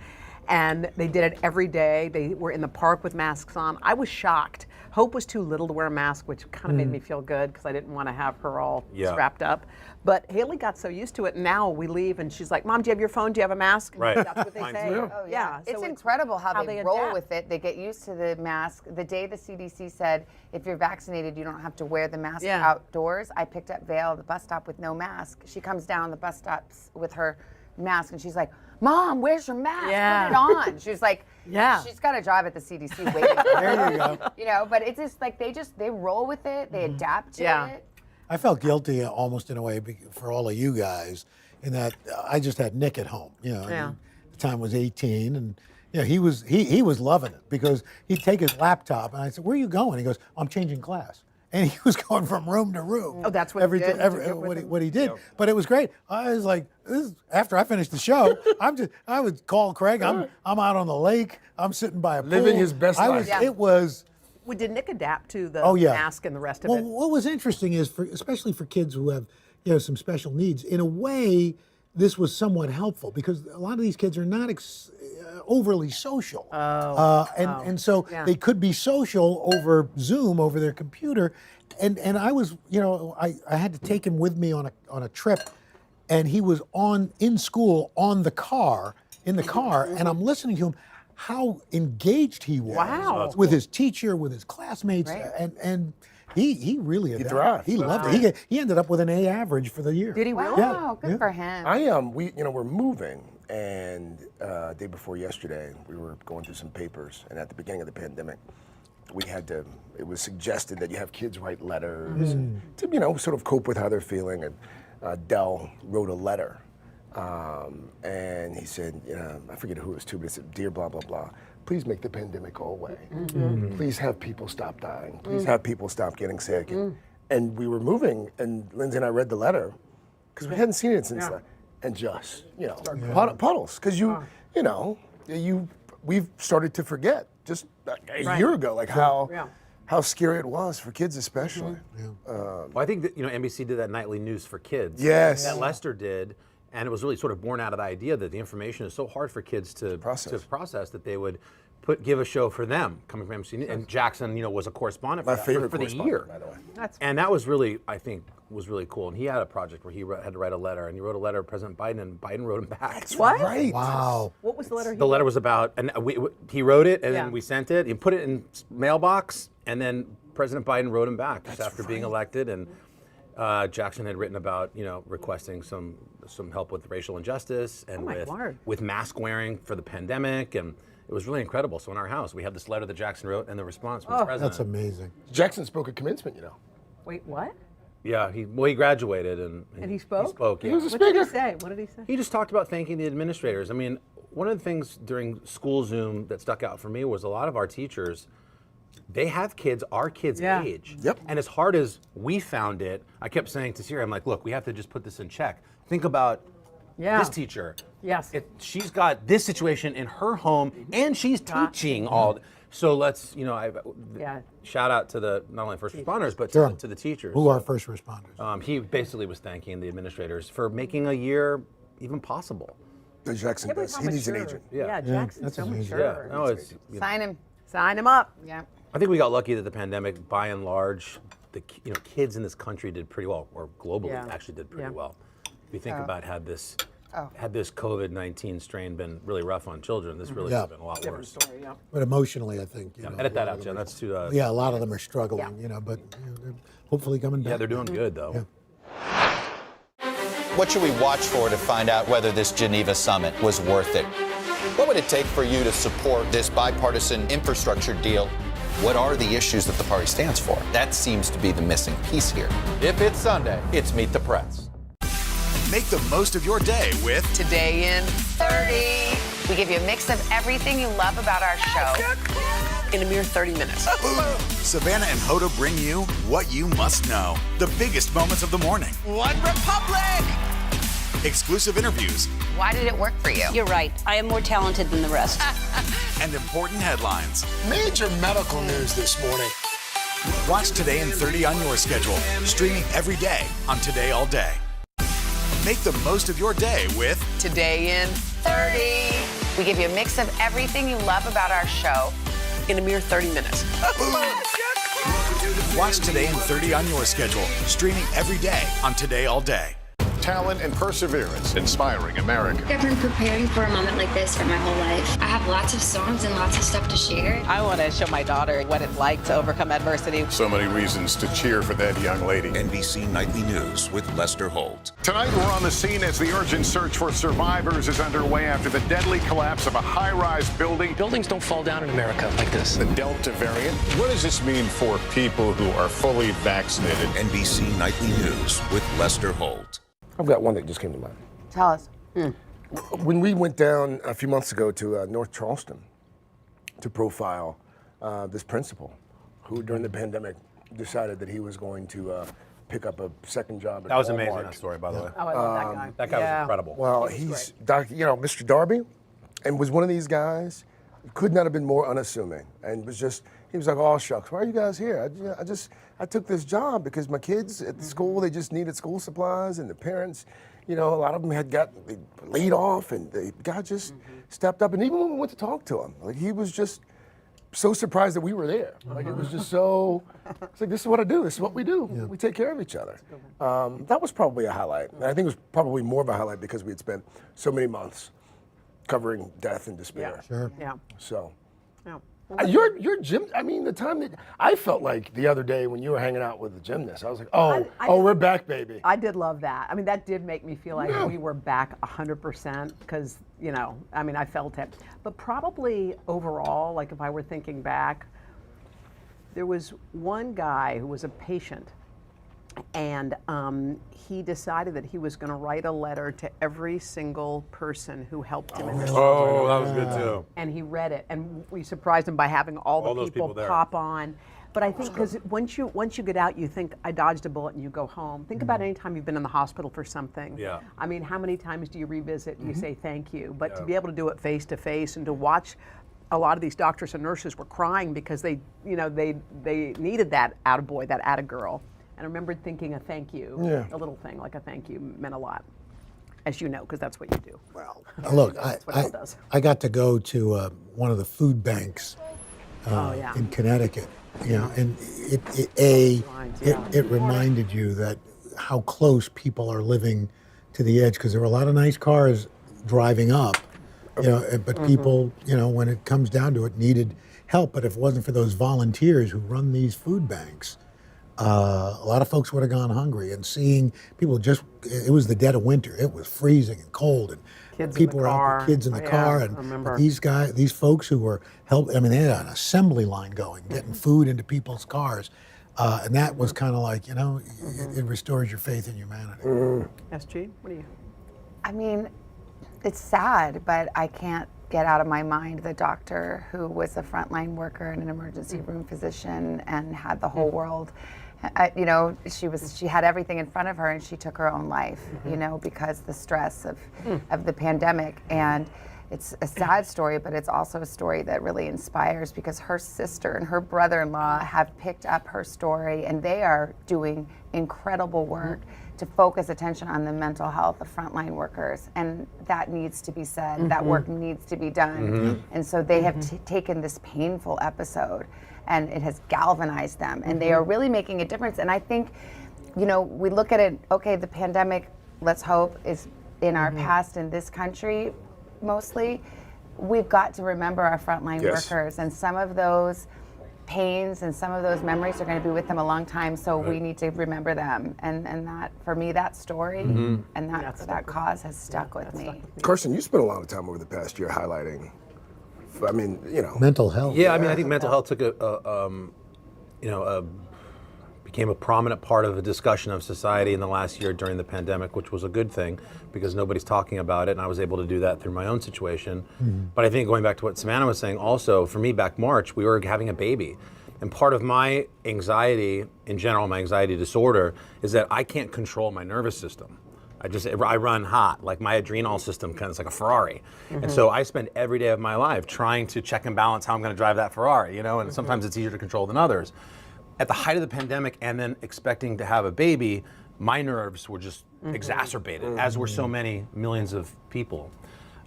and they did it every day. They were in the park with masks on. I was shocked. Hope was too little to wear a mask, which kind of made me feel good because I didn't want to have her all strapped up. But Haley got so used to it. And now we leave and she's like, Mom, do you have your phone? Do you have a mask? Right. That's what they say. too. Oh, yeah. It's incredible how they roll adapt. with it. They get used to the mask. The day the CDC said, if you're vaccinated, you don't have to wear the mask outdoors, I picked up Vale at the bus stop with no mask. She comes down the bus stops with her mask and she's like, Mom, where's your mask? Yeah. Put it on. She's like, Yeah. she's got a job at the CDC waiting for her. There you go. You know, but it's just like they roll with it. They adapt to it. I felt guilty almost in a way for all of you guys in that I just had Nick at home. You know, Yeah. and the time was 18, and you know, he was loving it because he'd take his laptop and I said, "Where are you going?" He goes, "I'm changing class." And he was going from room to room. Oh, that's what he did? What he did. But it was great. I was like, after I finished the show, I would call Craig. I'm out on the lake. I'm sitting by a pool. Living his best life. It was. Did Nick adapt to the Oh, yeah. mask and the rest of Well, it? what was interesting is, especially for kids who have, some special needs, in a way, this was somewhat helpful because a lot of these kids are not overly social. And so they could be social over Zoom, over their computer. And I was, I had to take him with me on a trip, and he was in school in the car, and I'm listening to him. How engaged he was with his teacher, with his classmates, and he really thrived. He loved it. He ended up with an A average for the year. Did he really? Wow, good for him. We're moving, and day before yesterday, we were going through some papers, and at the beginning of the pandemic, it was suggested that you have kids write letters to, sort of cope with how they're feeling, and Dell wrote a letter. And he said, I forget who it was to, but he said, "Dear blah, blah, blah, please make the pandemic go away. Please have people stop dying. Please have people stop getting sick." And we were moving, and Lindsay and I read the letter, because we hadn't seen it since then. And just, puddles. Because we've started to forget just a year ago, like how scary it was for kids especially. Well, I think that NBC did that nightly news for kids. Yes. That Lester did. And it was really sort of born out of the idea that the information is so hard for kids to process that they would give a show for them coming from NBC. And Jackson, was a correspondent My for favorite the year. by the way. And that was really, I think, was really cool. And he had a project where he had to write a letter, and he wrote a letter to President Biden, and Biden wrote him back. That's right. Wow. What was the letter? The letter was about, and he wrote it, and then we sent it. He put it in mailbox, and then President Biden wrote him back just after being elected. And Jackson had written about, requesting some help with racial injustice and with mask wearing for the pandemic, and it was really incredible. So in our house, we had this letter that Jackson wrote, and the response from the president. That's amazing. Jackson spoke at commencement, Wait, what? Yeah, he graduated and he spoke. He spoke. Yeah. He was a What did speaker. he say? What did he say? He just talked about thanking the administrators. I mean, one of the things during school Zoom that stuck out for me was a lot of our teachers, they have kids our kids' age. Yep. And as hard as we found it, I kept saying to Siri, I'm like, look, we have to just put this in check. Think about this teacher. Yes. She's got this situation in her home, and she's teaching all. So let's, shout out to not only first responders, but to the teachers. Who are first responders? He basically was thanking the administrators for making a year even possible. Jackson does. He needs an agent. Yeah, Jackson's that's so amazing. mature. Yeah. No, it's. Sign him. Sign him up. Yeah. I think we got lucky that the pandemic, by and large, the kids in this country did pretty well, or globally actually did pretty well. If you think about had this had this COVID-19 strain been really rough on children, this really would have been a lot worse. But emotionally, I think. You know, Edit that out, Jen. That's too. Yeah, a lot of them are struggling, you know, but they're hopefully coming back. Yeah, they're doing good, though. What should we watch for to find out whether this Geneva summit was worth it? What would it take for you to support this bipartisan infrastructure deal? What are the issues that the party stands for? That seems to be the missing piece here. If it's Sunday, it's Meet the Press. Make the most of your day with Today in 30. We give you a mix of everything you love about our show. In a mere 30 minutes. Savannah and Hoda bring you what you must know. The biggest moments of the morning. One Republic! Exclusive interviews. Why did it work for you? You're right. I am more talented than the rest. And important headlines. Major medical news this morning. Watch Today in 30 on your schedule. Streaming every day on Today All Day. Make the most of your day with Today in 30. We give you a mix of everything you love about our show. In a mere 30 minutes. Watch Today in 30 on your schedule. Streaming every day on Today All Day. Talent and perseverance, inspiring America. I've been preparing for a moment like this for my whole life. I have lots of songs and lots of stuff to share. I want to show my daughter what it's like to overcome adversity. So many reasons to cheer for that young lady. NBC Nightly News with Lester Holt. Tonight, we're on the scene as the urgent search for survivors is underway after the deadly collapse of a high-rise building. Buildings don't fall down in America like this. The Delta variant. What does this mean for people who are fully vaccinated? NBC Nightly News with Lester Holt. I've got one that just came to mind. Tell us. When we went down a few months ago to North Charleston to profile this principal who during the pandemic decided that he was going to pick up a second job at That was Walmart. amazing, that story, by the way. Oh, I love that guy. That guy was incredible. Well, he's, Mr. Darby, and was one of these guys, could not have been more unassuming, and was just, he was like, oh, shucks, why are you guys here? I took this job because my kids at the school, they just needed school supplies, and the parents, you know, a lot of them had got laid off, and the guy just stepped up, and even when we went to talk to him, like, he was just so surprised that we were there. Like, it was just so, it's like, this is what I do, this is what we do. We take care of each other. That was probably a highlight, and I think it was probably more of a highlight because we had spent so many months covering death and despair. Sure. Yeah. So. Yeah. Your gym, I mean, the time that I felt like the other day when you were hanging out with the gymnast, I was like, oh, we're back, baby. I did love that. I mean, that did make me feel like we were back 100% because, you know, I mean, I felt it. But probably overall, like if I were thinking back, there was one guy who was a patient and he decided that he was going to write a letter to every single person who helped him in this. Oh, that was good too. And he read it, and we surprised him by having all those the people there. pop on. But I think because once you get out, you think I dodged a bullet, and you go home. Think about any time you've been in the hospital for something. Yeah. I mean, how many times do you revisit and you say thank you? But to be able to do it face to face and to watch. A lot of these doctors and nurses were crying because they needed that attaboy, that attagirl. And I remembered thinking a thank you, a little thing like a thank you meant a lot, as you know, because that's what you do. Well, Look, that's what Elle does. I got to go to one of the food banks in Connecticut, you know, and it reminded you that how close people are living to the edge, because there were a lot of nice cars driving up, you know, but people, you know, when it comes down to it, needed help. But if it wasn't for those volunteers who run these food banks, a lot of folks would have gone hungry. And seeing people it was the dead of winter. It was freezing and cold, and kids people in the were car. out with kids in the car. And I remember. these folks who were helping, I mean, they had an assembly line going, getting food into people's cars. And that was kind of like, you know, it restores your faith in humanity. SG, what do you? I mean, it's sad, but I can't get out of my mind the doctor who was a frontline worker and an emergency room physician and had the whole world. You know, she had everything in front of her, and she took her own life. You know, because the stress of the pandemic. And it's a sad story, but it's also a story that really inspires, because her sister and her brother-in-law have picked up her story, and they are doing incredible work to focus attention on the mental health of frontline workers. And that needs to be said. That work needs to be done. And so they have taken this painful episode, and it has galvanized them, and they are really making a difference. And I think, you know, we look at it, okay, the pandemic, let's hope, is in our past in this country, mostly, we've got to remember our frontline workers, and some of those pains and some of those memories are going to be with them a long time, so we need to remember them. And that, for me, that story and that cause has stuck with me. Carson, you spent a lot of time over the past year highlighting, I mean, mental health. Yeah, I mean, I think mental health took became a prominent part of the discussion of society in the last year during the pandemic, which was a good thing because nobody's talking about it, and I was able to do that through my own situation. But I think going back to what Savannah was saying, also for me back March, we were having a baby. And part of my anxiety, in general, my anxiety disorder, is that I can't control my nervous system. I run hot, like my adrenal system kind of like a Ferrari. And so I spend every day of my life trying to check and balance how I'm going to drive that Ferrari, and sometimes it's easier to control than others. At the height of the pandemic and then expecting to have a baby, my nerves were just exacerbated, as were so many millions of people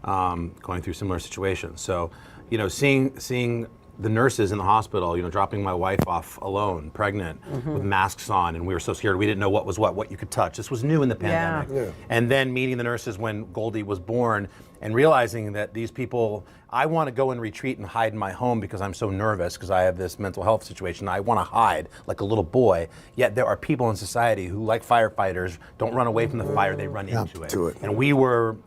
going through similar situations. So, seeing the nurses in the hospital, dropping my wife off alone, pregnant, with masks on, and we were so scared. We didn't know what was what you could touch. This was new in the pandemic. Yeah. And then meeting the nurses when Goldie was born and realizing that these people, I want to go and retreat and hide in my home because I'm so nervous because I have this mental health situation. I want to hide like a little boy, yet there are people in society who, like firefighters, don't run away from the fire, they run into it. And we were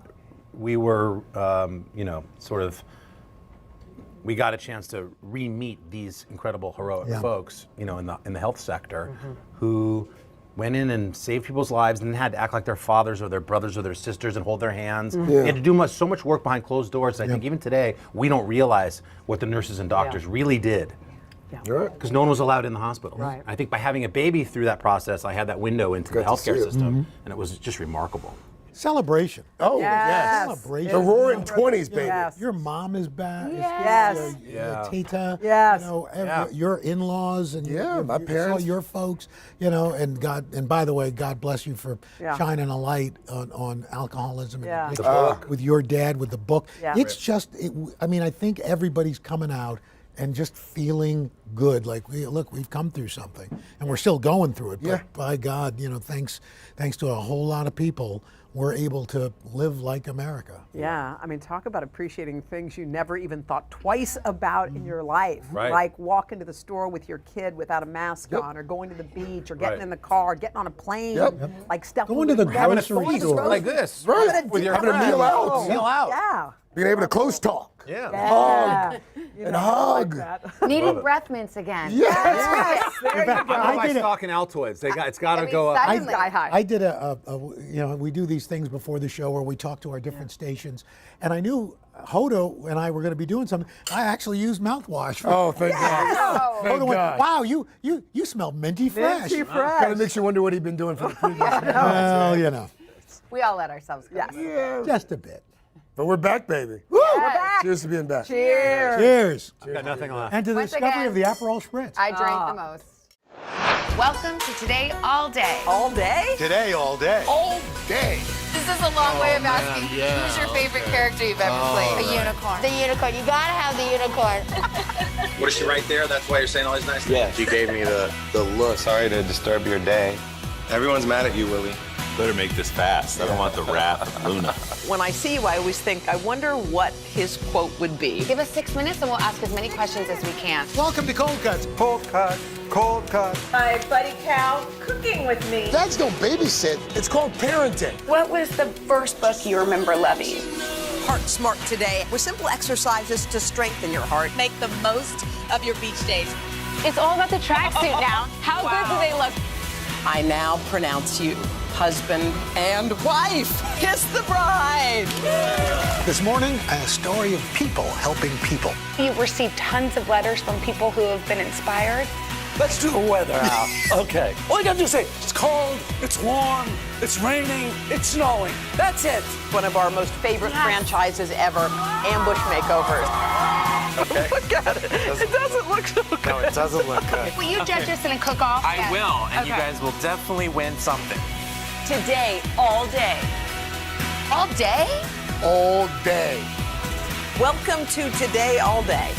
we got a chance to re-meet these incredible heroic folks, in the health sector, who went in and saved people's lives and had to act like their fathers or their brothers or their sisters and hold their hands. They had to do so much work behind closed doors. I think even today, we don't realize what the nurses and doctors really did. Because no one was allowed in the hospital. Right. I think by having a baby through that process, I had that window into the healthcare system, and it was just remarkable. Celebration. Oh, yes. Celebration. The roaring 20s, baby. Your mom is back. Yes. Your tita. Yes. Your in-laws and my parents. your folks. And by the way, God bless you for shining a light on alcoholism and addiction with your dad with the book. Yeah. It's just, I think everybody's coming out and just feeling good. Like, we've come through something, and we're still going through it. But by God, thanks to a whole lot of people, we're able to live like America. Yeah, talk about appreciating things you never even thought twice about in your life. Right. Like walking to the store with your kid without a mask on, or going to the beach, or getting in the car, getting on a plane, like stuff. Going to the grocery store like this, with your having a meal out. Yeah. Being able to close talk. Yeah. And hug. Needing breath mints again. Yes. There you go. I'm my stock in Altoids. It's got to go up. I did we do these things before the show where we talk to our different stations, and I knew Hodo and I were going to be doing something. I actually used mouthwash. Oh, thank God. Hodo went, wow, you smell minty fresh. Minty fresh. Kind of makes you wonder what he'd been doing for the previous Well, We all let ourselves go. Yes. just a bit. But we're back, baby. Woo! We're back. Cheers to being back. Cheers. I've got nothing left. And to the Once discovery again, of the Aperol Spritz. I drank the most. Welcome to Today All Day. All day? Today, all day. All day. This is a long way of asking who's your favorite character you've ever played? The unicorn. The unicorn. You gotta have the unicorn. What is she right there? That's why you're saying all these nice things? Yeah, she gave me the look. Sorry to disturb your day. Everyone's mad at you, Willie. Better make this fast. I don't want the wrath of Luna. When I see you, I always think, I wonder what his quote would be. Give us 6 minutes and we'll ask as many questions as we can. Welcome to Cold Cuts. Cold cut, cold cut. My buddy Cal cooking with me. Dads don't babysit. It's called parenting. What was the first book you remember loving? Heart Smart Today with simple exercises to strengthen your heart. Make the most of your beach days. It's all about the tracksuit now. How good do they look? I now pronounce you husband and wife. Kiss the bride. This morning, a story of people helping people. You've received tons of letters from people who have been inspired. Let's do the weather out. Okay. All you gotta do is say, it's cold, it's warm, it's raining, it's snowing. That's it. One of our most favorite franchises ever, Ambush Makeovers. Okay. Look at it. It doesn't look so good. No, it doesn't look good. Will you judge us in a cook-off? I will, and you guys will definitely win something. Today, all day. All day? All day. Welcome to Today All Day.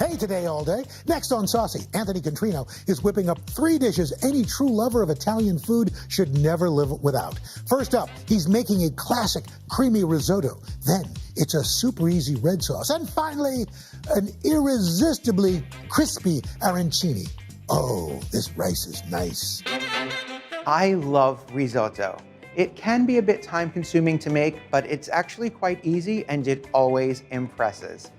Hey, Today All Day. Next on Saucy, Anthony Contrino is whipping up 3 dishes any true lover of Italian food should never live without. First up, he's making a classic creamy risotto. Then it's a super easy red sauce. And finally, an irresistibly crispy arancini. Oh, this rice is nice. I love risotto. It can be a bit time-consuming to make, but it's actually quite easy and it always impresses.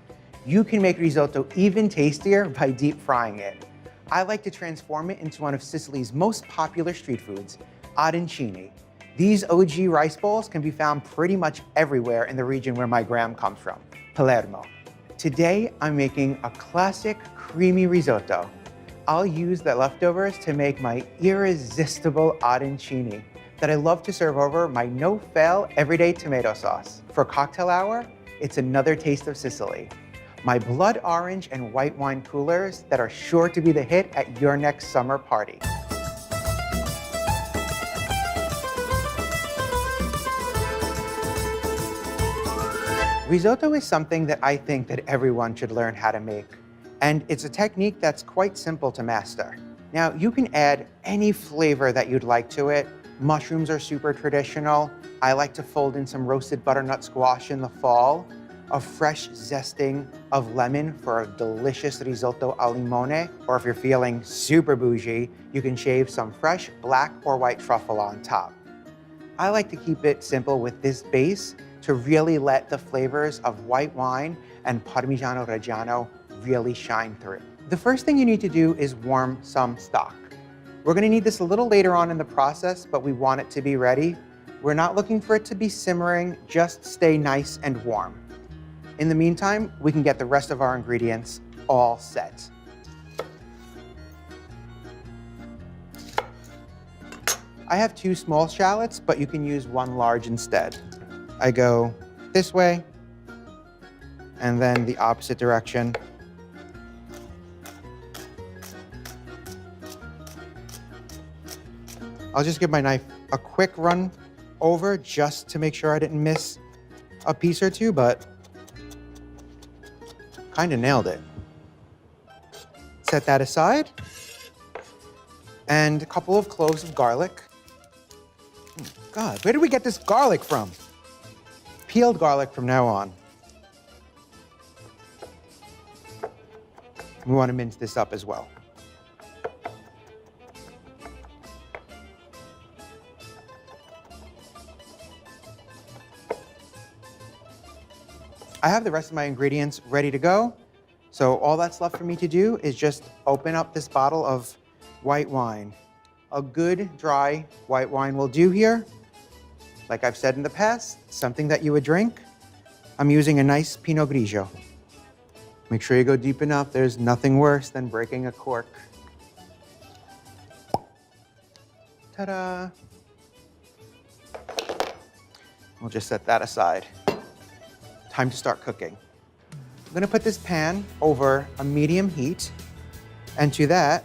You can make risotto even tastier by deep frying it. I like to transform it into one of Sicily's most popular street foods, arancini. These OG rice bowls can be found pretty much everywhere in the region where my gram comes from, Palermo. Today, I'm making a classic creamy risotto. I'll use the leftovers to make my irresistible arancini that I love to serve over my no-fail everyday tomato sauce. For cocktail hour, it's another taste of Sicily. My blood orange and white wine coolers that are sure to be the hit at your next summer party. Risotto is something that I think that everyone should learn how to make. And it's a technique that's quite simple to master. Now, you can add any flavor that you'd like to it. Mushrooms are super traditional. I like to fold in some roasted butternut squash in the fall. A fresh zesting of lemon for a delicious risotto al limone. Or if you're feeling super bougie, you can shave some fresh black or white truffle on top. I like to keep it simple with this base to really let the flavors of white wine and Parmigiano Reggiano really shine through. The first thing you need to do is warm some stock. We're gonna need this a little later on in the process, but we want it to be ready. We're not looking for it to be simmering, just stay nice and warm. In the meantime, we can get the rest of our ingredients all set. I have 2 small shallots, but you can use 1 large instead. I go this way, and then the opposite direction. I'll just give my knife a quick run over just to make sure I didn't miss a piece or 2, but kind of nailed it. Set that aside. And a couple of cloves of garlic. Oh, God, where did we get this garlic from? Peeled garlic from now on. We want to mince this up as well. I have the rest of my ingredients ready to go. So all that's left for me to do is just open up this bottle of white wine. A good dry white wine will do here. Like I've said in the past, something that you would drink. I'm using a nice Pinot Grigio. Make sure you go deep enough. There's nothing worse than breaking a cork. Ta-da! We'll just set that aside. Time to start cooking. I'm gonna put this pan over a medium heat, and to that,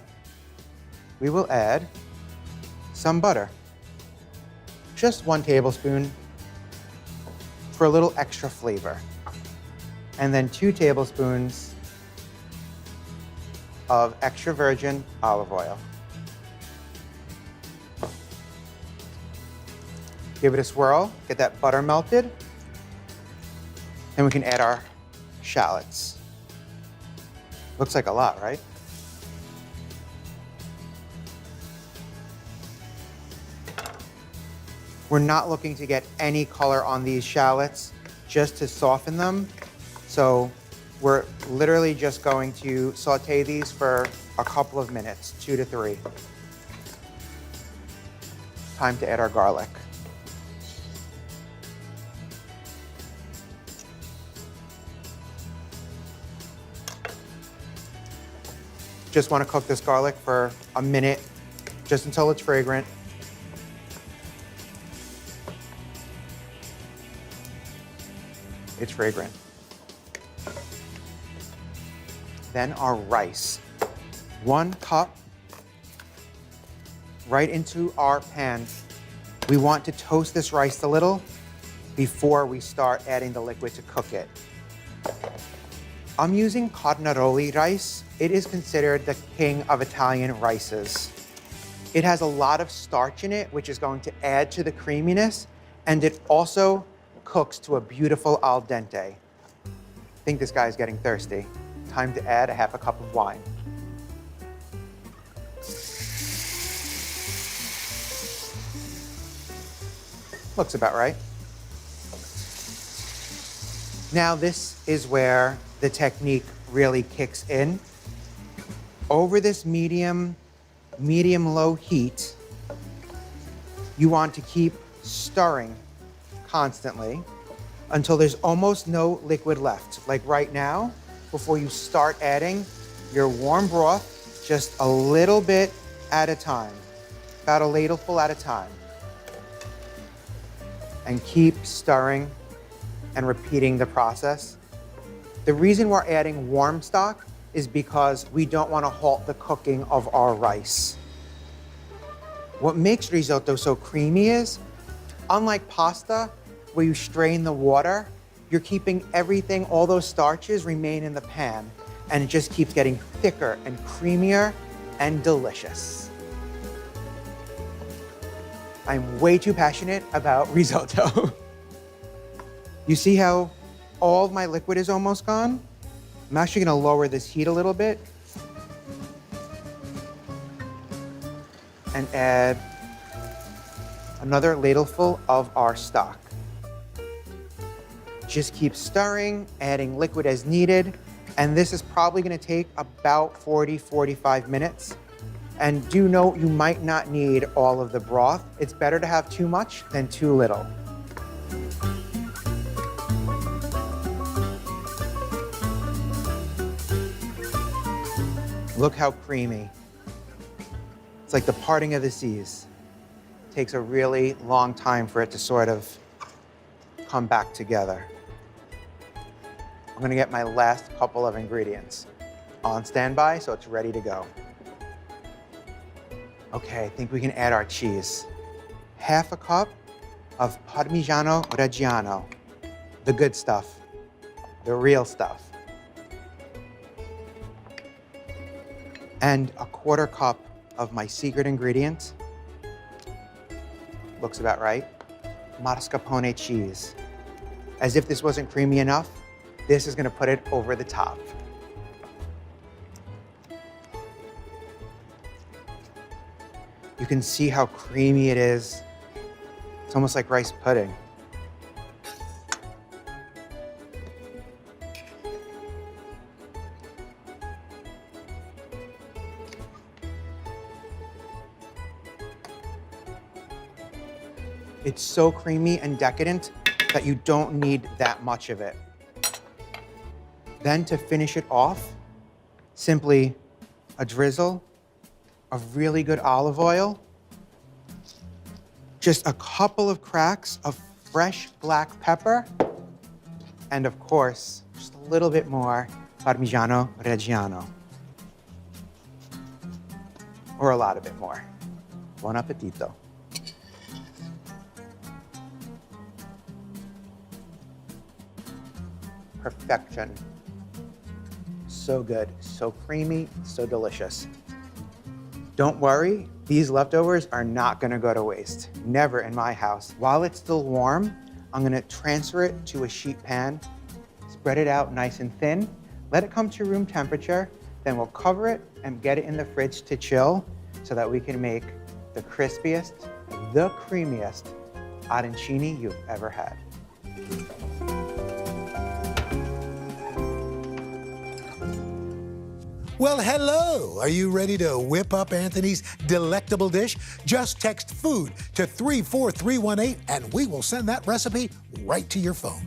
we will add some butter. Just 1 tablespoon for a little extra flavor. And then 2 tablespoons of extra virgin olive oil. Give it a swirl, get that butter melted. Then we can add our shallots. Looks like a lot, right? We're not looking to get any color on these shallots, just to soften them. So we're literally just going to saute these for a couple of minutes, 2 to 3. Time to add our garlic. Just want to cook this garlic for a minute, just until it's fragrant. It's fragrant. Then our rice. 1 cup right into our pan. We want to toast this rice a little before we start adding the liquid to cook it. I'm using Carnaroli rice. It is considered the king of Italian rices. It has a lot of starch in it, which is going to add to the creaminess, and it also cooks to a beautiful al dente. I think this guy's getting thirsty. Time to add a half a cup of wine. Looks about right. Now this is where the technique really kicks in. Over this medium-low heat, you want to keep stirring constantly until there's almost no liquid left. Like right now, before you start adding your warm broth, just a little bit at a time, about a ladleful at a time. And keep stirring and repeating the process. The reason we're adding warm stock is because we don't want to halt the cooking of our rice. What makes risotto so creamy is, unlike pasta, where you strain the water, you're keeping everything, all those starches remain in the pan, and it just keeps getting thicker and creamier and delicious. I'm way too passionate about risotto. You see how all of my liquid is almost gone? I'm actually gonna lower this heat a little bit and add another ladleful of our stock. Just keep stirring, adding liquid as needed, and this is probably gonna take about 40-45 minutes. And do note, you might not need all of the broth. It's better to have too much than too little. Look how creamy. It's like the parting of the seas. It takes a really long time for it to sort of come back together. I'm gonna get my last couple of ingredients on standby, so it's ready to go. Okay, I think we can add our cheese. Half a cup of Parmigiano Reggiano, the good stuff, the real stuff. And a quarter cup of my secret ingredient. Looks about right. Mascarpone cheese. As if this wasn't creamy enough, this is gonna put it over the top. You can see how creamy it is. It's almost like rice pudding. It's so creamy and decadent that you don't need that much of it. Then to finish it off, simply a drizzle of really good olive oil, just a couple of cracks of fresh black pepper, and of course, just a little bit more Parmigiano Reggiano. Or a lot of it more. Buon appetito. Perfection. So good, so creamy, so delicious. Don't worry, these leftovers are not gonna go to waste. Never in my house. While it's still warm, I'm gonna transfer it to a sheet pan, spread it out nice and thin, let it come to room temperature, then we'll cover it and get it in the fridge to chill so that we can make the crispiest, the creamiest arancini you've ever had. Well, hello. Are you ready to whip up Anthony's delectable dish? Just text food to 34318 and we will send that recipe right to your phone.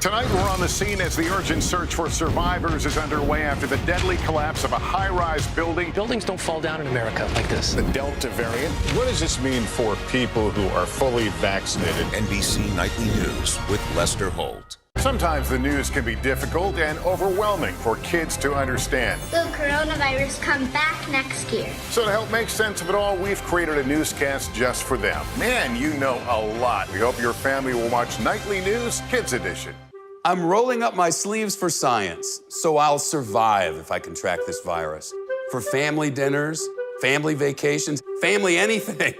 Tonight, we're on the scene as the urgent search for survivors is underway after the deadly collapse of a high-rise building. Buildings don't fall down in America like this. The Delta variant. What does this mean for people who are fully vaccinated? NBC Nightly News with Lester Holt. Sometimes the news can be difficult and overwhelming for kids to understand. Will coronavirus come back next year? So to help make sense of it all, we've created a newscast just for them. Man, you know a lot. We hope your family will watch Nightly News Kids Edition. I'm rolling up my sleeves for science, so I'll survive if I contract this virus. For family dinners, family vacations, family anything.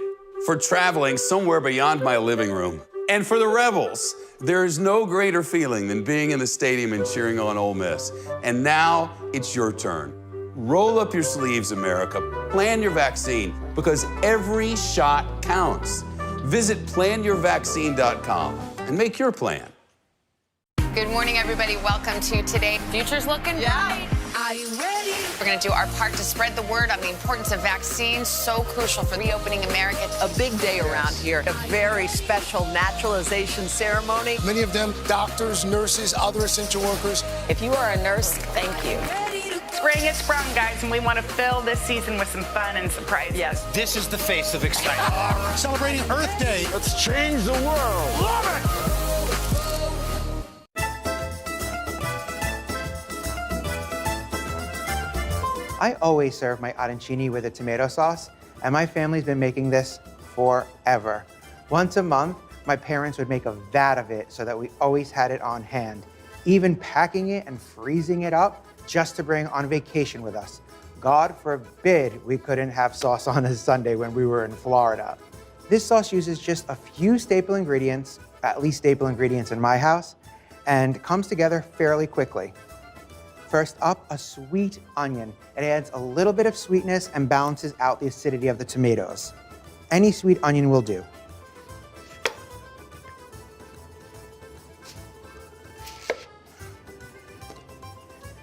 For traveling somewhere beyond my living room. And for the Rebels, there is no greater feeling than being in the stadium and cheering on Ole Miss. And now it's your turn. Roll up your sleeves, America. Plan your vaccine, because every shot counts. Visit planyourvaccine.com and make your plan. Good morning, everybody. Welcome to Today. Future's looking bright. Are you ready? We're going to do our part to spread the word on the importance of vaccines, so crucial for reopening America. A big day around here, a very special naturalization ceremony. Many of them doctors, nurses, other essential workers. If you are a nurse, thank you. Spring has sprung, guys, and we want to fill this season with some fun and surprises. Yes, this is the face of excitement. Celebrating Earth Day. Let's change the world. Love it! I always serve my arancini with a tomato sauce, and my family's been making this forever. Once a month, my parents would make a vat of it so that we always had it on hand, even packing it and freezing it up just to bring on vacation with us. God forbid we couldn't have sauce on a Sunday when we were in Florida. This sauce uses just a few staple ingredients, at least staple ingredients in my house, and comes together fairly quickly. First up, a sweet onion. It adds a little bit of sweetness and balances out the acidity of the tomatoes. Any sweet onion will do.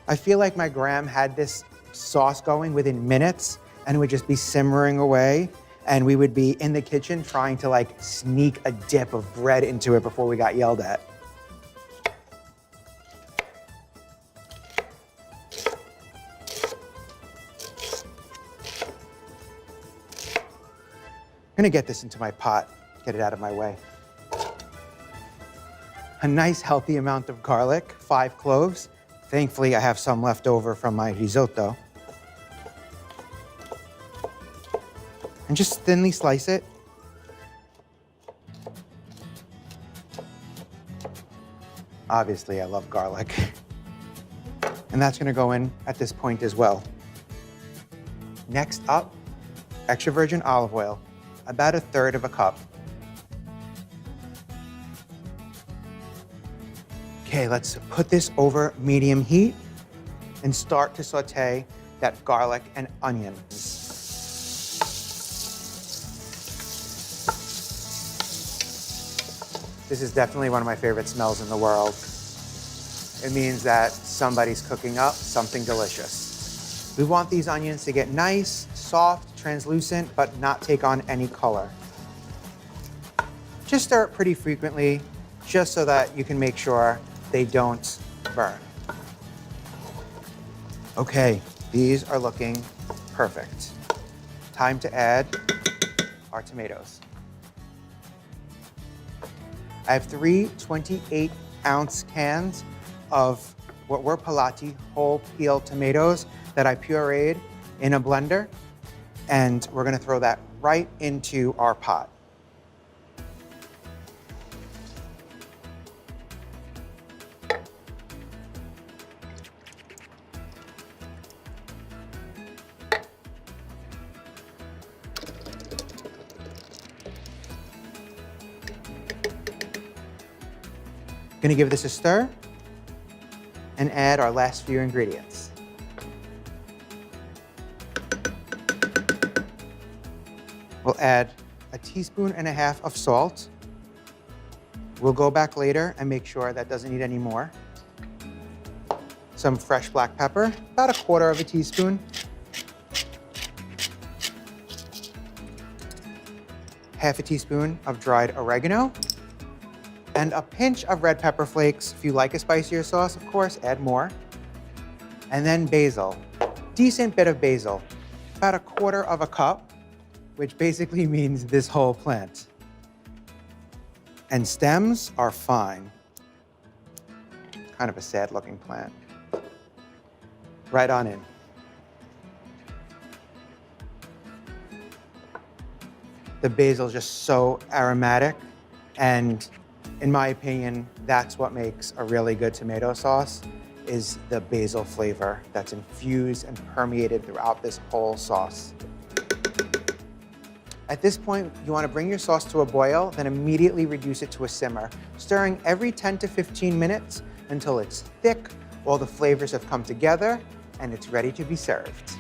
I feel like my gram had this sauce going within minutes and it would just be simmering away, and we would be in the kitchen trying to like sneak a dip of bread into it before we got yelled at. I'm gonna get this into my pot, get it out of my way. A nice healthy amount of garlic, 5 cloves. Thankfully, I have some left over from my risotto. And just thinly slice it. Obviously, I love garlic. And that's gonna go in at this point as well. Next up, extra virgin olive oil. About 1/3 cup. Okay, let's put this over medium heat and start to saute that garlic and onion. This is definitely one of my favorite smells in the world. It means that somebody's cooking up something delicious. We want these onions to get nice, soft, translucent, but not take on any color. Just stir it pretty frequently, just so that you can make sure they don't burn. Okay, these are looking perfect. Time to add our tomatoes. I have 3 28-ounce cans of what were Pilati whole peel tomatoes that I pureed in a blender, and we're gonna throw that right into our pot. Gonna give this a stir and add our last few ingredients. We'll add 1.5 teaspoons of salt. We'll go back later and make sure that doesn't need any more. Some fresh black pepper, about 1/4 teaspoon. Half a teaspoon of dried oregano. And a pinch of red pepper flakes. If you like a spicier sauce, of course, add more. And then basil, decent bit of basil, about 1/4 cup, which basically means this whole plant. And stems are fine. Kind of a sad looking plant. Right on in. The basil is just so aromatic, and In my opinion, that's what makes a really good tomato sauce, is the basil flavor that's infused and permeated throughout this whole sauce. At this point, you want to bring your sauce to a boil, then immediately reduce it to a simmer, stirring every 10 to 15 minutes until it's thick, all the flavors have come together, and it's ready to be served.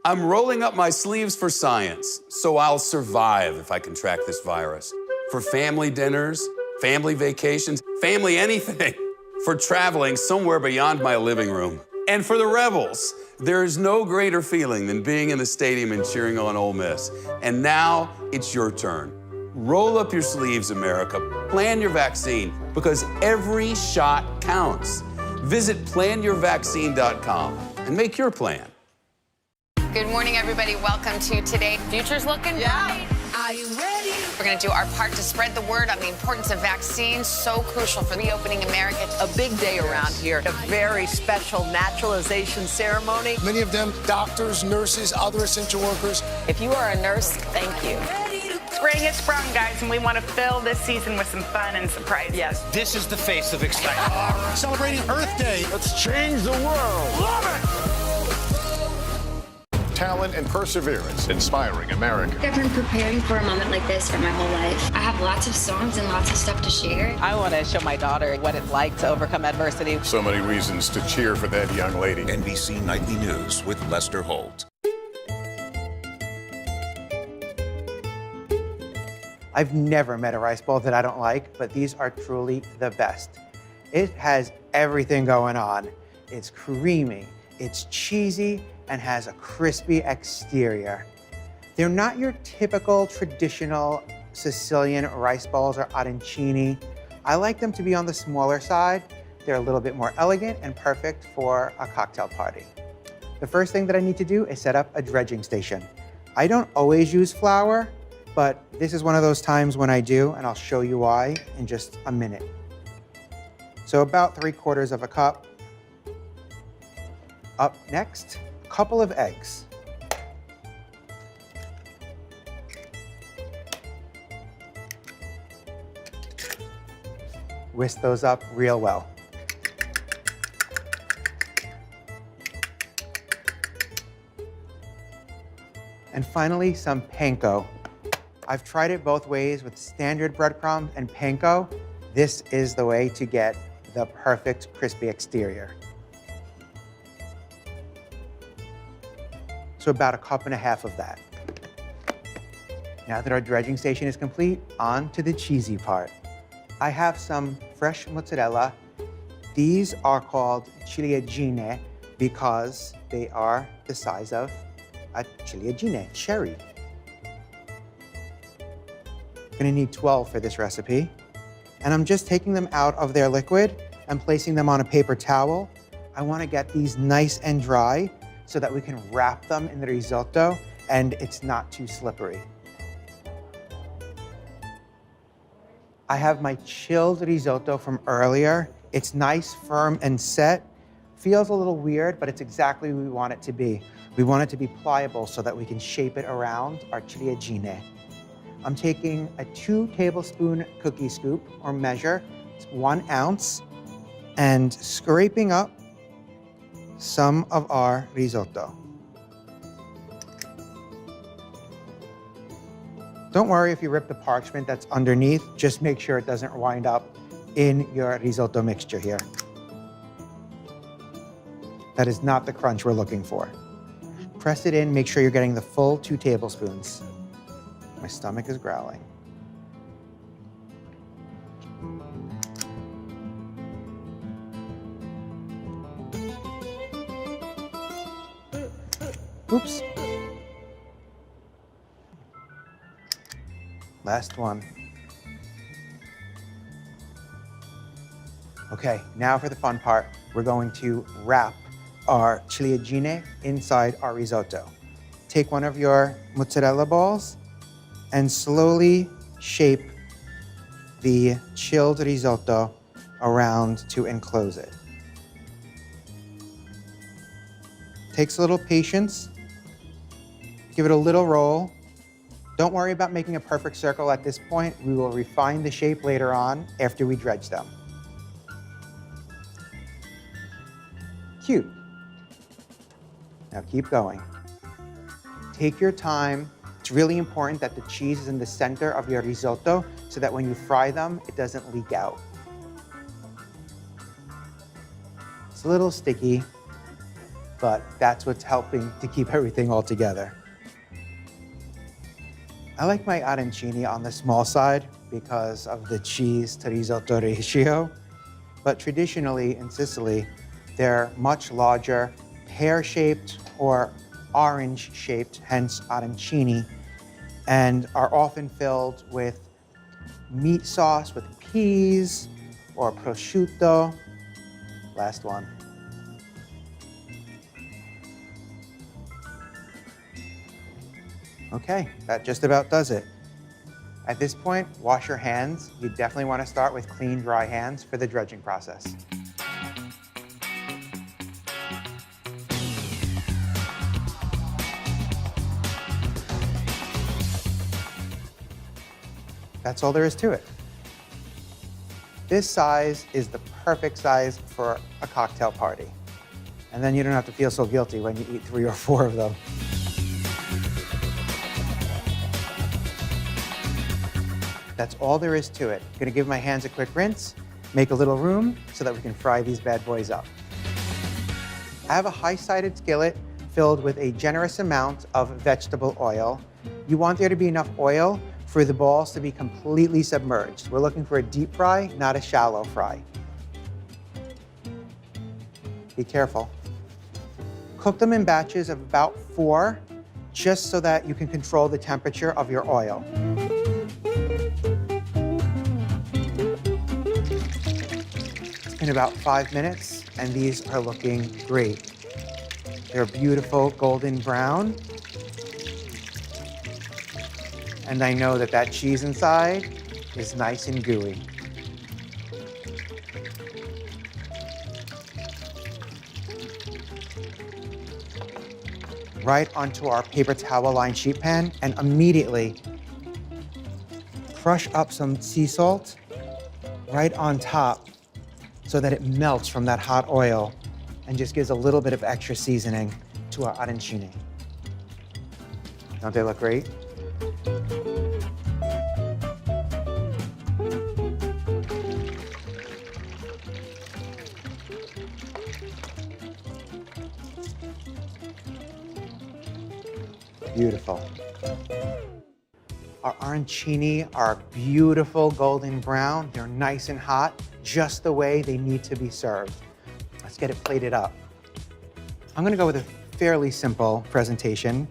I'm rolling up my sleeves for science, so I'll survive if I can track this virus. For family dinners, family vacations, family anything. For traveling somewhere beyond my living room. And for the Rebels, there is no greater feeling than being in the stadium and cheering on Ole Miss. And now it's your turn. Roll up your sleeves, America. Plan your vaccine, because every shot counts. Visit planyourvaccine.com and make your plan. Good morning, everybody. Welcome to Today. Future's looking bright. Are you ready? We're going to do our part to spread the word on the importance of vaccines, so crucial for reopening America. A big day around here, a very special naturalization ceremony. Many of them doctors, nurses, other essential workers. If you are a nurse, thank you. Spring has sprung, guys, and we want to fill this season with some fun and surprises. Yes, this is the face of excitement. Celebrating Earth Day. Let's change the world. Love it! Talent and perseverance, inspiring America. I've been preparing for a moment like this for my whole life. I have lots of songs and lots of stuff to share. I want to show my daughter what it's like to overcome adversity. So many reasons to cheer for that young lady. NBC Nightly News with Lester Holt. I've never met a rice bowl that I don't like, but these are truly the best. It has everything going on. It's creamy, it's cheesy, and has a crispy exterior. They're not your typical traditional Sicilian rice balls or arancini. I like them to be on the smaller side. They're a little bit more elegant and perfect for a cocktail party. The first thing that I need to do is set up a dredging station. I don't always use flour, but this is one of those times when I do, and I'll show you why in just a minute. So about 3/4 of a cup. Up next, a couple of eggs. Whisk those up real well. And finally, some panko. I've tried it both ways with standard breadcrumbs and panko. This is the way to get the perfect crispy exterior. So about 1.5 cups of that. Now that our dredging station is complete, on to the cheesy part. I have some fresh mozzarella. These are called ciliegine because they are the size of a ciliegine, cherry. Gonna need 12 for this recipe. And I'm just taking them out of their liquid and placing them on a paper towel. I wanna get these nice and dry so that we can wrap them in the risotto and it's not too slippery. I have my chilled risotto from earlier. It's nice, firm, and set. Feels a little weird, but it's exactly what we want it to be. We want it to be pliable so that we can shape it around our ciliegine. I'm taking a 2 tablespoon cookie scoop or measure, it's 1 ounce, and scraping up some of our risotto. Don't worry if you rip the parchment that's underneath, just make sure it doesn't wind up in your risotto mixture here. That is not the crunch we're looking for. Press it in, make sure you're getting the full 2 tablespoons. My stomach is growling. Oops. Last one. Okay, now for the fun part. We're going to wrap our ciliegine inside our risotto. Take one of your mozzarella balls and slowly shape the chilled risotto around to enclose it. Takes a little patience. Give it a little roll. Don't worry about making a perfect circle at this point. We will refine the shape later on after we dredge them. Cute. Now keep going. Take your time. It's really important that the cheese is in the center of your risotto so that when you fry them, it doesn't leak out. It's a little sticky, but that's what's helping to keep everything all together. I like my arancini on the small side because of the cheese to risotto ratio, but traditionally in Sicily, they're much larger, pear-shaped or orange-shaped, hence arancini, and are often filled with meat sauce with peas or prosciutto. Last one. Okay, that just about does it. At this point, wash your hands. You definitely want to start with clean, dry hands for the dredging process. That's all there is to it. This size is the perfect size for a cocktail party. And then you don't have to feel so guilty when you eat 3 or 4 of them. That's all there is to it. I'm gonna give my hands a quick rinse, make a little room so that we can fry these bad boys up. I have a high-sided skillet filled with a generous amount of vegetable oil. You want there to be enough oil for the balls to be completely submerged. We're looking for a deep fry, not a shallow fry. Be careful. Cook them in batches of about 4, just so that you can control the temperature of your oil. It's been about 5 minutes, and these are looking great. They're beautiful golden brown. And I know that that cheese inside is nice and gooey. Right onto our paper towel lined sheet pan, and immediately crush up some sea salt right on top so that it melts from that hot oil and just gives a little bit of extra seasoning to our arancini. Don't they look great? Beautiful. Our arancini are beautiful golden brown. They're nice and hot, just the way they need to be served. Let's get it plated up. I'm gonna go with a fairly simple presentation.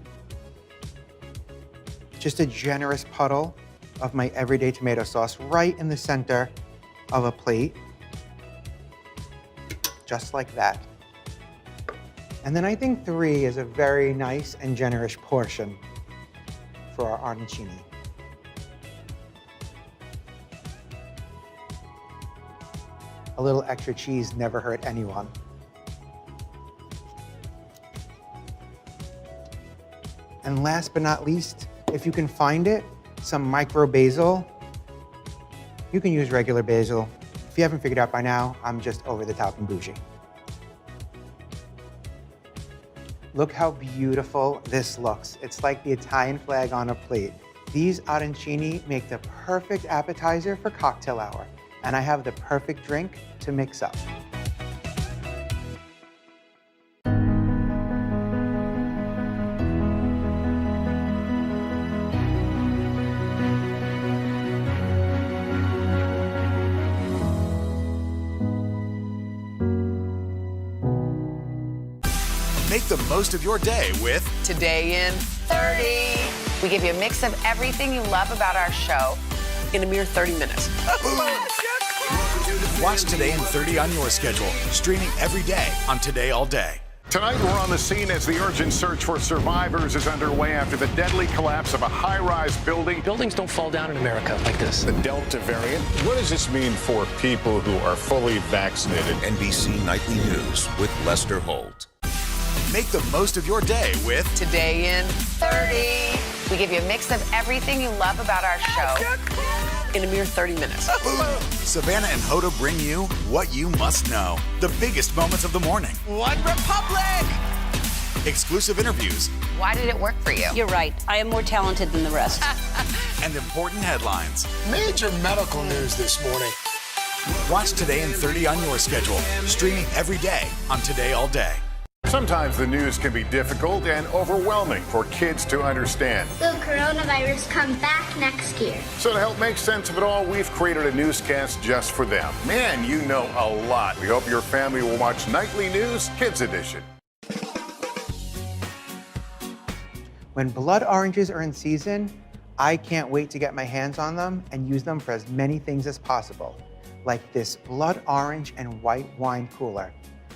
Just a generous puddle of my everyday tomato sauce right in the center of a plate. Just like that. And then I think 3 is a very nice and generous portion for our arancini. A little extra cheese never hurt anyone. And last but not least, if you can find it, some micro basil. You can use regular basil. If you haven't figured out by now, I'm just over the top and bougie. Look how beautiful this looks. It's like the Italian flag on a plate. These arancini make the perfect appetizer for cocktail hour, and I have the perfect drink to mix up. Make Make the most of your day with Today in 30. We give you a mix of everything you love about our show in a mere 30 minutes. Watch Today in 30 on your schedule, streaming every day on Today All Day. Tonight, we're on the scene as the urgent search for survivors is underway after the deadly collapse of a high-rise building. Buildings don't fall down in America like this. The Delta variant. What does this mean for people who are fully vaccinated? NBC Nightly News with Lester Holt. Make the most of your day with Today in 30. We give you a mix of everything you love about our show in a mere 30 minutes. Savannah and Hoda bring you what you must know. The biggest moments of the morning. One Republic! Exclusive interviews. Why did it work for you? You're right. I am more talented than the rest. And important headlines. Major medical news this morning. Watch Today in 30 on your schedule, streaming every day on Today All Day. Sometimes the news can be difficult and overwhelming for kids to understand. Will coronavirus come back next year? So to help make sense of it all, we've created a newscast just for them. Man, you know a lot. We hope your family will watch Nightly News Kids Edition. When blood oranges are in season, I can't wait to get my hands on them and use them for as many things as possible, like this blood orange and white wine cooler.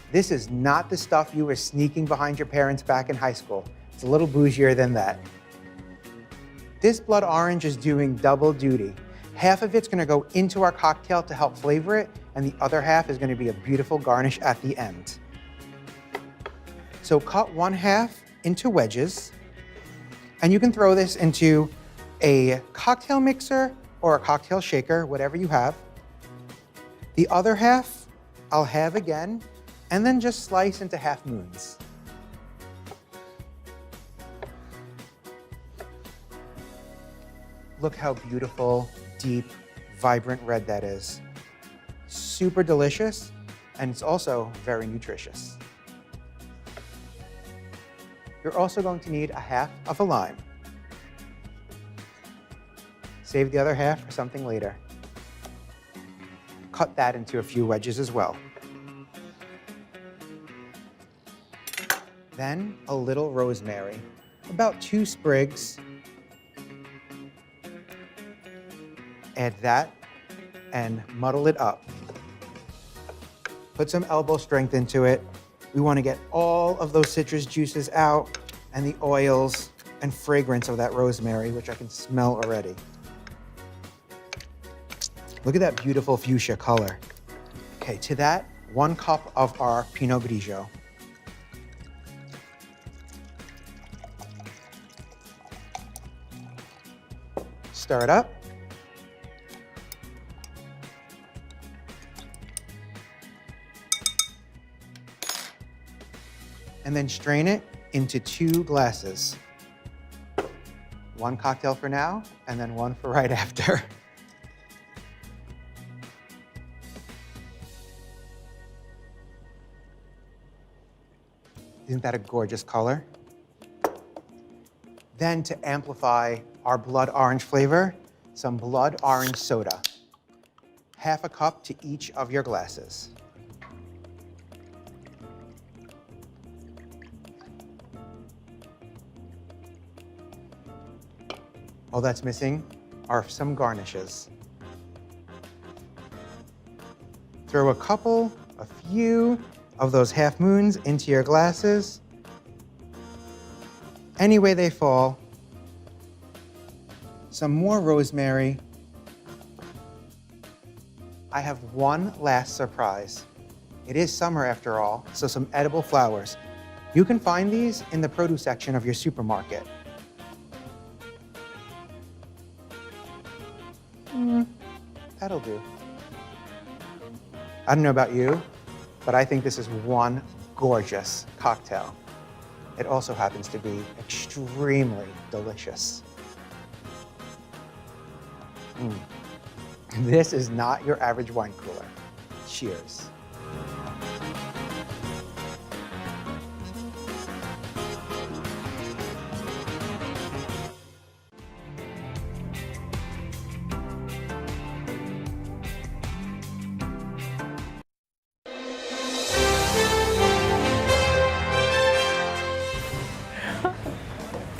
This is not the stuff you were sneaking behind your parents back in high school. It's a little bougier than that. This blood orange is doing double duty. Half of it's gonna go into our cocktail to help flavor it, and the other half is gonna be a beautiful garnish at the end. So cut 1/2 into wedges, and you can throw this into a cocktail mixer or a cocktail shaker, whatever you have. The other half I'll have again, and then just slice into half moons. Look how beautiful, deep, vibrant red that is. Super delicious, and it's also very nutritious. You're also going to need 1/2 of a lime. Save the other half for something later. Cut that into a few wedges as well. Then a little rosemary, about 2 sprigs. Add that and muddle it up. Put some elbow strength into it. We want to get all of those citrus juices out and the oils and fragrance of that rosemary, which I can smell already. Look at that beautiful fuchsia color. Okay, to that, 1 cup of our Pinot Grigio. Stir it up. And then strain it into 2 glasses. 1 cocktail for now, and then 1 for right after. Isn't that a gorgeous color? Then to amplify our blood orange flavor, some blood orange soda. 1/2 cup to each of your glasses. All that's missing are some garnishes. Throw a few of those half moons into your glasses. Any way they fall. Some more rosemary. I have one last surprise. It is summer after all, so some edible flowers. You can find these in the produce section of your supermarket. That'll do. I don't know about you, but I think this is one gorgeous cocktail. It also happens to be extremely delicious. This is not your average wine cooler. Cheers.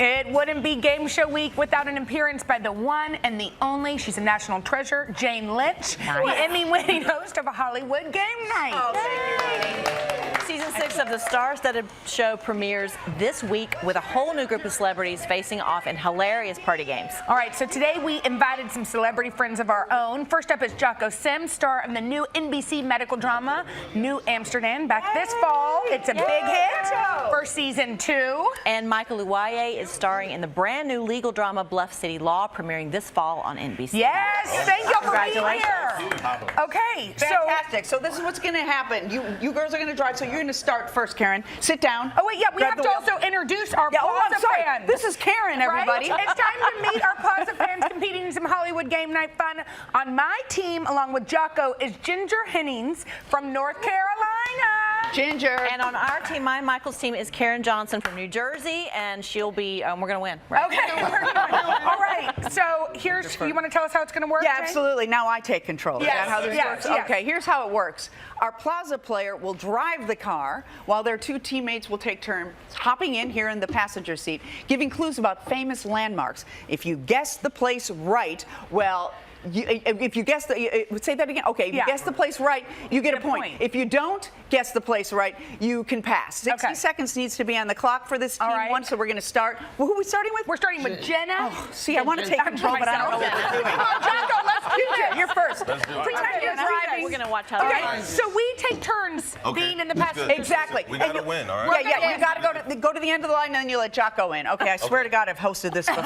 It wouldn't be game show week without an appearance by the one and the only. She's a national treasure, Jane Lynch, the Emmy-winning host of a Hollywood Game Night. Season 6 of the Star-Studded show premieres this week with a whole new group of celebrities facing off in hilarious party games. All right, so today we invited some celebrity friends of our own. First up is Jocko Sims, star of the new NBC medical drama, New Amsterdam, back this fall. It's a big hit for season 2. And Michael Uwaye is starring in the brand new legal drama Bluff City Law, premiering this fall on NBC. Yes, thank you for being here. Okay, fantastic. So this is what's going to happen. You girls are going to drive, so you're going to start first, Karen. Sit down. Oh, wait, yeah, we have to also introduce our Plaza fans. This is Karen, everybody. Right? It's time to meet our Plaza fans competing in some Hollywood Game Night fun. On my team, along with Jocko, is Ginger Hennings from North Carolina. Ginger. And on our team, my and Michael's team, is Karen Johnson from New Jersey, and she'll be, we're going to win. Right? Okay. All right. So here's, you want to tell us how it's going to work? Yeah, Jane? absolutely. Now I take control. Yes, Is that how this yes, works? yes. Okay, here's how it works. Our Plaza player will drive the car while their 2 teammates will take turns hopping in here in the passenger seat, giving clues about famous landmarks. If you guess the place right, well, if you guess say that again. Okay, if you guess the place right, you get a point. If you don't guess the place right, you can pass. 60 seconds needs to be on the clock for this team one, so we're going to start. Well, who are we starting with? We're starting with Jenna. Oh, see, I want to take control, but I don't know what I'm doing. Come on, Jocko, let's do this. You're first. Pretend you're driving. We're going to watch how Okay, so we take turns being in the passenger. Exactly. We gotta win, all right? Yeah, you got to go to the end of the line, and then you let Jocko in. Okay, I swear to God, I've hosted this before.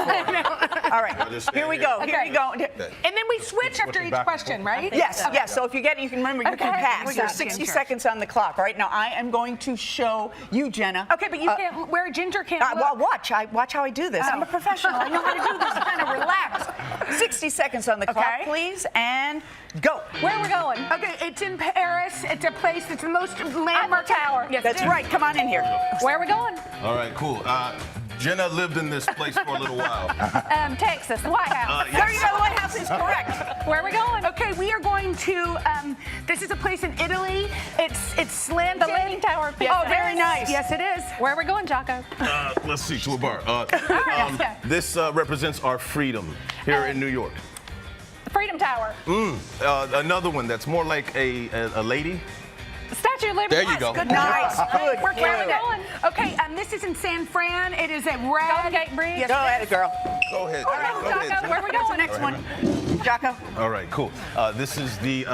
All right, here we go. Here we go. And then we switch after each question, right? Yes, yes. So if you get it, you can remember you can pass. There's 60 seconds on the clock. All right, now I am going to show you, Jenna. Okay, but you can't. Where Ginger can't. Well, watch how I do this. I'm a professional. I know how to do this. Kind of relax. 60 seconds on the clock, please, and go. Where are we going? Okay, it's in Paris. It's a place that's the most landmark tower. Yes, That's right. Come on in here. Where are we going? All right, cool. Jenna lived in this place for a little while. Texas, the White House. There you go. The White House is correct. Where are we going? Okay, we are going to. This is a place in Italy. It's slanted. The Leaning Tower of Oh, very nice. Yes, it is. Where are we going, Jocko? Let's see, to a bar. This represents our freedom here in New York. Freedom Tower. Another one that's more like a lady. Statue of Liberty. There you go. Good. Nice. Good. Where are we going? Okay, this is in San Fran. It is a red. Golden Gate Bridge. Yes, go ahead, girl. Go ahead. All right, Jocko, where are we What's the going? next one? Jocko. All right, cool. This is the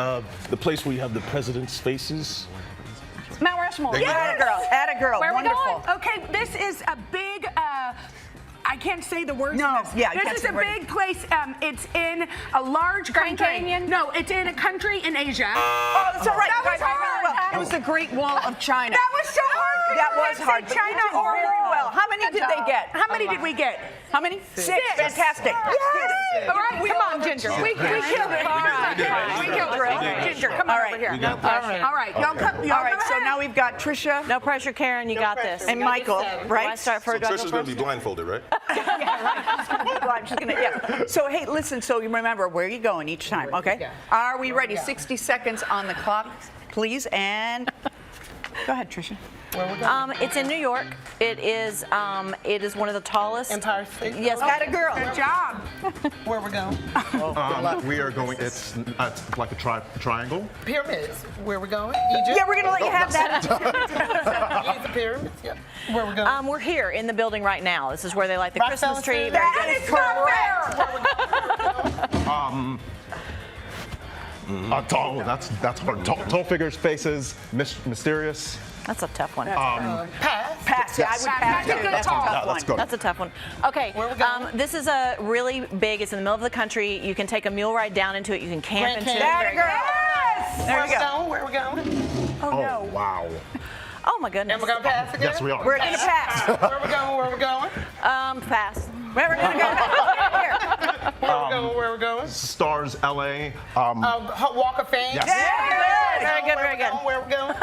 place where you have the president's faces. Mount Rushmore. There you go. Atta girl. Where are we Wonderful. going? Okay, this is a big. I can't say the words. No, in this. yeah, you This can't is say a the word. big place. It's in a large Grand country. Canyon? No, it's in a country in Asia. Oh, that's all right. That was Very hard. well. It was the Great Wall of China. That was so hard. That was hard. But China you did or very well. How many did they get? How many did we get? How many? 6. Fantastic. Yes. All right, come on, Ginger. We killed it. We killed it. Ginger, come on over here. No pressure. All right, y'all come. All right, so now we've got Trisha. No pressure, Karen. You got this. And Michael, right? I start for Jocko Trisha's gonna be first? blindfolded, right? I'm just gonna, yeah. So hey, listen. So you remember where you're going each time, okay? Are we ready? 60 seconds on the clock, please. And go ahead, Trisha. It's in New York. It is one of the tallest. Empire State. Yes, Got a girl. Good job. Where we going? We are going. It's like a triangle. Pyramids. Where we going? Egypt. Yeah, we're gonna let you have that. Giza pyramids. Yeah. Where we going? We're here in the building right now. This is where they light the Christmas tree. That is correct. Tall. That's hard. Tall figures, faces, mysterious. That's a tough one. Pass. Yeah, I would pass. That's a good That's a call. tough one. Let's go. That's a tough one. Okay, this is a really big. It's in the middle of the country. You can take a mule ride down into it. You can camp into it. That girl. There you go. Where we going? Oh no. Wow. Oh my goodness. And we're gonna pass again. Yes, we are. We're gonna pass. Where we going? Where we going? Pass. Where we're gonna go? Here. Where we going? Where we going? Stars, L.A. Walk of Fame. Yes. Very good. Very good. Where we going?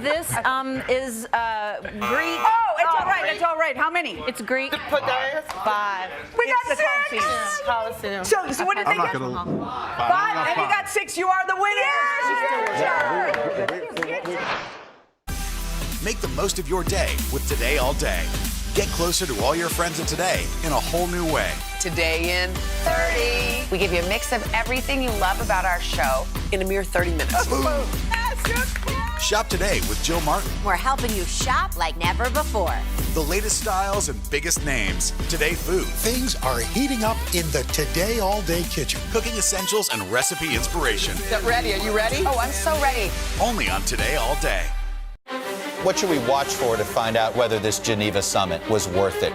This is Greek. Oh, it's all right. It's all right. How many? It's Greek. Put that. 5. We got It's the 6. Coliseum. So what did they I'm not get? gonna. 5. And you got 6. You are the winner. Make the most of your day with Today All Day. Get closer to all your friends of today in a whole new way. Today in 30. We give you a mix of everything you love about our show in a mere 30 minutes. Shop today with Jill Martin. We're helping you shop like never before. The latest styles and biggest names. Today food. Things are heating up in the Today All Day kitchen. Cooking essentials and recipe inspiration. Get ready. Are you ready? Oh, I'm so ready. Only on Today All Day. What should we watch for to find out whether this Geneva summit was worth it?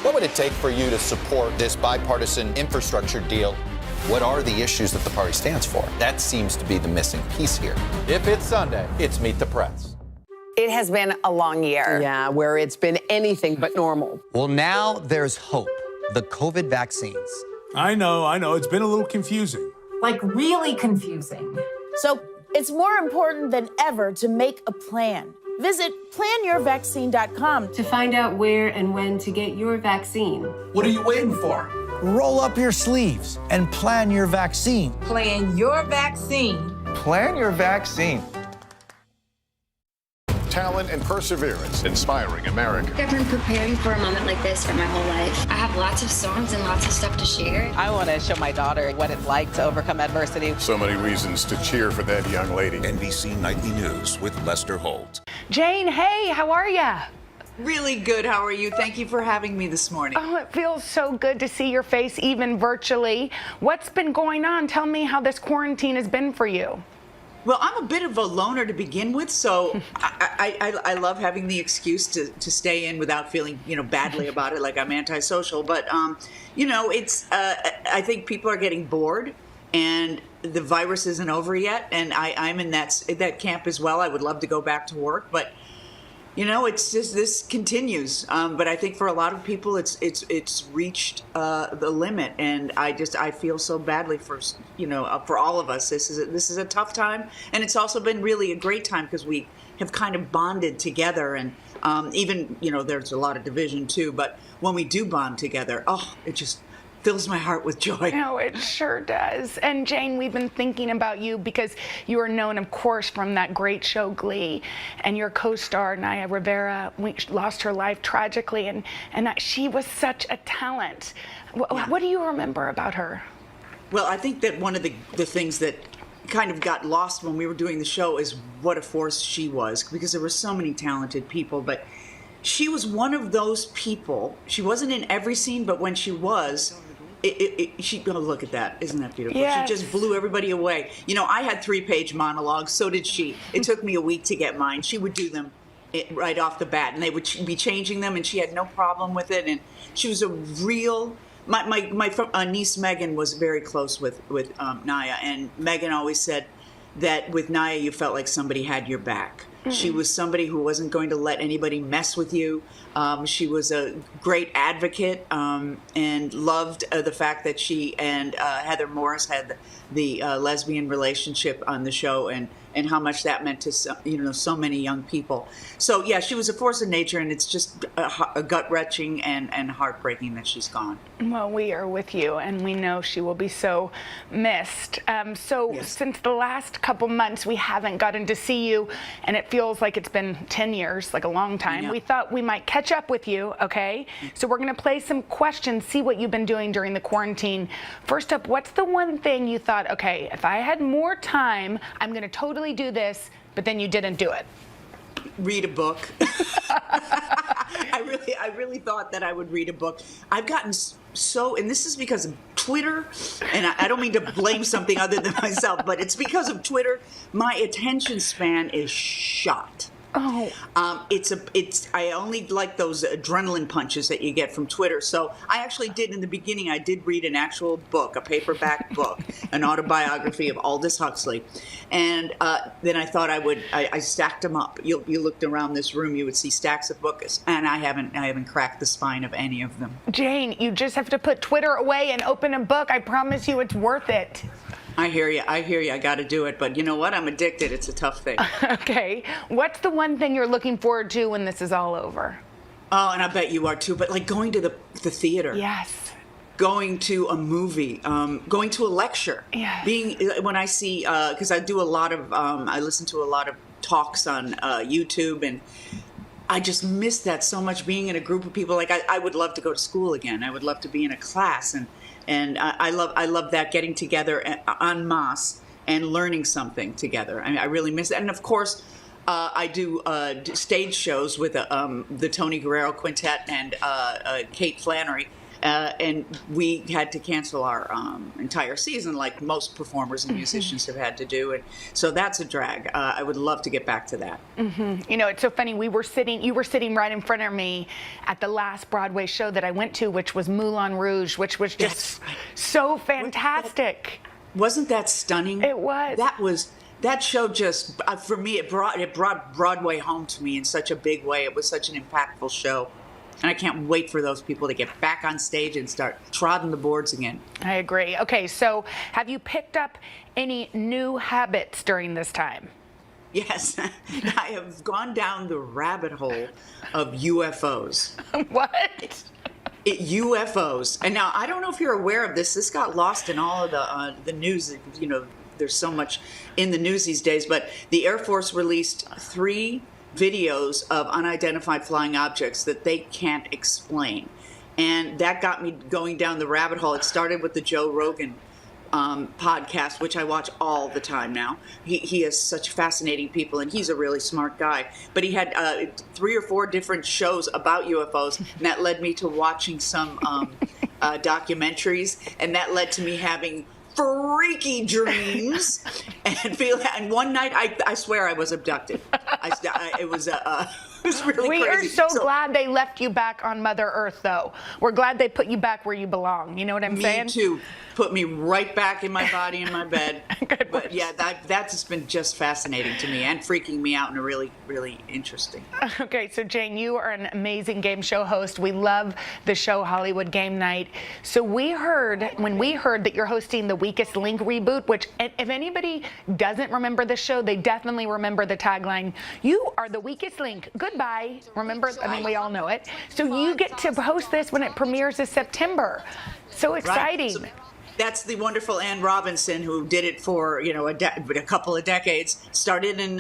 What would it take for you to support this bipartisan infrastructure deal? What are the issues that the party stands for? That seems to be the missing piece here. If it's Sunday, it's Meet the Press. It has been a long year. Yeah, where it's been anything but normal. Well, now there's hope. The COVID vaccines. I know. It's been a little confusing. Like really confusing. So it's more important than ever to make a plan. Visit planyourvaccine.com to find out where and when to get your vaccine. What are you waiting for? Roll up your sleeves and plan your vaccine. Plan your vaccine. Plan your vaccine. Talent and perseverance, inspiring America. I've been preparing for a moment like this for my whole life. I have lots of songs and lots of stuff to share. I want to show my daughter what it's like to overcome adversity. So many reasons to cheer for that young lady. NBC Nightly News with Lester Holt. Jane, hey, how are ya? Really good. How are you? Thank you for having me this morning. Oh, it feels so good to see your face, even virtually. What's been going on? Tell me how this quarantine has been for you. Well, I'm a bit of a loner to begin with, so I love having the excuse to stay in without feeling, badly about it, like I'm antisocial. But, it's, I think people are getting bored, and the virus isn't over yet, and I'm in that camp as well. I would love to go back to work, but it's just this continues. But I think for a lot of people, it's reached the limit, and I feel so badly for all of us. This is a tough time, and it's also been really a great time because we have kind of bonded together, and even there's a lot of division too. But when we do bond together, it just fills my heart with joy. No, it sure does. And Jane, we've been thinking about you because you are known, of course, from that great show Glee, and your co-star Naya Rivera lost her life tragically, and she was such a talent. What do you remember about her? Well, I think that one of the things that kind of got lost when we were doing the show is what a force she was, because there were so many talented people, but she was one of those people. She wasn't in every scene, but when she was, she look at that. Isn't that beautiful? Yes. She just blew everybody away. I had 3-page monologues. So did she. It took me a week to get mine. She would do them right off the bat, and they would be changing them, and she had no problem with it. And she was a real. My niece Megan was very close with Naya, and Megan always said that with Naya you felt like somebody had your back. She was somebody who wasn't going to let anybody mess with you. She was a great advocate and loved the fact that she and Heather Morris had the lesbian relationship on the show, and how much that meant to so many young people. So yeah, she was a force of nature, and it's just a gut-wrenching and heartbreaking that she's gone. Well, we are with you, and we know she will be so missed. Since the last couple months, we haven't gotten to see you, and it feels like it's been 10 years, like a long time. We thought we might catch up with you, okay? So we're going to play some questions, see what you've been doing during the quarantine. First up, what's the one thing you thought, okay, if I had more time, I'm going to totally do this, but then you didn't do it? Read a book. I really thought that I would read a book. I've gotten so, and this is because of Twitter, and I don't mean to blame something other than myself, but it's because of Twitter. My attention span is shot. Oh. I only like those adrenaline punches that you get from Twitter. So I actually did, in the beginning, I did read an actual book, a paperback book, an autobiography of Aldous Huxley. And then I thought I stacked them up. You looked around this room, you would see stacks of books, and I haven't cracked the spine of any of them. Jane, you just have to put Twitter away and open a book. I promise you it's worth it. I hear you. I got to do it. But you know what? I'm addicted. It's a tough thing. Okay. What's the one thing you're looking forward to when this is all over? Oh, and I bet you are too. But like going to the theater. Yes. Going to a movie. Going to a lecture. Yes. When I see, because I do a lot of, I listen to a lot of talks on YouTube, and I just miss that so much, being in a group of people. Like I would love to go to school again. I would love to be in a class, and I love that, getting together en masse and learning something together. I really miss it. And of course, I do stage shows with the Tony Guerrero Quintet and Kate Flannery. And we had to cancel our entire season, like most performers and musicians have had to do, and so that's a drag. I would love to get back to that. You know, it's so funny. You were sitting right in front of me at the last Broadway show that I went to, which was Moulin Rouge, which was just so fantastic. Wasn't that stunning? It was. That show just, for me, it brought Broadway home to me in such a big way. It was such an impactful show. And I can't wait for those people to get back on stage and start trotting the boards again. I agree. Okay, so have you picked up any new habits during this time? Yes, I have gone down the rabbit hole of UFOs. What? UFOs. And now, I don't know if you're aware of this. This got lost in all of the news. You know, there's so much in the news these days. But the Air Force released 3 videos of unidentified flying objects that they can't explain. And that got me going down the rabbit hole. It started with the Joe Rogan podcast, which I watch all the time now. He has such fascinating people, and he's a really smart guy. But he had 3 or 4 different shows about UFOs, and that led me to watching some documentaries, and that led to me having freaky dreams and one night I swear I was abducted. It was really we crazy. are so glad they left you back on Mother Earth, though. We're glad they put you back where you belong. You know what I'm saying? Me too. Put me right back in my body, in my bed. But yeah, that's been just fascinating to me and freaking me out in a really, really interesting. Okay, so Jane, you are an amazing game show host. We love the show Hollywood Game Night. So when we heard that you're hosting the Weakest Link reboot, which if anybody doesn't remember the show, they definitely remember the tagline, "You are the weakest link. Goodbye." Remember? I mean, we all know it. So you get to host this when it premieres this September. So exciting. Right. So that's the wonderful Anne Robinson, who did it for a couple of decades. Started in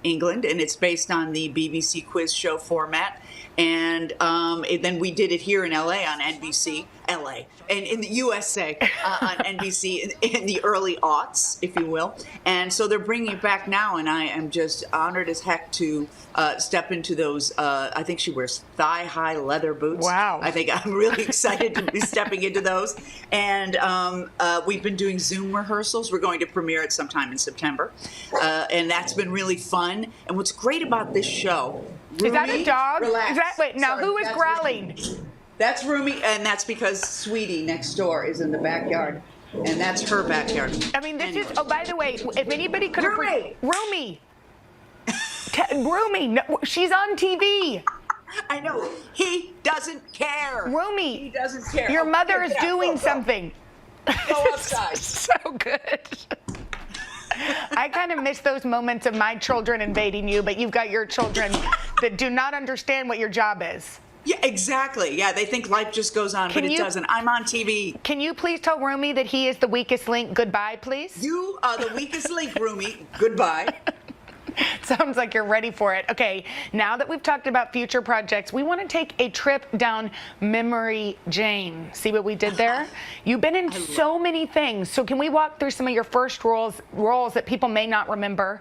England, and it's based on the BBC quiz show format. And then we did it here in LA on NBC, LA, and in the USA on NBC in the early aughts, if you will. And so they're bringing it back now, and I am just honored as heck to step into those. I think she wears thigh-high leather boots. Wow. I think I'm really excited to be stepping into those. And we've been doing Zoom rehearsals. We're going to premiere it sometime in September. And that's been really fun. And what's great about this show, is that a dog? Relax. Who is growling? That's Rumi, and that's because Sweetie next door is in the backyard, and that's her backyard. I mean, this is. Oh, by the way, if anybody could have, Rumi, no, she's on TV. I know. He doesn't care. Rumi, he doesn't care. Your mother is doing something. Go outside. So good. I kind of miss those moments of my children invading you, but you've got your children that do not understand what your job is. Yeah, exactly. Yeah, they think life just goes on, but it doesn't. I'm on TV. Can you please tell Rumi that he is the weakest link? Goodbye, please. You are the weakest link, Rumi. Goodbye. Sounds like you're ready for it. Okay, now that we've talked about future projects, we want to take a trip down memory Jane. See what we did there? You've been in so many things. So can we walk through some of your first roles that people may not remember?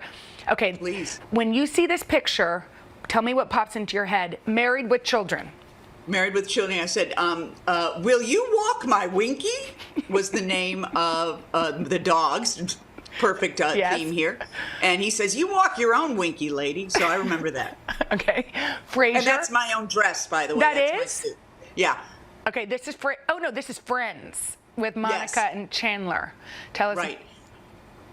Okay, please. When you see this picture, tell me what pops into your head. Married with Children. Married with Children. I said, will you walk my Winky? Was the name of the dogs. Perfect theme here. And he says, you walk your own Winky, lady. So I remember that. Okay. Frasier. And that's my own dress, by the way. That's my suit. Yeah. Okay, this is this is Friends with Monica and Chandler. Tell us. Right.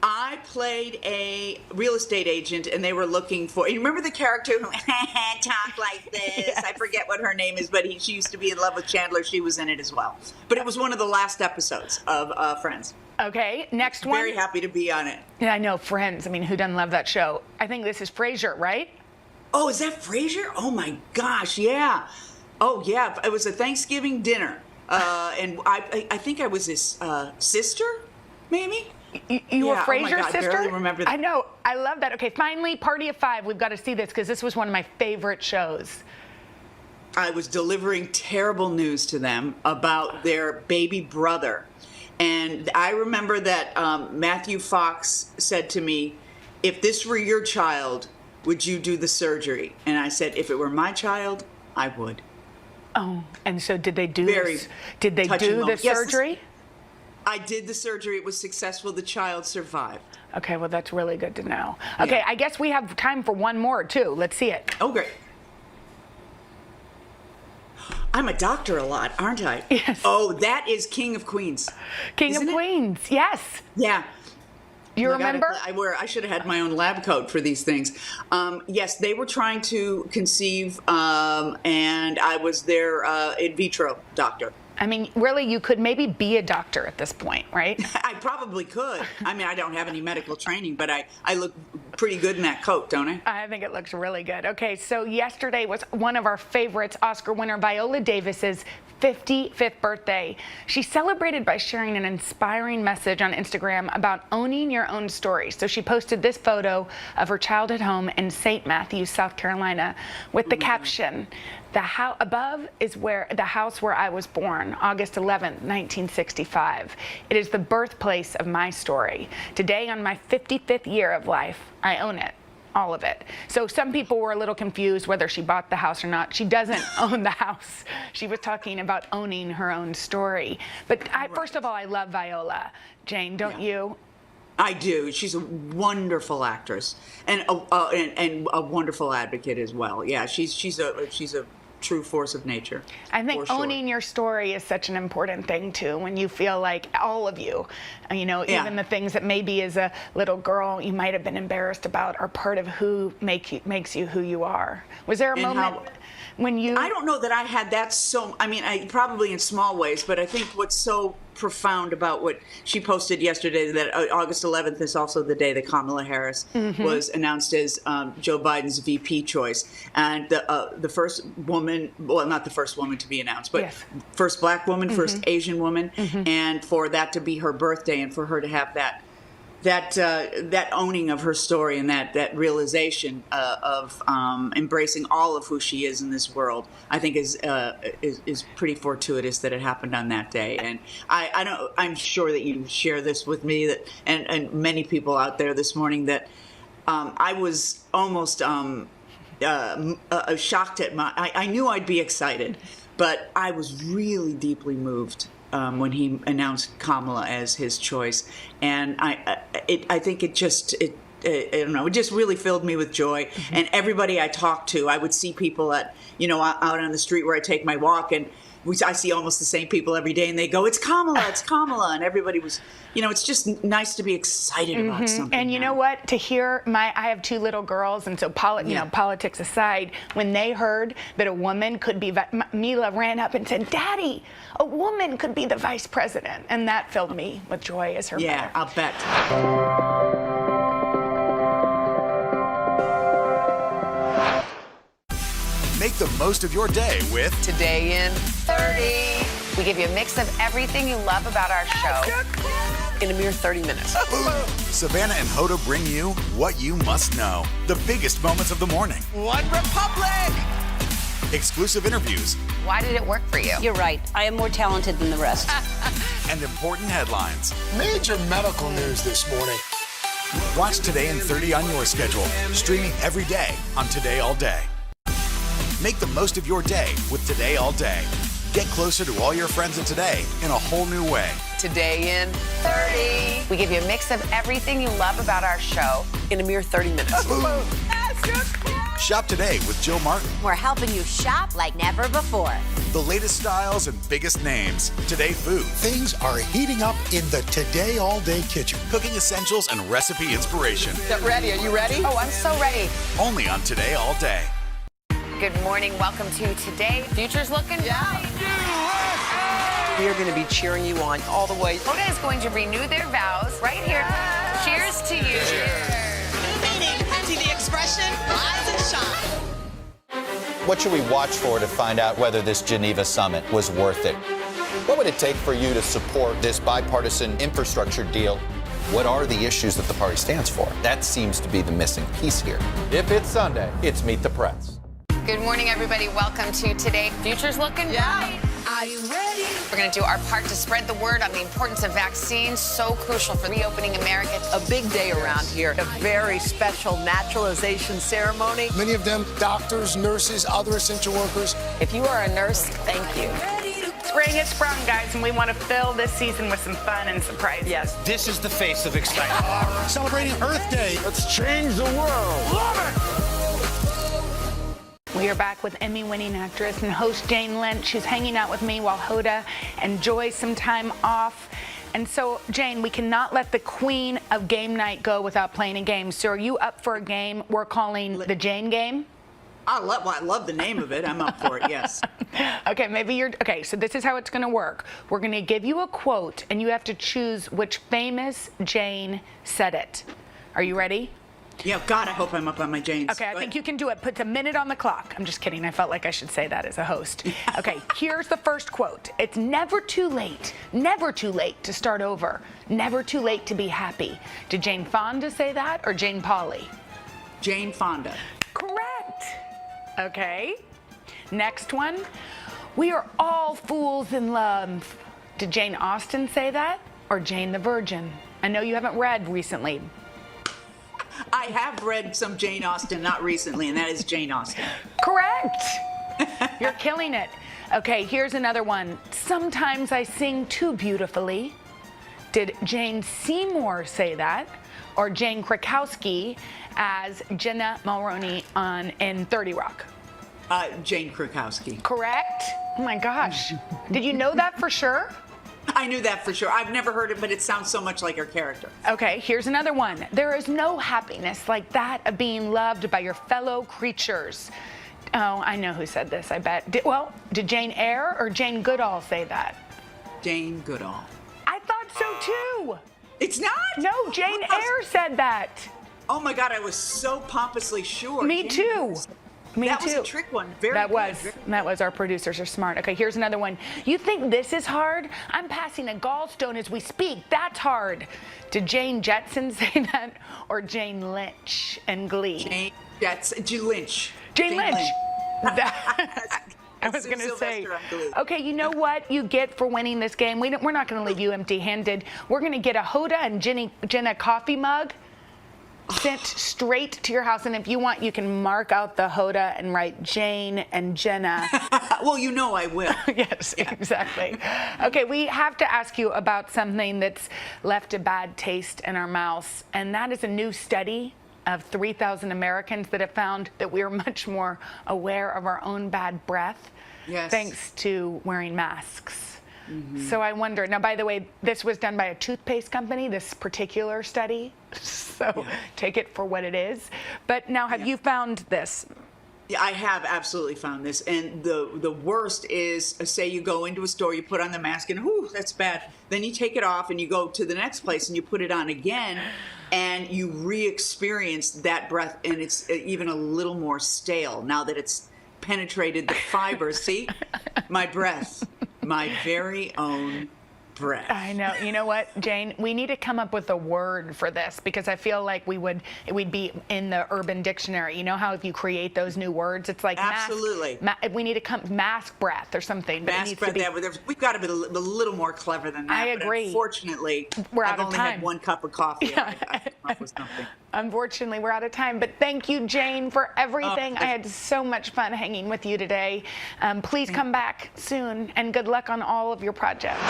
I played a real estate agent, and they were looking for. You remember the character who talked like this? Yes. I forget what her name is, but she used to be in love with Chandler. She was in it as well. But it was one of the last episodes of Friends. Okay, next one. Very happy to be on it. Yeah, I know, Friends. I mean, who doesn't love that show? I think this is Frasier, right? Oh, is that Frasier? Oh my gosh, yeah. Oh yeah, it was a Thanksgiving dinner, and I think I was his sister, maybe. Yeah, You were oh my Frasier's God, I sister? barely remember that. I know. I love that. Okay, finally, Party of Five. We've got to see this because this was one of my favorite shows. I was delivering terrible news to them about their baby brother. And I remember that Matthew Fox said to me, if this were your child, would you do the surgery? And I said, if it were my child, I would. Oh, and so did they do Very this? Did they touching do the moment. Yes, surgery? I did the surgery. It was successful. The child survived. Okay, well, that's really good to know. Okay, I guess we have time for one more, too. Let's see it. Oh, great. I'm a doctor a lot, aren't I? Yes. Oh, that is King of Queens. King of Queens, yes. Yeah. You remember? I should have had my own lab coat for these things. Yes, they were trying to conceive, and I was their in vitro doctor. I mean, really, you could maybe be a doctor at this point, right? I probably could. I mean, I don't have any medical training, but I look pretty good in that coat, don't I? I think it looks really good. Okay, so yesterday was one of our favorites, Oscar winner Viola Davis's 55th birthday. She celebrated by sharing an inspiring message on Instagram about owning your own story. So she posted this photo of her childhood home in St. Matthews, South Carolina, with the caption, "The house above is where the house where I was born, August 11th, 1965. It is the birthplace of my story. Today, on my 55th year of life, I own it. All of it." So some people were a little confused whether she bought the house or not. She doesn't own the house. She was talking about owning her own story. But first of all, I love Viola. Jane, don't you? I do. She's a wonderful actress and a wonderful advocate as well. Yeah, she's a true force of nature. I think for sure. owning your story is such an important thing too. When you feel like all of you, even the things that maybe as a little girl you might have been embarrassed about are part of who makes you who you are. Was there a moment when you? I don't know that I had that I probably in small ways, but I think what's so profound about what she posted yesterday, that August 11th is also the day that Kamala Harris was announced as Joe Biden's VP choice, and the first woman, well, not the first woman to be announced, but first Black woman, first Asian woman, and for that to be her birthday, and for her to have that owning of her story and that realization of embracing all of who she is in this world, I think is pretty fortuitous that it happened on that day. And I'm sure that you share this with me, that and many people out there this morning, that I was almost shocked at I knew I'd be excited, but I was really deeply moved when he announced Kamala as his choice, and I think it I don't know, it just really filled me with joy. And everybody I talked to, I would see people out on the street where I take my walk, and I see almost the same people every day, and they go, "It's Kamala, it's Kamala," and everybody was, it's just nice to be excited about something. And you know what? To hear I have two little girls, and so politics aside, when they heard that a woman could be, Mila ran up and said, "Daddy, a woman could be the vice president," and that filled me with joy as her mother. Yeah, I'll bet. Make the most of your day with Today in 30. We give you a mix of everything you love about our show in a mere 30 minutes. Savannah and Hoda bring you what you must know. The biggest moments of the morning. One Republic! Exclusive interviews. Why did it work for you? You're right. I am more talented than the rest. And important headlines. Major medical news this morning. Watch Today in 30 on your schedule. Streaming every day on Today All Day. Make the most of your day with Today All Day. Get closer to all your friends at Today in a whole new way. Today in 30. We give you a mix of everything you love about our show in a mere 30 minutes. Shop today with Jill Martin. We're helping you shop like never before. The latest styles and biggest names. Today Food. Things are heating up in the Today All Day kitchen. Cooking essentials and recipe inspiration. Get ready. Are you ready? Oh, I'm so ready. Only on Today All Day. Good morning. Welcome to Today. Future's looking bright. We are going to be cheering you on all the way. Hoda is going to renew their vows right here. Cheers to you. New meaning to the expression rise and shine. What should we watch for to find out whether this Geneva summit was worth it? What would it take for you to support this bipartisan infrastructure deal? What are the issues that the party stands for? That seems to be the missing piece here. If it's Sunday, it's Meet the Press. Good morning, everybody. Welcome to Today. Future's looking bright. Are you ready? We're going to do our part to spread the word on the importance of vaccines, so crucial for reopening America. A big day around here, a very special naturalization ceremony. Many of them doctors, nurses, other essential workers. If you are a nurse, thank you. Spring has sprung, guys, and we want to fill this season with some fun and surprises. Yes. This is the face of excitement. Celebrating Earth Day. Let's change the world. Love it! We are back with Emmy-winning actress and host Jane Lynch, who's hanging out with me while Hoda enjoys some time off. And so, Jane, we cannot let the queen of game night go without playing a game. So are you up for a game we're calling the Jane Game? I love the name of it. I'm up for it, yes. Okay, okay, so this is how it's going to work. We're going to give you a quote, and you have to choose which famous Jane said it. Are you ready? Yeah, God, I hope I'm up on my Janes. Okay, I think you can do it. Put a minute on the clock. I'm just kidding. I felt like I should say that as a host. Okay, here's the first quote. It's never too late to start over. Never too late to be happy. Did Jane Fonda say that or Jane Pauley? Jane Fonda. Correct. Okay. Next one. We are all fools in love. Did Jane Austen say that or Jane the Virgin? I know you haven't read recently. I have read some Jane Austen, not recently, and that is Jane Austen. Correct. You're killing it. Okay, here's another one. Sometimes I sing too beautifully. Did Jane Seymour say that? Or Jane Krakowski as Jenna Mulroney in 30 Rock? Jane Krakowski. Correct. Oh my gosh. Did you know that for sure? I knew that for sure. I've never heard it, but it sounds so much like her character. Okay, here's another one. There is no happiness like that of being loved by your fellow creatures. Oh, I know who said this, I bet. Did Jane Eyre or Jane Goodall say that? Jane Goodall. I thought so too. It's not? No, Jane Eyre said that. Oh my God, I was so pompously sure. Me too. That was a trick one. That was. Our producers are smart. Okay, here's another one. You think this is hard? I'm passing a gallstone as we speak. That's hard. Did Jane Jetson say that or Jane Lynch and Glee? Jane Lynch. Jane Lynch. I was going to say. Okay, you know what you get for winning this game? We're not going to leave you empty-handed. We're going to get a Hoda and Jenna coffee mug sent straight to your house, and if you want, you can mark out the Hoda and write Jane and Jenna. Well, you know I will. Yes, yeah. Exactly. Okay, we have to ask you about something that's left a bad taste in our mouths, and that is a new study of 3,000 Americans that have found that we are much more aware of our own bad breath, thanks to wearing masks. Mm-hmm. So I wonder, now, by the way, this was done by a toothpaste company, this particular study. So take it for what it is. But now, have you found this? Yeah, I have absolutely found this. And the worst is, say you go into a store, you put on the mask, and whew, that's bad. Then you take it off and you go to the next place and you put it on again, and you re-experience that breath, and it's even a little more stale now that it's penetrated the fibers. See? My breath. My very own breath. I know. You know what, Jane? We need to come up with a word for this, because I feel like we'd be in the Urban Dictionary. You know how if you create those new words, it's like absolutely. We need to mask breath or something. Mask breath. We've got to be a little more clever than that. I agree. Unfortunately, I've only had one cup of coffee. Yeah. I come up with something. Unfortunately, we're out of time. But thank you, Jane, for everything. I had so much fun hanging with you today. Please come back soon, and good luck on all of your projects.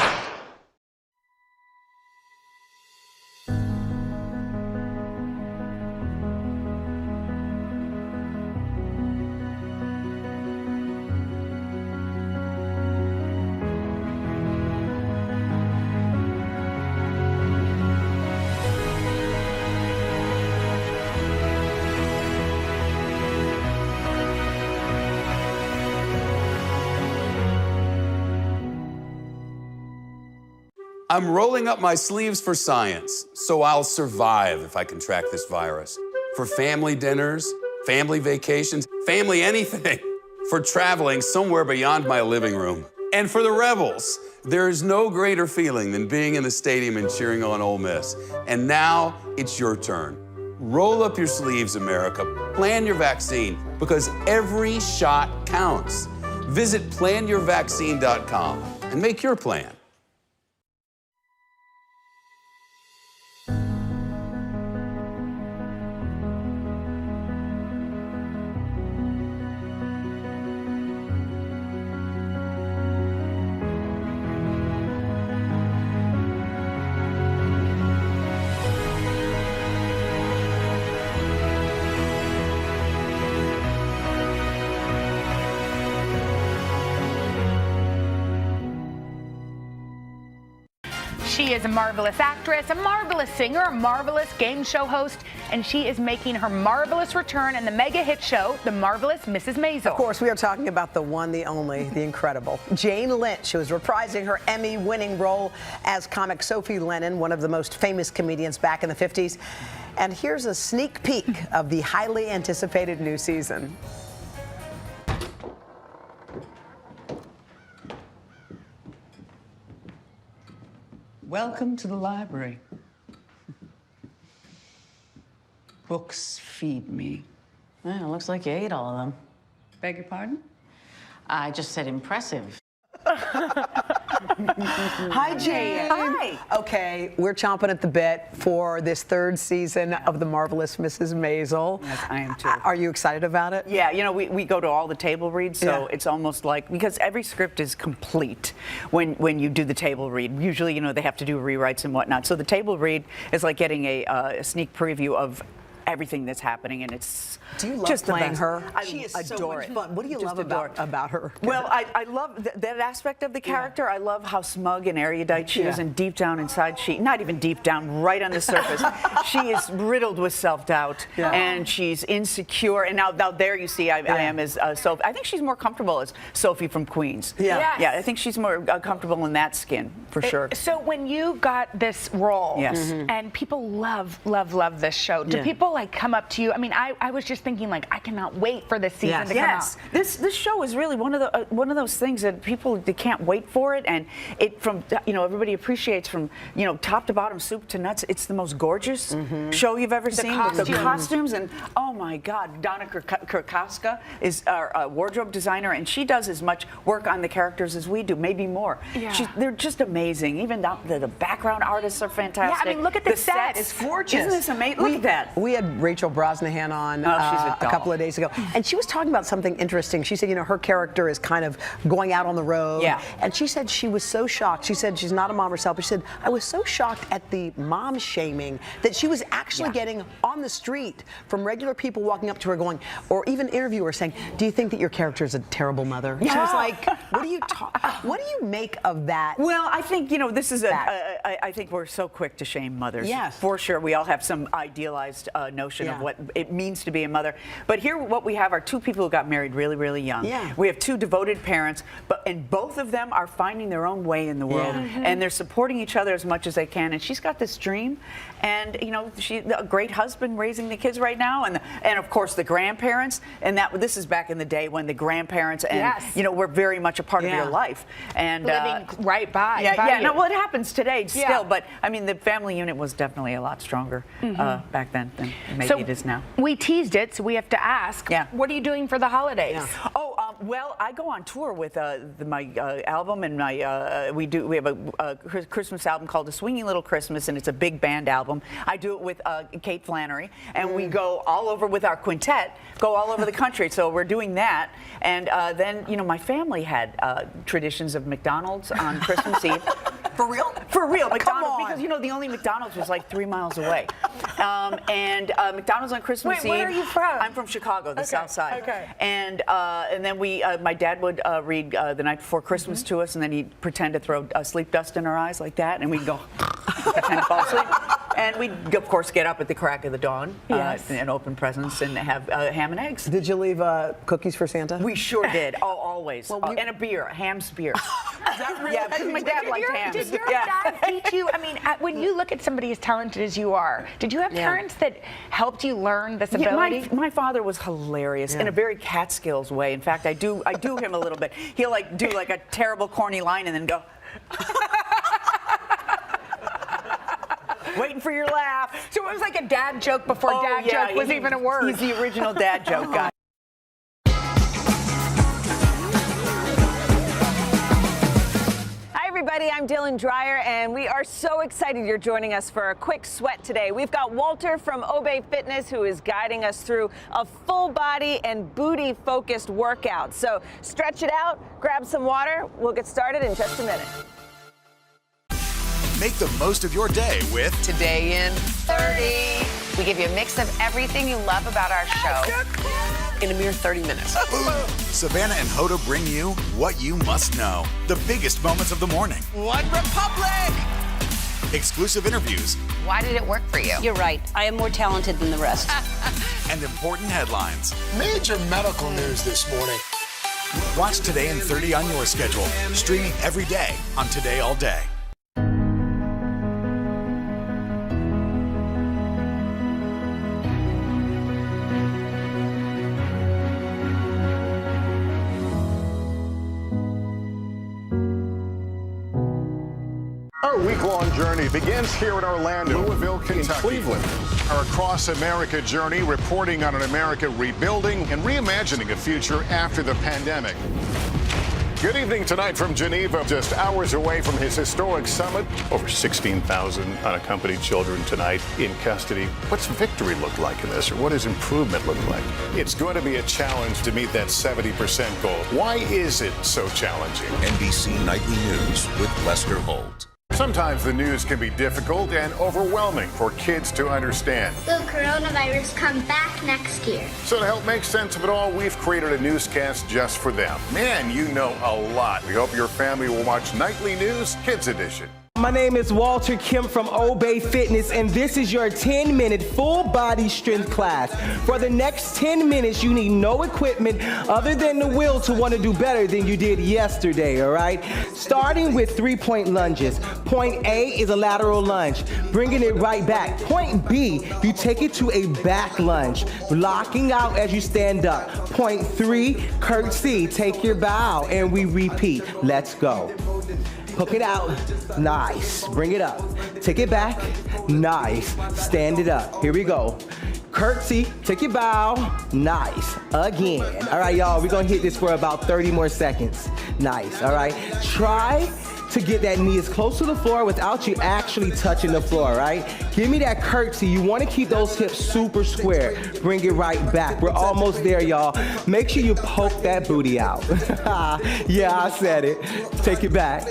I'm rolling up my sleeves for science, so I'll survive if I contract this virus. For family dinners, family vacations, family anything. For traveling somewhere beyond my living room. And for the rebels, There is no greater feeling than being in the stadium and cheering on Ole Miss. And now it's your turn. Roll up your sleeves, America. Plan your vaccine, because every shot counts. Visit planyourvaccine.com and make your plan. She is a marvelous actress, a marvelous singer, a marvelous game show host, and she is making her marvelous return in the mega hit show, The Marvelous Mrs. Maisel. Of course, we are talking about the one, the only, the incredible Jane Lynch, who is reprising her Emmy-winning role as comic Sophie Lennon, one of the most famous comedians back in the 50s. And here's a sneak peek of the highly anticipated new season. Welcome to the library. Books feed me. Yeah, it looks like you ate all of them. Beg your pardon? I just said impressive. Hi, Jane. Hi. Okay, we're chomping at the bit for this third season of The Marvelous Mrs. Maisel. Yes, I am too. Are you excited about it? Yeah, you know, we go to all the table reads, so it's almost like, because every script is complete when you do the table read. Usually, you know, they have to do rewrites and whatnot. So the table read is like getting a sneak preview of everything that's happening, and it's Do you love just playing the best. her? I She is adore so much it. fun. What do you Just love adore about her? Well, I love that aspect of the character. I love how smug and erudite she is, and deep down inside, not even deep down, right on the surface, she is riddled with self-doubt, and she's insecure. And now there you see I am as Sophie. I think she's more comfortable as Sophie from Queens. Yeah. Yes. Yeah, I think she's more comfortable in that skin, for sure. So when you got this role, Yes. and people love this show, do people like come up to you? I mean, I was just thinking, like, I cannot wait for this season to come out. This show is really one of those things that people, they can't wait for it, and it everybody appreciates from top to bottom, soup to nuts. It's the most gorgeous show you've ever seen. With the costumes, and oh my God, Donna Krakowska is our wardrobe designer, and she does as much work on the characters as we do, maybe more. Yeah. They're just amazing. Even the background artists are fantastic. Yeah, I mean, look at the set. sets. It's gorgeous. Isn't this amazing? Look at that. We had Rachel Brosnahan on a couple of days ago, and she was talking about something interesting. She said, her character is kind of going out on the road. Yeah. And she said she was so shocked. She said she's not a mom herself, but she said, I was so shocked at the mom shaming that she was actually getting on the street from regular people walking up to her going, or even interviewers saying, do you think that your character is a terrible mother? She was like, what do you make of that? Well, I think, this is I think we're so quick to shame mothers. Yes. For sure. We all have some idealized notion of what it means to be a mother. But here, what we have are two people who got married really, really young. Yeah. We have two devoted parents, and both of them are finding their own way in the world. And they're supporting each other as much as they can. And she's got this dream, and, she's a great husband raising the kids right now, and of course, the grandparents. And this is back in the day when the grandparents and, were very much a part of your life. And living right by. Well, it happens today still, but I mean, the family unit was definitely a lot stronger back then than maybe it is now. We teased it, so we have to ask. What are you doing for the holidays? Well, I go on tour with my album, and we have a Christmas album called A Swinging Little Christmas, and it's a big band album. I do it with Kate Flannery, and we go all over with our quintet, go all over the country. So we're doing that, and then my family had traditions of McDonald's on Christmas Eve. For real? For real, McDonald's, because the only McDonald's was like 3 miles away. And McDonald's on Christmas Eve. Wait, where are you from? I'm from Chicago, the South Side. Okay. And then my dad would read The Night Before Christmas to us, and then he'd pretend to throw sleep dust in our eyes like that, and we'd go pretend to fall asleep. And we'd, of course, get up at the crack of the dawn and open presents and have ham and eggs. Did you leave cookies for Santa? We sure did. Oh, always. And a beer, a ham spear. Yeah, because my dad liked hams. Did your dad teach you? I mean, when you look at somebody as talented as you are, did you have parents that helped you learn this ability? Yeah, my father was hilarious in a very Catskills way. In fact, I do him a little bit. He'll like do like a terrible corny line and then go. Waiting for your laugh. So it was like a dad joke before dad joke was even a word. He's the original dad joke guy. Hi, everybody. I'm Dylan Dreyer, and we are so excited you're joining us for a quick sweat today. We've got Walter from Obey Fitness, who is guiding us through a full body and booty focused workout. So stretch it out, grab some water. We'll get started in just a minute. Make the most of your day with Today in 30. We give you a mix of everything you love about our show in a mere 30 minutes. Savannah and Hoda bring you what you must know. The biggest moments of the morning. One Republic! Exclusive interviews. Why did it work for you? You're right. I am more talented than the rest. And important headlines. Major medical news this morning. Watch Today in 30 on your schedule. Streaming every day on Today All Day. Our week-long journey begins here in Orlando, Louisville, Kentucky, Cleveland. Our Across America journey reporting on an America rebuilding and reimagining a future after the pandemic. Good evening tonight from Geneva, just hours away from his historic summit. Over 16,000 unaccompanied children tonight in custody. What's victory look like in this, or what does improvement look like? It's going to be a challenge to meet that 70% goal. Why is it so challenging? NBC Nightly News with Lester Holt. Sometimes the news can be difficult and overwhelming for kids to understand. Will coronavirus come back next year? So to help make sense of it all, we've created a newscast just for them. Man, you know a lot. We hope your family will watch Nightly News Kids Edition. My name is Walter Kim from Obey Fitness, and this is your 10-minute full body strength class. For the next 10 minutes, you need no equipment other than the will to want to do better than you did yesterday, all right? Starting with 3-point lunges. Point A is a lateral lunge, bringing it right back. Point B, you take it to a back lunge, locking out as you stand up. Point 3, curtsy, take your bow, and we repeat. Let's go. Hook it out, nice. Bring it up, take it back, nice. Stand it up, here we go. Curtsy, take your bow, nice. Again. All right, y'all, we're gonna hit this for about 30 more seconds. Nice, all right? Try to get that knee as close to the floor without you actually touching the floor, right? Give me that curtsy. You want to keep those hips super square. Bring it right back. We're almost there, y'all. Make sure you poke that booty out. Yeah, I said it. Take it back.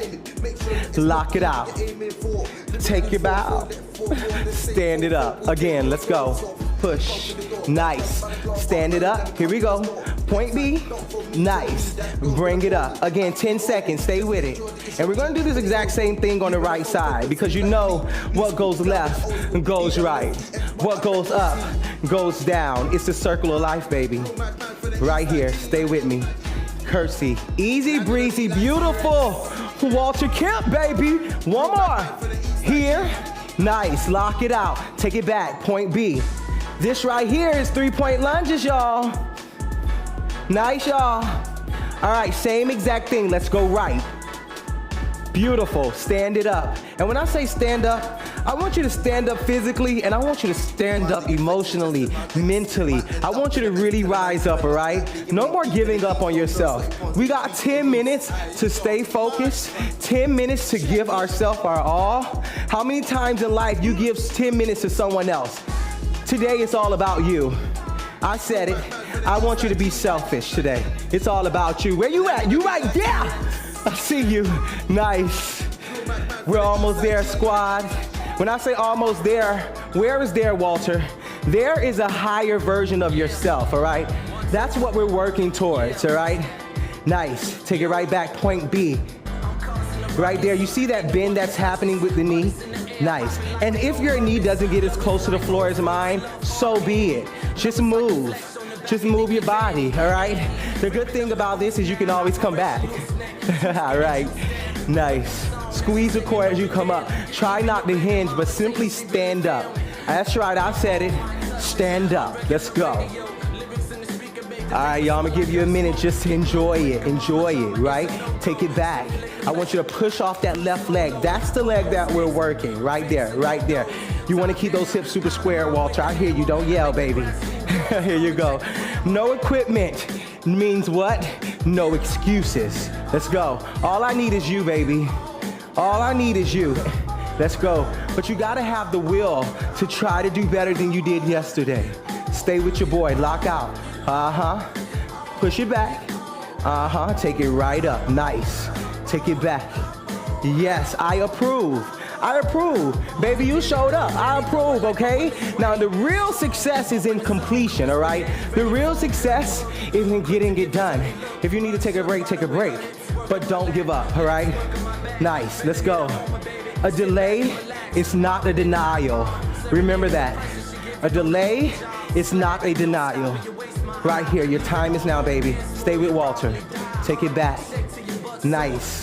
Lock it out. Take your bow. Stand it up. Again, let's go. Push. Nice. Stand it up. Here we go. Point B. Nice. Bring it up. Again, 10 seconds. Stay with it. And we're going to do this exact same thing on the right side, because you know what goes left goes right. What goes up goes down. It's the circle of life, baby. Right here. Stay with me. Curtsy. Easy breezy. Beautiful. Walter Kemp, baby. One more. Here. Nice. Lock it out. Take it back. Point B. This right here is 3-point lunges, y'all. Nice, y'all. All right, same exact thing. Let's go right. Beautiful. Stand it up. And when I say stand up, I want you to stand up physically, and I want you to stand up emotionally, mentally. I want you to really rise up, all right? No more giving up on yourself. We got 10 minutes to stay focused, 10 minutes to give ourselves our all. How many times in life you give 10 minutes to someone else? Today it's all about you. I said it. I want you to be selfish today. It's all about you. Where you at? You right there. I see you. Nice. We're almost there, squad. When I say almost there, where is there, Walter? There is a higher version of yourself, all right? That's what we're working towards, all right? Nice. Take it right back. Point B. Right there. You see that bend that's happening with the knee? Nice. And if your knee doesn't get as close to the floor as mine, so be it. Just move. Just move your body, all right? The good thing about this is you can always come back. All right. Nice. Squeeze the core as you come up. Try not to hinge, but simply stand up. That's right, I said it. Stand up. Let's go. All right, y'all, I'm gonna give you a minute just to enjoy it, right? Take it back. I want you to push off that left leg. That's the leg that we're working, right there, right there. You wanna keep those hips super square, Walter. I hear you, don't yell, baby. Here you go. No equipment means what? No excuses. Let's go. All I need is you, baby. All I need is you. Let's go. But you gotta have the will to try to do better than you did yesterday. Stay with your boy, lock out. Push it back. Take it right up, nice. Take it back. Yes, I approve. I approve. Baby, you showed up. I approve, okay? Now, the real success is in completion, all right? The real success is in getting it done. If you need to take a break, take a break. But don't give up, all right? Nice, let's go. A delay is not a denial. Remember that. A delay is not a denial. Right here, your time is now, baby. Stay with Walter. Take it back. Nice.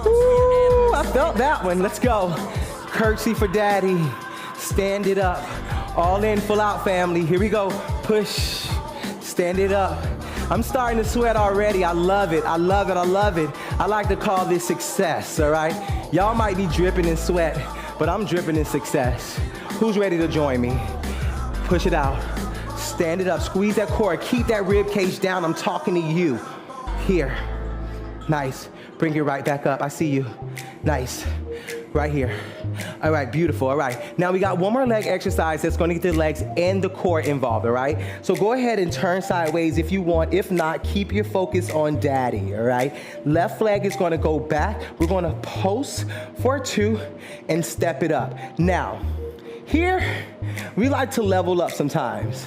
Ooh, I felt that one. Let's go. Curtsy for daddy. Stand it up. All in, full out, family. Here we go. Push. Stand it up. I'm starting to sweat already. I love it. I love it. I love it. I like to call this success, all right? Y'all might be dripping in sweat, but I'm dripping in success. Who's ready to join me? Push it out. Stand it up. Squeeze that core. Keep that rib cage down. I'm talking to you. Here. Nice. Bring it right back up. I see you. Nice. Right here. All right, beautiful. All right. Now we got one more leg exercise that's going to get the legs and the core involved, all right? So go ahead and turn sideways if you want. If not, keep your focus on daddy, all right? Left leg is going to go back. We're going to post for 2 and step it up. Now, here, we like to level up sometimes.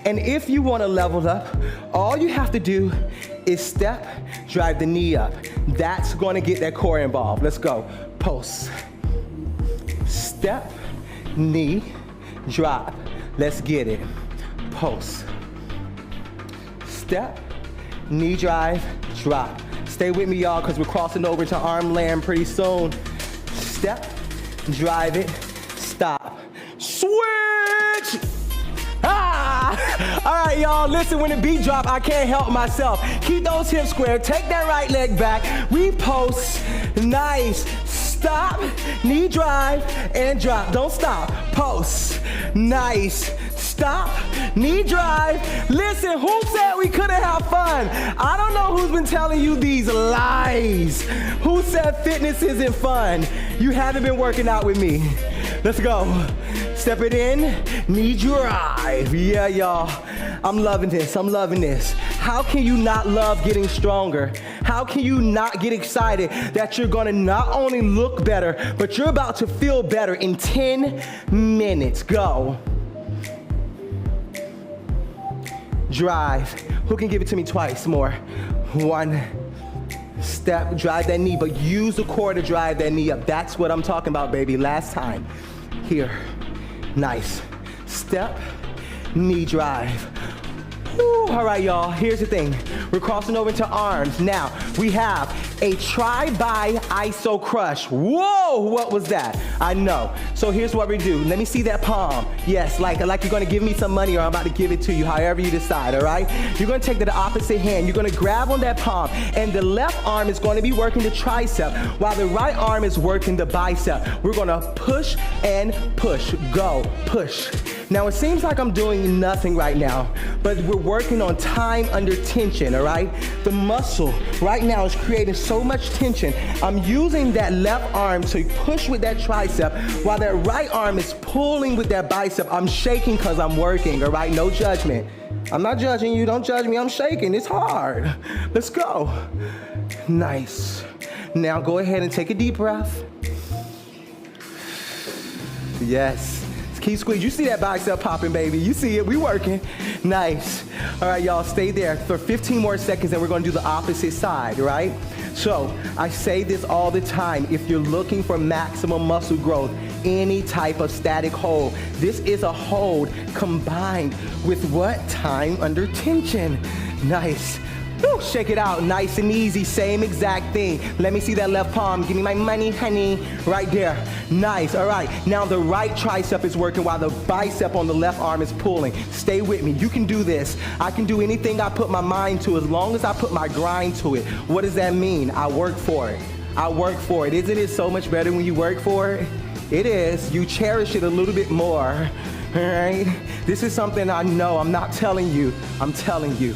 And if you want to level up, all you have to do is step, drive the knee up. That's going to get that core involved. Let's go. Post. Step, knee, drop. Let's get it. Post. Step, knee drive, drop. Stay with me, y'all, because we're crossing over to arm land pretty soon. Step, drive it, stop. Switch! All right, y'all, listen, when the beat drop, I can't help myself. Keep those hips square. Take that right leg back. We post. Nice. Stop, knee drive, and drop. Don't stop. Post. Nice. Stop, knee drive. Listen, who said we couldn't have fun? I don't know who's been telling you these lies. Who said fitness isn't fun? You haven't been working out with me. Let's go. Step it in, knee drive. Yeah, y'all. I'm loving this. I'm loving this. How can you not love getting stronger? How can you not get excited that you're gonna not only look better, but you're about to feel better in 10 minutes? Go. Drive. Who can give it to me twice more? 1. Step, drive that knee, but use the core to drive that knee up. That's what I'm talking about, baby. Last time. Here. Nice. Step, knee drive. Woo. All right, y'all, here's the thing. We're crossing over into arms. Now, we have a tri-bi iso crush. Whoa, what was that? I know. So here's what we do. Let me see that palm. Yes, like you're gonna give me some money or I'm about to give it to you, however you decide, all right? You're gonna take the opposite hand. You're gonna grab on that palm, and the left arm is gonna be working the tricep, while the right arm is working the bicep. We're gonna push and push. Go, push. Now, it seems like I'm doing nothing right now, but we're working on time under tension, all right? The muscle right now is creating so much tension. I'm using that left arm to push with that tricep, while that right arm is pulling with that bicep. I'm shaking because I'm working, all right? No judgment. I'm not judging you. Don't judge me. I'm shaking. It's hard. Let's go. Nice. Now, go ahead and take a deep breath. Yes. Keep squeeze. You see that bicep popping, baby. You see it. We working. Nice. All right, y'all, stay there for 15 more seconds, and we're going to do the opposite side, right? So I say this all the time. If you're looking for maximum muscle growth, any type of static hold, this is a hold combined with what? Time under tension. Nice. Woo, shake it out, nice and easy, same exact thing. Let me see that left palm, give me my money, honey, right there. Nice, all right. Now the right tricep is working while the bicep on the left arm is pulling. Stay with me, you can do this. I can do anything I put my mind to as long as I put my grind to it. What does that mean? I work for it. I work for it. Isn't it so much better when you work for it? It is. You cherish it a little bit more. All right? This is something I know. I'm not telling you. I'm telling you.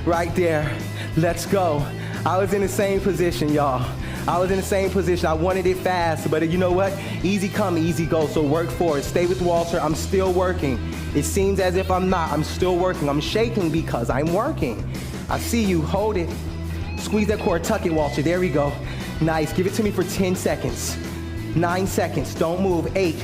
Right there. Let's go. I was in the same position, y'all. I was in the same position. I wanted it fast, but you know what? Easy come, easy go. So work for it. Stay with Walter. I'm still working. It seems as if I'm not. I'm still working. I'm shaking because I'm working. I see you. Hold it. Squeeze that core. Tuck it, Walter. There we go. Nice. Give it to me for 10 seconds. 9 seconds. Don't move. 8.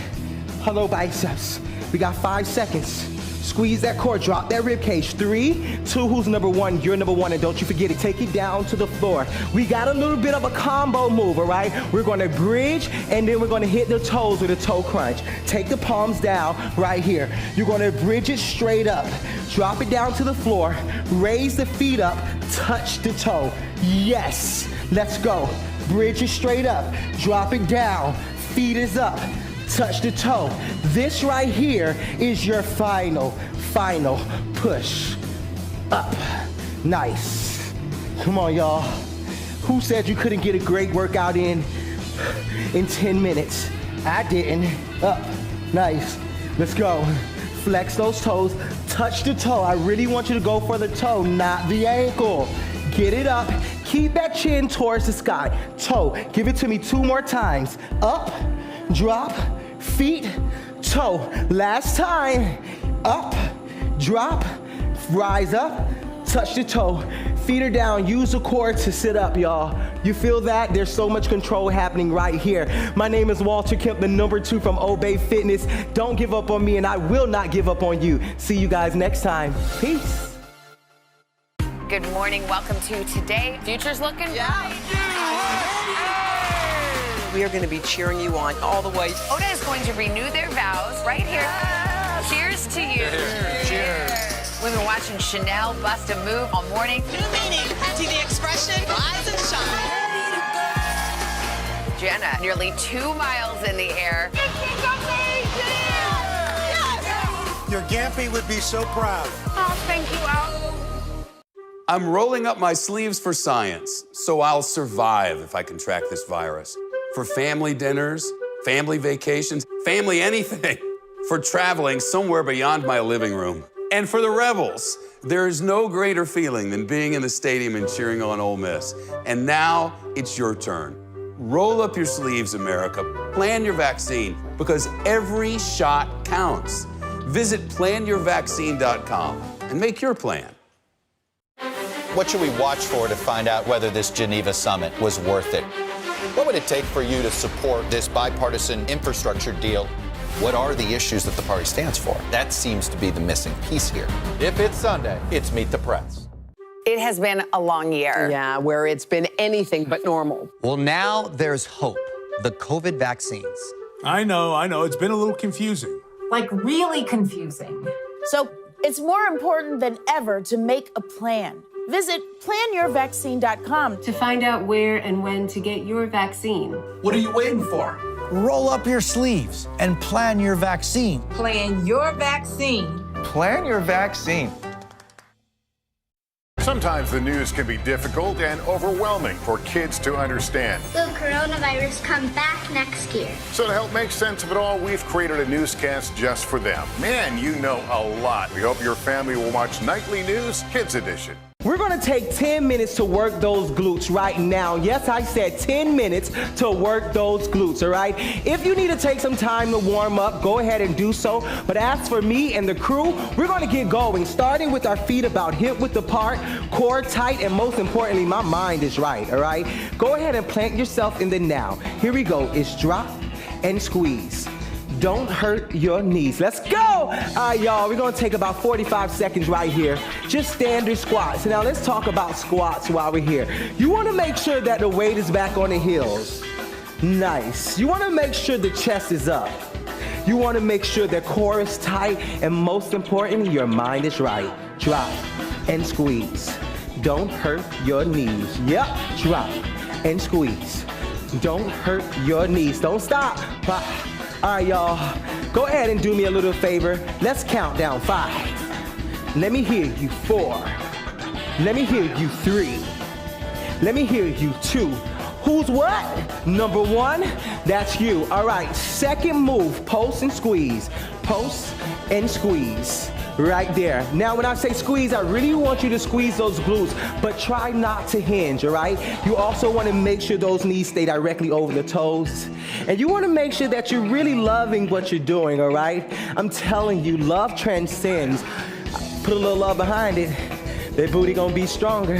Hello, biceps. We got 5 seconds. Squeeze that core, drop that rib cage. 3, 2, who's number 1? You're number 1, and don't you forget it. Take it down to the floor. We got a little bit of a combo move, all right? We're gonna bridge, and then we're gonna hit the toes with a toe crunch. Take the palms down right here. You're gonna bridge it straight up. Drop it down to the floor. Raise the feet up, touch the toe. Yes, let's go. Bridge it straight up. Drop it down. Feet is up. Touch the toe. This right here is your final push. Up. Nice. Come on, y'all. Who said you couldn't get a great workout in 10 minutes? I didn't. Up. Nice. Let's go. Flex those toes. Touch the toe. I really want you to go for the toe, not the ankle. Get it up. Keep that chin towards the sky. Toe. Give it to me 2 more times. Up. Drop, feet, toe. Last time. Up, drop, rise up, touch the toe. Feet are down. Use the core to sit up, y'all. You feel that? There's so much control happening right here. My name is Walter Kemp, the number 2 from Obey Fitness. Don't give up on me, and I will not give up on you. See you guys next time. Peace. Good morning. Welcome to Today. Future's looking bright. We are going to be cheering you on all the way. Oda is going to renew their vows right here. Cheers to you. Cheers. We've been watching Chanel bust a move all morning. New meaning to the expression rise and shine. Jenna, nearly 2 miles in the air. Your Gampy would be so proud. Oh, thank you, Al. I'm rolling up my sleeves for science, so I'll survive if I contract this virus. For family dinners, family vacations, family anything. For traveling somewhere beyond my living room. And for the Rebels, there is no greater feeling than being in the stadium and cheering on Ole Miss. And now it's your turn. Roll up your sleeves, America. Plan your vaccine, because every shot counts. Visit planyourvaccine.com and make your plan. What should we watch for to find out whether this Geneva summit was worth it? What would it take for you to support this bipartisan infrastructure deal? What are the issues that the party stands for? That seems to be the missing piece here. If it's Sunday, it's Meet the Press. It has been a long year. Yeah, where it's been anything but normal. Well, now there's hope. The COVID vaccines. I know. It's been a little confusing. Like, really confusing. So it's more important than ever to make a plan. Visit planyourvaccine.com to find out where and when to get your vaccine. What are you waiting for? Roll up your sleeves and plan your vaccine. Plan your vaccine. Plan your vaccine. Sometimes the news can be difficult and overwhelming for kids to understand. Will coronavirus come back next year? So to help make sense of it all, we've created a newscast just for them. Man, you know a lot. We hope your family will watch Nightly News Kids Edition. We're gonna take 10 minutes to work those glutes right now. Yes, I said 10 minutes to work those glutes, all right? If you need to take some time to warm up, go ahead and do so. But as for me and the crew, we're gonna get going, starting with our feet about hip width apart, core tight, and most importantly, my mind is right, all right? Go ahead and plant yourself in the now. Here we go. It's drop and squeeze. Don't hurt your knees. Let's go! All right, y'all, we're gonna take about 45 seconds right here. Just standard squats. Now let's talk about squats while we're here. You wanna make sure that the weight is back on the heels. Nice. You wanna make sure the chest is up. You wanna make sure the core is tight, and most importantly, your mind is right. Drop and squeeze. Don't hurt your knees. Yep, drop and squeeze. Don't hurt your knees. Don't stop. All right, y'all. Go ahead and do me a little favor. Let's count down. 5. Let me hear you. 4. Let me hear you. 3. Let me hear you. 2. Who's what? Number 1, that's you. All right, second move, post and squeeze. Post and squeeze. Right there. Now, when I say squeeze, I really want you to squeeze those glutes, but try not to hinge, all right? You also want to make sure those knees stay directly over the toes. And you want to make sure that you're really loving what you're doing, all right? I'm telling you, love transcends. Put a little love behind it. That booty gonna be stronger.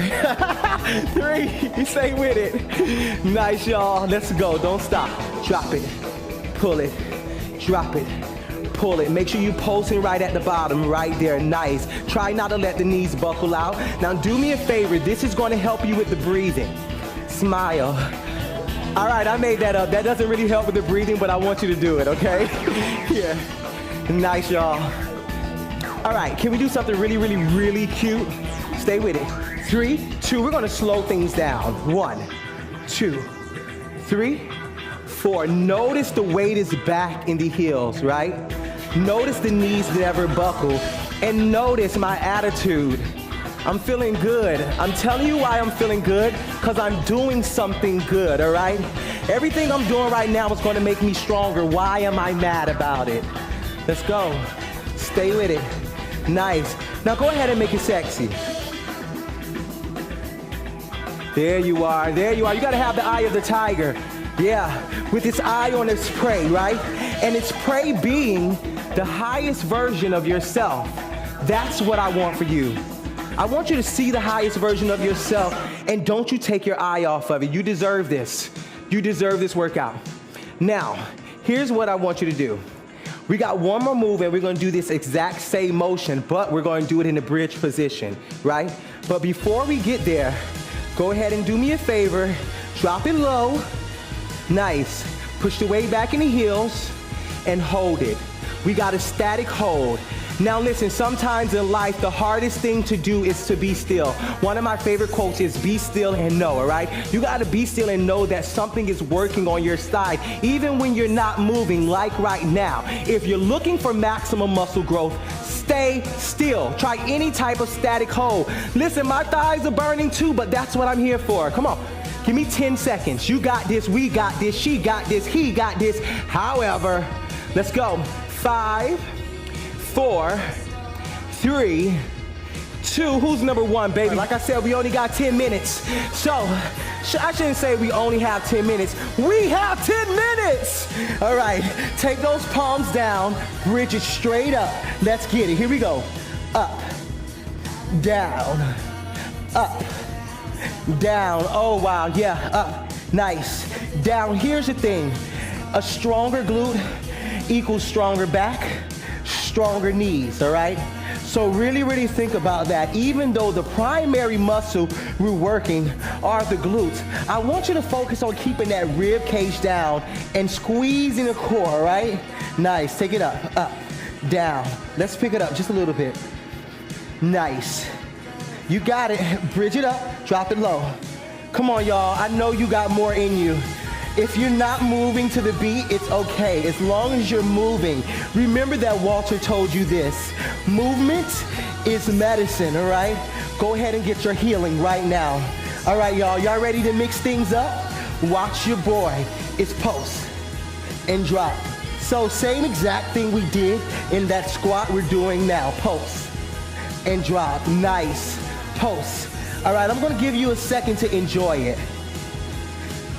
3, stay with it. Nice, y'all. Let's go. Don't stop. Drop it. Pull it. Drop it. Pull it. Make sure you're pulsing right at the bottom, right there. Nice. Try not to let the knees buckle out. Now do me a favor. This is going to help you with the breathing. Smile. All right, I made that up. That doesn't really help with the breathing, but I want you to do it, okay? Yeah. Nice, y'all. All right, can we do something really, really, really cute? Stay with it. 3, 2, we're gonna slow things down. 1, 2, 3, 4. Notice the weight is back in the heels, right? Notice the knees never buckle. And notice my attitude. I'm feeling good. I'm telling you why I'm feeling good, because I'm doing something good, all right? Everything I'm doing right now is gonna make me stronger. Why am I mad about it? Let's go. Stay with it. Nice. Now go ahead and make it sexy. There you are, there you are. You gotta have the eye of the tiger. Yeah, with its eye on its prey, right? And its prey being the highest version of yourself. That's what I want for you. I want you to see the highest version of yourself, and don't you take your eye off of it. You deserve this. You deserve this workout. Now, here's what I want you to do. We got one more move, and we're gonna do this exact same motion, but we're gonna do it in a bridge position, right? But before we get there, go ahead and do me a favor. Drop it low. Nice. Push the weight back in the heels and hold it. We got a static hold. Now listen, sometimes in life, the hardest thing to do is to be still. One of my favorite quotes is be still and know, all right? You gotta be still and know that something is working on your side, even when you're not moving, like right now. If you're looking for maximum muscle growth, stay still. Try any type of static hold. Listen, my thighs are burning too, but that's what I'm here for. Come on. Give me 10 seconds. You got this, we got this, she got this, he got this. However, let's go. 5, 4, 3, 2. Who's number 1, baby? Like I said, we only got 10 minutes. So, I shouldn't say we only have 10 minutes. We have 10 minutes! All right, take those palms down, bridge it straight up. Let's get it. Here we go. Up, down, up, down. Oh, wow, yeah, up. Nice. Down. Here's the thing. A stronger glute equals stronger back, stronger knees, all right? So really, really think about that. Even though the primary muscle we're working are the glutes, I want you to focus on keeping that rib cage down and squeezing the core, right? Nice. Take it up, down. Let's pick it up just a little bit. Nice. You got it. Bridge it up, drop it low. Come on, y'all. I know you got more in you. If you're not moving to the beat, it's okay, as long as you're moving. Remember that Walter told you this. Movement is medicine, all right? Go ahead and get your healing right now. All right, y'all ready to mix things up? Watch your boy. It's post and drop. So same exact thing we did in that squat we're doing now. Post and drop. Nice. Post. All right, I'm gonna give you a second to enjoy it.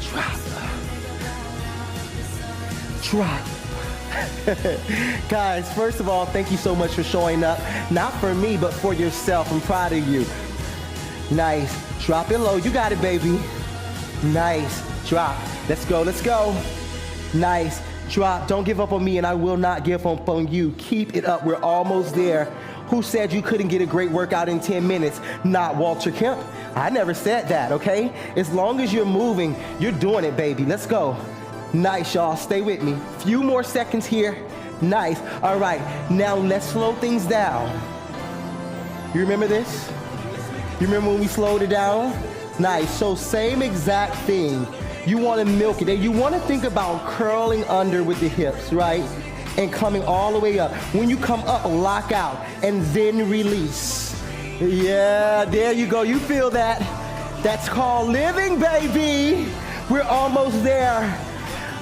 Drop. Drop. Guys, first of all, thank you so much for showing up. Not for me, but for yourself. I'm proud of you. Nice. Drop it low. You got it, baby. Nice. Drop. Let's go. Let's go. Nice. Drop. Don't give up on me, and I will not give up on you. Keep it up. We're almost there. Who said you couldn't get a great workout in 10 minutes? Not Walter Kemp. I never said that, okay? As long as you're moving, you're doing it, baby. Let's go. Nice, y'all. Stay with me. Few more seconds here. Nice. All right. Now let's slow things down. You remember this? You remember when we slowed it down? Nice. So same exact thing. You want to milk it. And you want to think about curling under with the hips, right? And coming all the way up. When you come up, lock out and then release. Yeah, there you go. You feel that? That's called living, baby. We're almost there.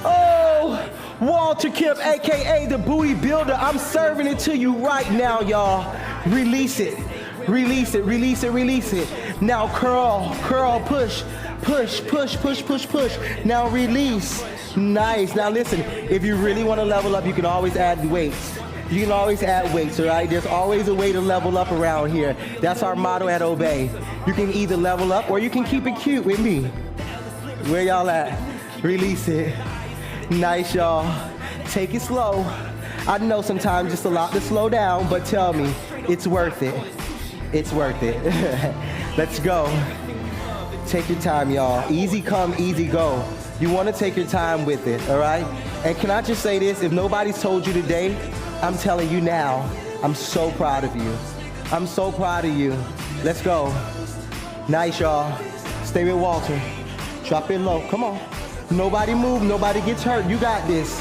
Oh, Walter Kemp, AKA the Booty Builder. I'm serving it to you right now, y'all. Release it. Release it, release it, release it. Now curl, curl, push, push, push, push, push, push. Now release. Nice. Now listen, if you really want to level up, you can always add weights. You can always add weights, all right? There's always a way to level up around here. That's our motto at Obey. You can either level up or you can keep it cute with me. Where y'all at? Release it. Nice, y'all. Take it slow. I know sometimes it's a lot to slow down, but tell me, it's worth it. It's worth it. Let's go. Take your time, y'all. Easy come, easy go. You want to take your time with it, all right? And can I just say this? If nobody's told you today, I'm telling you now, I'm so proud of you. I'm so proud of you. Let's go. Nice, y'all. Stay with Walter. Drop it low. Come on. Nobody move. Nobody gets hurt. You got this.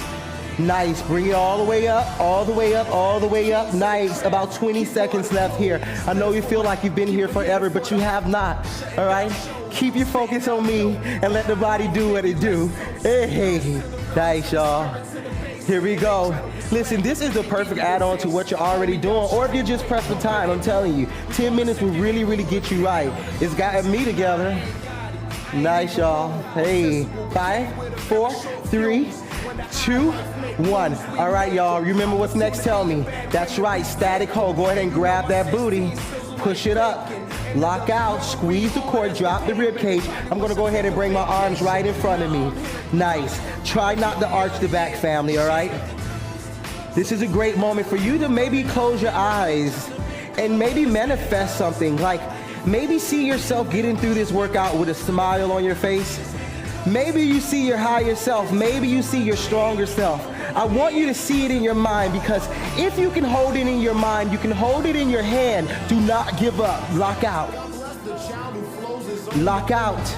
Nice. Bring it all the way up, all the way up, all the way up. Nice. About 20 seconds left here. I know you feel like you've been here forever, but you have not. All right? Keep your focus on me and let the body do what it do. Hey. Nice, y'all. Here we go. Listen, this is the perfect add-on to what you're already doing, or if you're just pressed for time, I'm telling you, 10 minutes will really, really get you right. It's got me together. Nice, y'all. Hey, 5, 4, 3, 2, 1. All right, y'all, remember what's next? Tell me. That's right, static hold. Go ahead and grab that booty. Push it up. Lock out, squeeze the core, drop the rib cage. I'm gonna go ahead and bring my arms right in front of me. Nice. Try not to arch the back, family, all right? This is a great moment for you to maybe close your eyes and maybe manifest something. Like maybe see yourself getting through this workout with a smile on your face. Maybe you see your higher self. Maybe you see your stronger self. I want you to see it in your mind, because if you can hold it in your mind, you can hold it in your hand. Do not give up. Lock out. Lock out.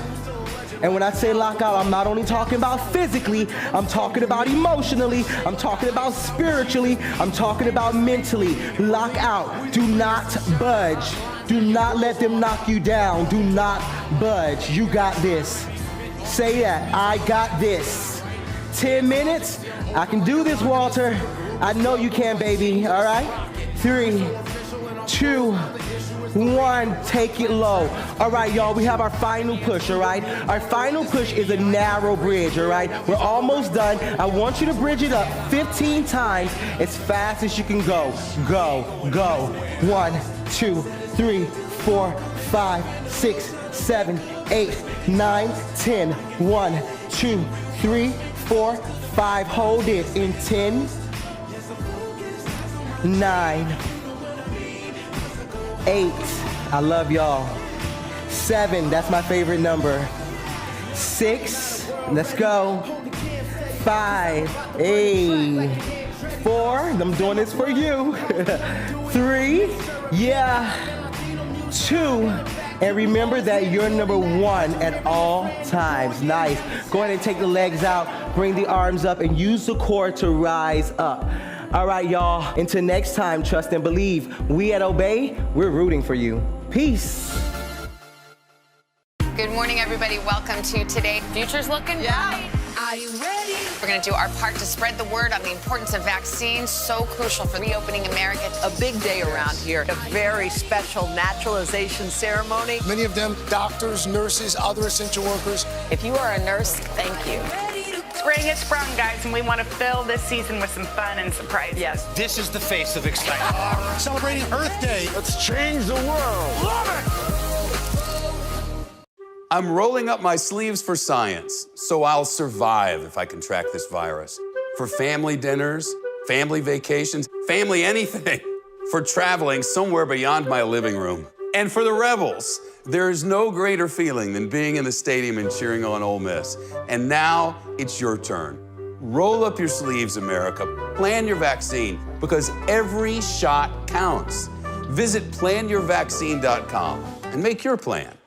And when I say lock out, I'm not only talking about physically, I'm talking about emotionally, I'm talking about spiritually, I'm talking about mentally. Lock out. Do not budge. Do not let them knock you down. Do not budge. You got this. Say that. I got this. 10 minutes. I can do this, Walter. I know you can, baby. All right? 3, 2, 1. Take it low. All right, y'all. We have our final push, all right? Our final push is a narrow bridge, all right? We're almost done. I want you to bridge it up 15 times as fast as you can go. Go, go. 1, 2, 3, 4, 5, 6, 7, 8, 9, 10. 1, 2, 3, 4, 5. Hold it in 10, 9, 8. I love y'all. 7, that's my favorite number. 6, let's go. 5, 8, 4, I'm doing this for you. 3, yeah. 2, and remember that you're number 1 at all times. Nice. Go ahead and take the legs out, bring the arms up, and use the core to rise up. All right, y'all. Until next time, trust and believe. We at Obey, we're rooting for you. Peace. Good morning, everybody. Welcome to Today. Future's looking bright. Are you ready? We're going to do our part to spread the word on the importance of vaccines, so crucial for reopening America. A big day around here, a very special naturalization ceremony. Many of them doctors, nurses, other essential workers. If you are a nurse, thank you. Spring has sprung, guys, and we want to fill this season with some fun and surprises. Yes. This is the face of excitement. Celebrating Earth Day. Let's change the world. Love it! I'm rolling up my sleeves for science, so I'll survive if I contract this virus. For family dinners, family vacations, family anything. For traveling somewhere beyond my living room. And for the Rebels, there is no greater feeling than being in the stadium and cheering on Ole Miss. And now it's your turn. Roll up your sleeves, America. Plan your vaccine, because every shot counts. Visit planyourvaccine.com and make your plan.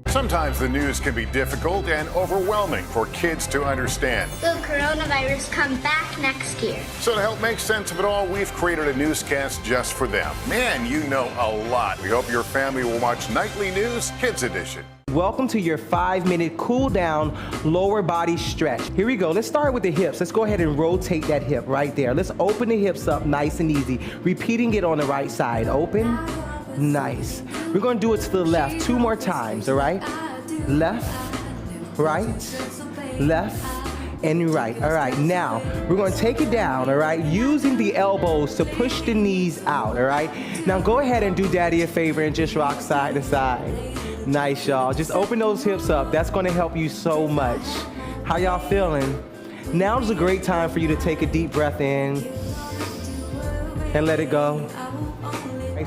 Sometimes the news can be difficult and overwhelming for kids to understand. Will coronavirus come back next year? So to help make sense of it all, we've created a newscast just for them. Man, you know a lot. We hope your family will watch Nightly News Kids Edition. Welcome to your 5-minute cool down lower body stretch. Here we go. Let's start with the hips. Let's go ahead and rotate that hip right there. Let's open the hips up nice and easy. Repeating it on the right side. Open. Nice. We're going to do it to the left 2 more times, all right? Left, right, left, and right. All right, now we're going to take it down, all right, using the elbows to push the knees out, all right? Now go ahead and do Daddy a favor and just rock side to side. Nice, y'all. Just open those hips up. That's going to help you so much. How y'all feeling? Now is a great time for you to take a deep breath in and let it go.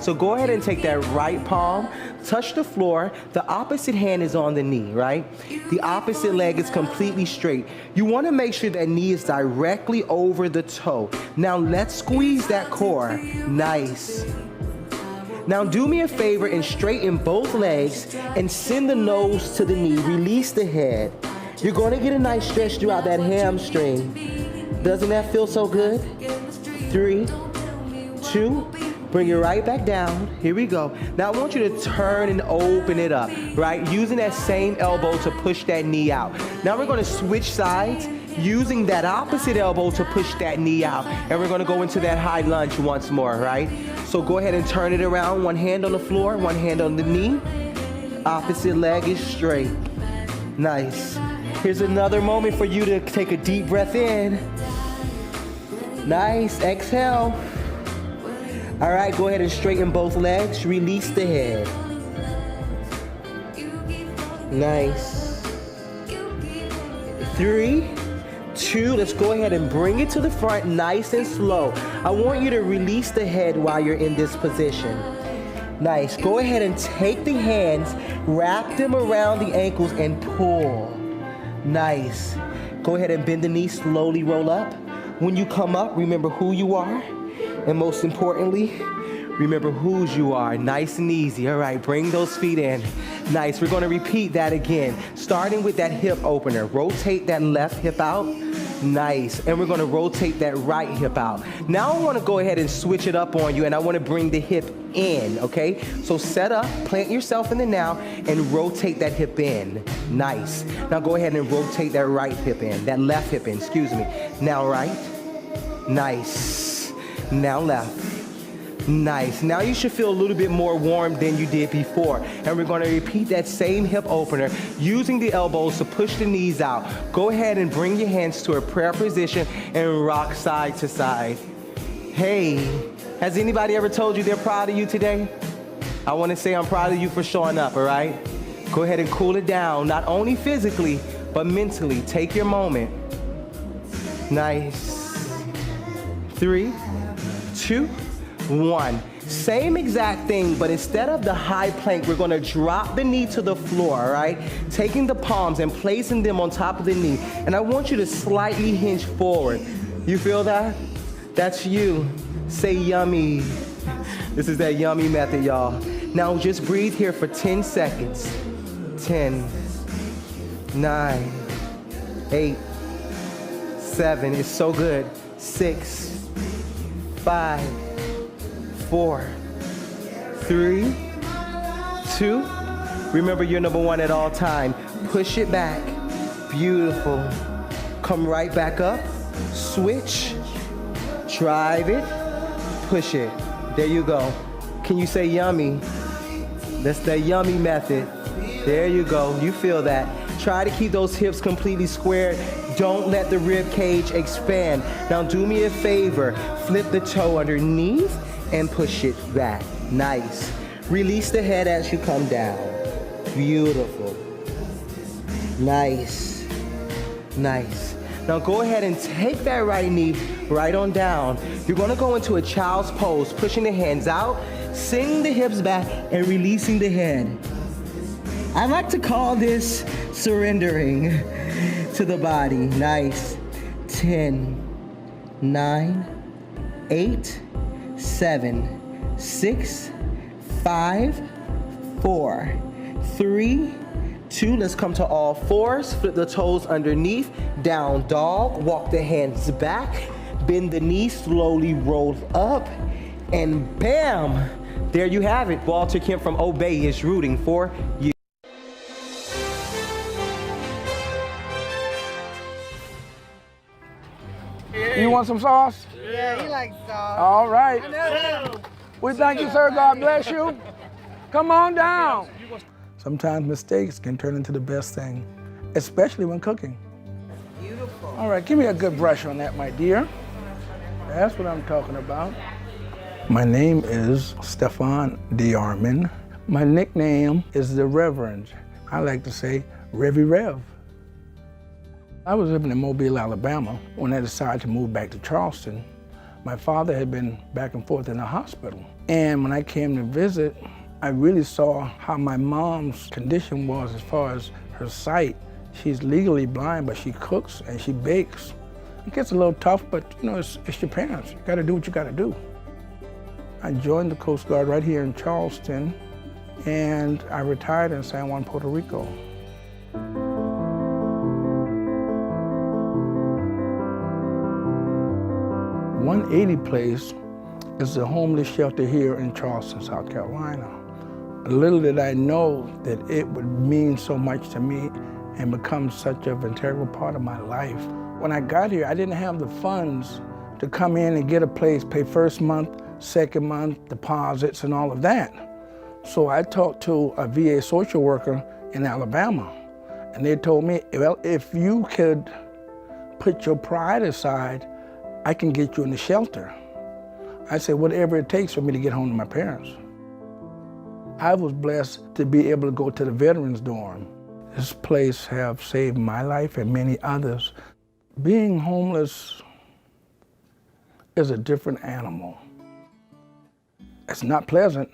So go ahead and take that right palm, touch the floor. The opposite hand is on the knee, right? The opposite leg is completely straight. You want to make sure that knee is directly over the toe. Now let's squeeze that core. Nice. Now do me a favor and straighten both legs and send the nose to the knee. Release the head. You're going to get a nice stretch throughout that hamstring. Doesn't that feel so good? 3, 2, bring it right back down. Here we go. Now I want you to turn and open it up, right? Using that same elbow to push that knee out. Now we're going to switch sides, using that opposite elbow to push that knee out. And we're going to go into that high lunge once more, right? So go ahead and turn it around. One hand on the floor, one hand on the knee. Opposite leg is straight. Nice. Here's another moment for you to take a deep breath in. Nice. Exhale. All right, go ahead and straighten both legs. Release the head. Nice. 3, 2, let's go ahead and bring it to the front nice and slow. I want you to release the head while you're in this position. Nice. Go ahead and take the hands, wrap them around the ankles and pull. Nice. Go ahead and bend the knees, slowly roll up. When you come up, remember who you are. And most importantly, remember whose you are. Nice and easy. All right, bring those feet in. Nice. We're going to repeat that again, starting with that hip opener. Rotate that left hip out. Nice. And we're going to rotate that right hip out. Now I want to go ahead and switch it up on you, and I want to bring the hip in, okay? So set up, plant yourself in the now, and rotate that hip in. Nice. Now go ahead and rotate that right hip in, that left hip in, excuse me. Now right. Nice. Now left. Nice. Now you should feel a little bit more warm than you did before. And we're going to repeat that same hip opener using the elbows to push the knees out. Go ahead and bring your hands to a prayer position and rock side to side. Hey, has anybody ever told you they're proud of you today? I want to say I'm proud of you for showing up, all right? Go ahead and cool it down, not only physically, but mentally. Take your moment. Nice. 3, 2, 1. Same exact thing, but instead of the high plank, we're gonna drop the knee to the floor, all right? Taking the palms and placing them on top of the knee. And I want you to slightly hinge forward. You feel that? That's you. Say yummy. This is that yummy method, y'all. Now just breathe here for 10 seconds. 10, 9, 8, 7, it's so good. 6, 5, 4, 3, 2. Remember, you're number one at all time. Push it back. Beautiful. Come right back up. Switch. Drive it. Push it. There you go. Can you say yummy? That's the yummy method. There you go. You feel that. Try to keep those hips completely squared. Don't let the rib cage expand. Now do me a favor. Flip the toe underneath and push it back. Nice. Release the head as you come down. Beautiful. Nice. Nice. Now go ahead and take that right knee, right on down. You're gonna go into a child's pose, pushing the hands out, singing the hips back, and releasing the head. I like to call this surrendering to the body. Nice. 10, 9, 8, 7, 6, 5, 4, 3, 2. Let's come to all fours. Flip the toes underneath. Down dog. Walk the hands back. Bend the knees. Slowly roll up. And bam! There you have it. Walter Kemp from Obey is rooting for you. You want some sauce? Yeah, he likes sauce. All right. I know. We thank you, sir. God bless you. Come on down. Sometimes mistakes can turn into the best thing, especially when cooking. Beautiful. All right, give me a good brush on that, my dear. That's what I'm talking about. My name is Stefan DeArmond. My nickname is the Reverend. I like to say Revy Rev. I was living in Mobile, Alabama when I decided to move back to Charleston. My father had been back and forth in the hospital. And when I came to visit, I really saw how my mom's condition was as far as her sight. She's legally blind, but she cooks and she bakes. It gets a little tough, but you know, it's your parents. You gotta do what you gotta do. I joined the Coast Guard right here in Charleston, and I retired in San Juan, Puerto Rico. 180 Place is the homeless shelter here in Charleston, South Carolina. Little did I know that it would mean so much to me and become such an integral part of my life. When I got here, I didn't have the funds to come in and get a place, pay first month, second month, deposits, and all of that. So I talked to a VA social worker in Alabama, and they told me, well, if you could put your pride aside, I can get you in the shelter. I said, whatever it takes for me to get home to my parents. I was blessed to be able to go to the veterans dorm. This place have saved my life and many others. Being homeless is a different animal. It's not pleasant.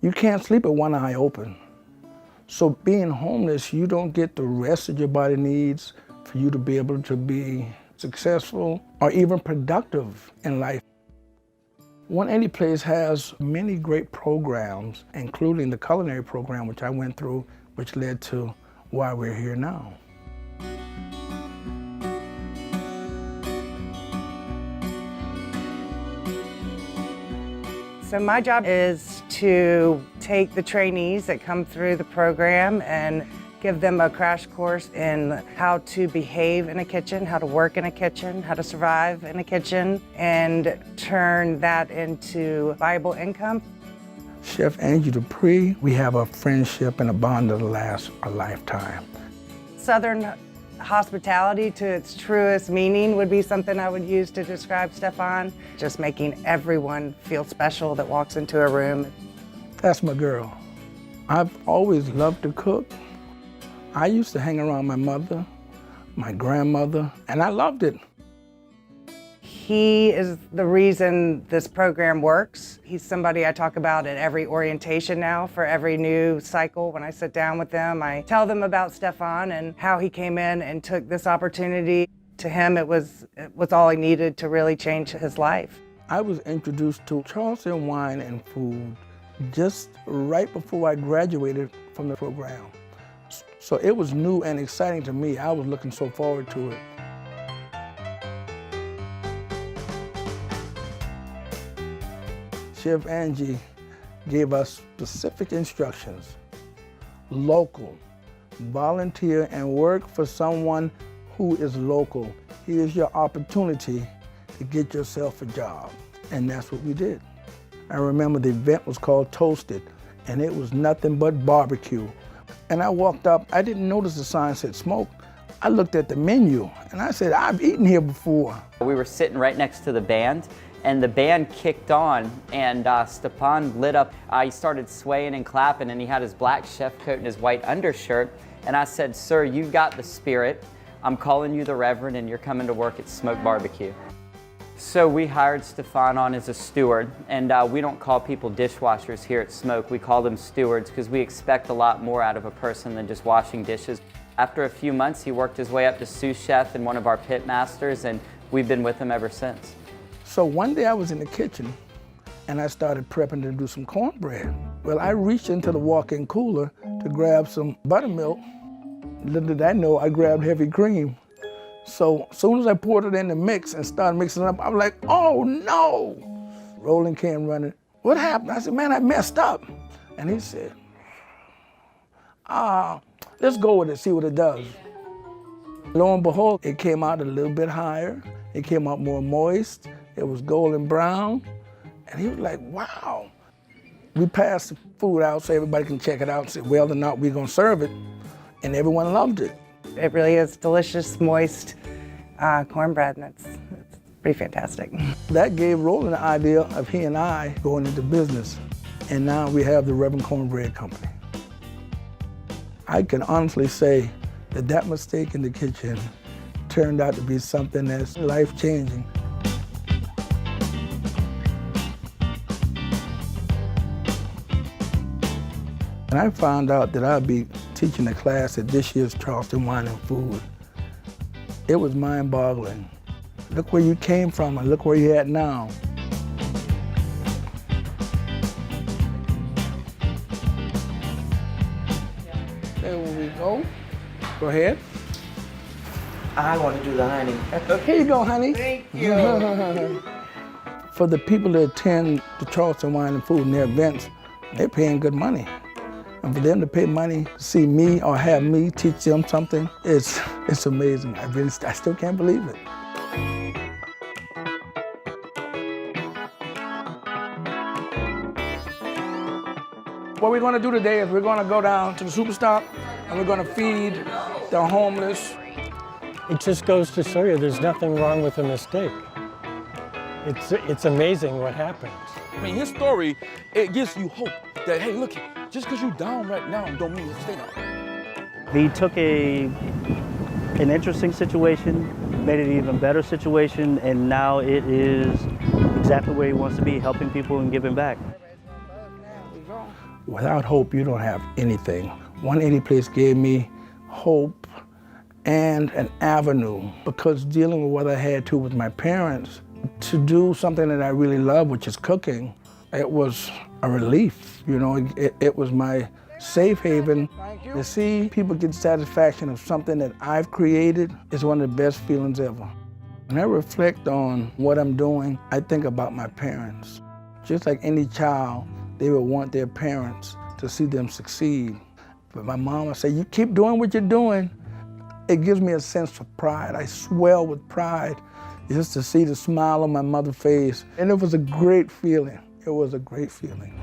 You can't sleep with one eye open. So being homeless, you don't get the rest that your body needs for you to be able to be successful or even productive in life. 180 Place has many great programs, including the culinary program, which I went through, which led to why we're here now. So my job is to take the trainees that come through the program and give them a crash course in how to behave in a kitchen, how to work in a kitchen, how to survive in a kitchen, and turn that into viable income. Chef Angie Dupree, we have a friendship and a bond that'll last a lifetime. Southern hospitality to its truest meaning would be something I would use to describe Stefan. Just making everyone feel special that walks into a room. That's my girl. I've always loved to cook. I used to hang around my mother, my grandmother, and I loved it. He is the reason this program works. He's somebody I talk about at every orientation now for every new cycle. When I sit down with them, I tell them about Stefan and how he came in and took this opportunity. To him, it was all he needed to really change his life. I was introduced to Charleston wine and food just right before I graduated from the program. So it was new and exciting to me. I was looking so forward to it. Chef Angie gave us specific instructions. Local, volunteer and work for someone who is local. Here's your opportunity to get yourself a job. And that's what we did. I remember the event was called Toasted, and it was nothing but barbecue. And I walked up, I didn't notice the sign said smoke. I looked at the menu and I said, I've eaten here before. We were sitting right next to the band and the band kicked on and Stefan lit up. He started swaying and clapping and he had his black chef coat and his white undershirt. And I said, sir, you've got the spirit. I'm calling you the Reverend and you're coming to work at Smoke Barbecue. So we hired Stefan on as a steward, and we don't call people dishwashers here at Smoke. We call them stewards because we expect a lot more out of a person than just washing dishes. After a few months, he worked his way up to sous chef and one of our pit masters, and we've been with him ever since. So one day I was in the kitchen and I started prepping to do some cornbread. Well, I reached into the walk-in cooler to grab some buttermilk. Little did I know, I grabbed heavy cream. So as soon as I poured it in the mix and started mixing it up, I was like, oh no! Roland came running. What happened? I said, man, I messed up. And he said, let's go with it, see what it does. Lo and behold, it came out a little bit higher. It came out more moist. It was golden brown. And he was like, wow. We passed the food out so everybody can check it out and say, well or not, we're gonna serve it. And everyone loved it. It really is delicious, moist cornbread, and it's pretty fantastic. That gave Roland the idea of he and I going into business. And now we have the Reverend Cornbread Company. I can honestly say that that mistake in the kitchen turned out to be something that's life-changing. And I found out that I'd be teaching a class at this year's Charleston Wine and Food. It was mind-boggling. Look where you came from and look where you're at now. There we go. Go ahead. I want to do the honey. Here you go, honey. Thank you. For the people that attend the Charleston Wine and Food and their events, they're paying good money. And for them to pay money to see me or have me teach them something, it's amazing. I still can't believe it. What we're gonna do today is we're gonna go down to the Superstop and we're gonna feed the homeless. It just goes to show you there's nothing wrong with a mistake. It's amazing what happens. I mean, his story, it gives you hope that, hey, look, just because you're down right now don't mean you stay down. He took an interesting situation, made it an even better situation, and now it is exactly where he wants to be, helping people and giving back. Without hope, you don't have anything. 180 Place gave me hope and an avenue, because dealing with what I had to with my parents, to do something that I really love, which is cooking, it was a relief. You know, it was my safe haven. To see people get satisfaction of something that I've created is one of the best feelings ever. When I reflect on what I'm doing, I think about my parents. Just like any child, they would want their parents to see them succeed. But my mom would say, you keep doing what you're doing. It gives me a sense of pride. I swell with pride just to see the smile on my mother's face. And it was a great feeling. It was a great feeling.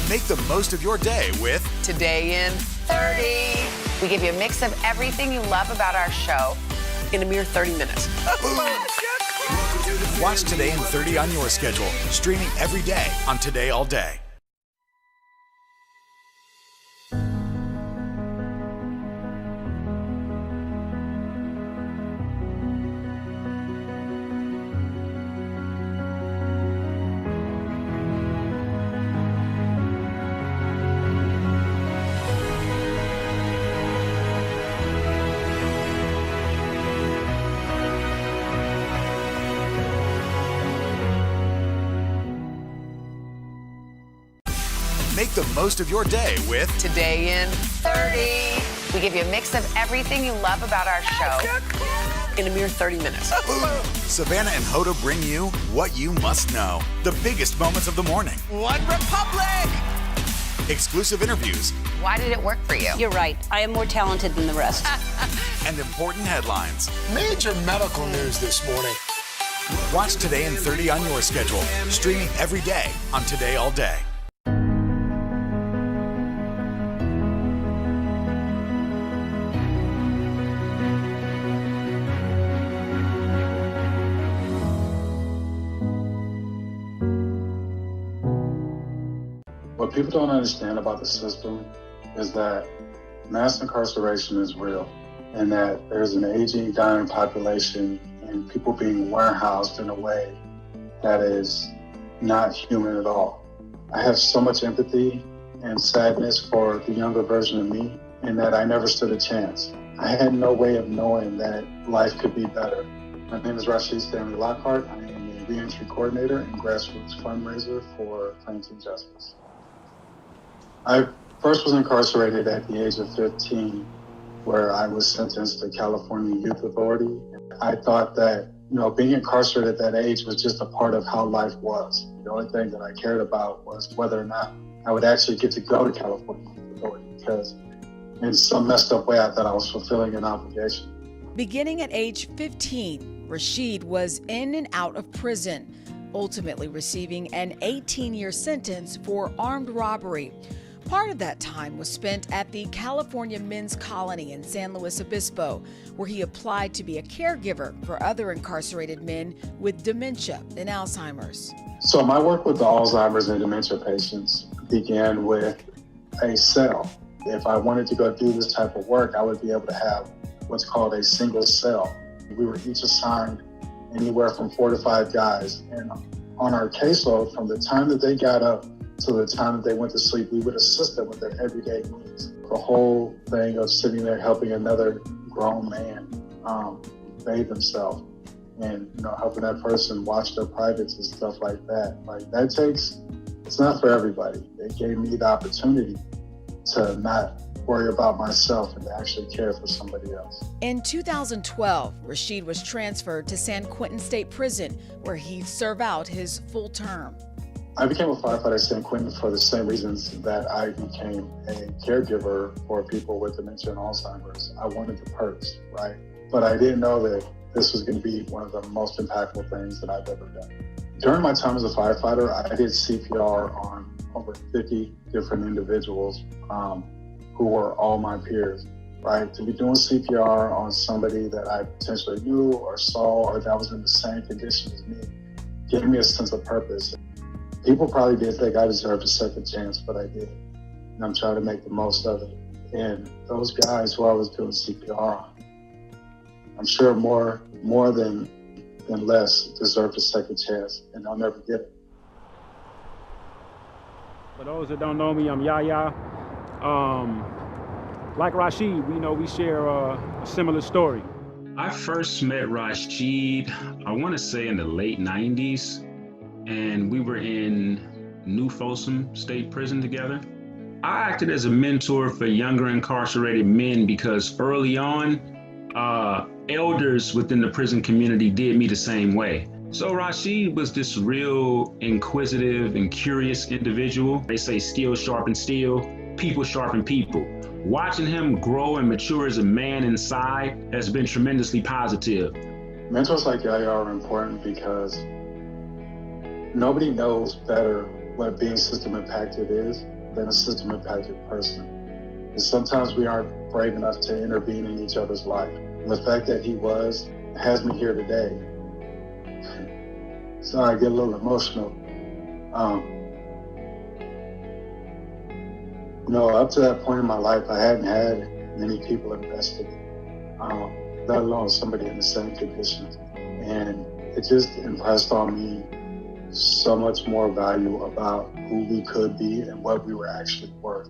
Make the most of your day with Today in 30. We give you a mix of everything you love about our show in a mere 30 minutes. Watch Today in 30 on your schedule, streaming every day on Today All Day. Make the most of your day with Today in 30. We give you a mix of everything you love about our show in a mere 30 minutes. Savannah and Hoda bring you what you must know. The biggest moments of the morning. One Republic! Exclusive interviews. Why did it work for you? You're right. I am more talented than the rest. And important headlines. Major medical news this morning. Watch Today in 30 on your schedule, streaming every day on Today All Day. What people don't understand about the system is that Mass incarceration is real, and that there's an aging, dying population and people being warehoused in a way that is not human at all. I have so much empathy and sadness for the younger version of me, and that I never stood a chance. I had no way of knowing that life could be better. My name is Rashid Stanley Lockhart. I am a reentry coordinator and grassroots fundraiser for Planting Justice. I first was incarcerated at the age of 15, where I was sentenced to California Youth Authority. I thought that, being incarcerated at that age was just a part of how life was. The only thing that I cared about was whether or not I would actually get to go to California Youth Authority, because in some messed up way I thought I was fulfilling an obligation. Beginning at age 15, Rashid was in and out of prison, ultimately receiving an 18-year sentence for armed robbery. Part of that time was spent at the California Men's Colony in San Luis Obispo, where he applied to be a caregiver for other incarcerated men with dementia and Alzheimer's. So my work with the Alzheimer's and dementia patients began with a cell. If I wanted to go do this type of work, I would be able to have what's called a single cell. We were each assigned anywhere from 4 to 5 guys. And on our caseload, from the time that they got up to the time that they went to sleep, we would assist them with their everyday needs. The whole thing of sitting there helping another grown man bathe himself and helping that person wash their privates and stuff like that. It's not for everybody. It gave me the opportunity to not worry about myself and to actually care for somebody else. In 2012, Rashid was transferred to San Quentin State Prison, where he'd serve out his full term. I became a firefighter at San Quentin for the same reasons that I became a caregiver for people with dementia and Alzheimer's. I wanted the perks, right? But I didn't know that this was going to be one of the most impactful things that I've ever done. During my time as a firefighter, I did CPR on over 50 different individuals who were all my peers, right? To be doing CPR on somebody that I potentially knew or saw or that was in the same condition as me gave me a sense of purpose. People probably did think I deserved a second chance, but I did. And I'm trying to make the most of it. And those guys who I was doing CPR on, I'm sure more than less deserved a second chance, and I'll never get it. For those that don't know me, I'm Yaya. Like Rashid, we share a similar story. I first met Rashid, I want to say in the late 90s, and we were in New Folsom State Prison together. I acted as a mentor for younger incarcerated men because early on, elders within the prison community did me the same way. So Rashid was this real inquisitive and curious individual. They say steel sharpen steel, people sharpen people. Watching him grow and mature as a man inside has been tremendously positive. Mentors like Yaya are important because nobody knows better what being system impacted is than a system impacted person. And sometimes we aren't brave enough to intervene in each other's life. And the fact that he has me here today. So I get a little emotional. Up to that point in my life, I hadn't had many people invested, let alone somebody in the same conditions. And it just impressed on me so much more value about who we could be and what we were actually worth.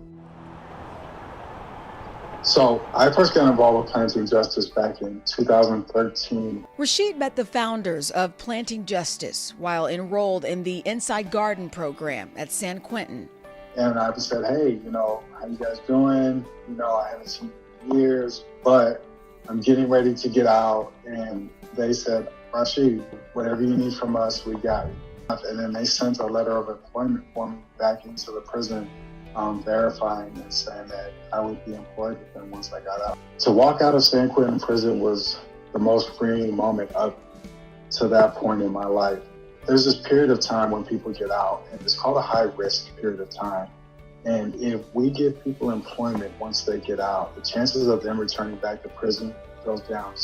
So I first got involved with Planting Justice back in 2013. Rashid met the founders of Planting Justice while enrolled in the Inside Garden program at San Quentin. And I just said, hey, how you guys doing? I haven't seen you in years, but I'm getting ready to get out. And they said, Rashid, whatever you need from us, we got it. And then they sent a letter of employment for me back into the prison, verifying and saying that I would be employed with them once I got out. To walk out of San Quentin prison was the most freeing moment up to that point in my life. There's this period of time when people get out, and it's called a high-risk period of time. And if we give people employment once they get out, the chances of them returning back to prison goes down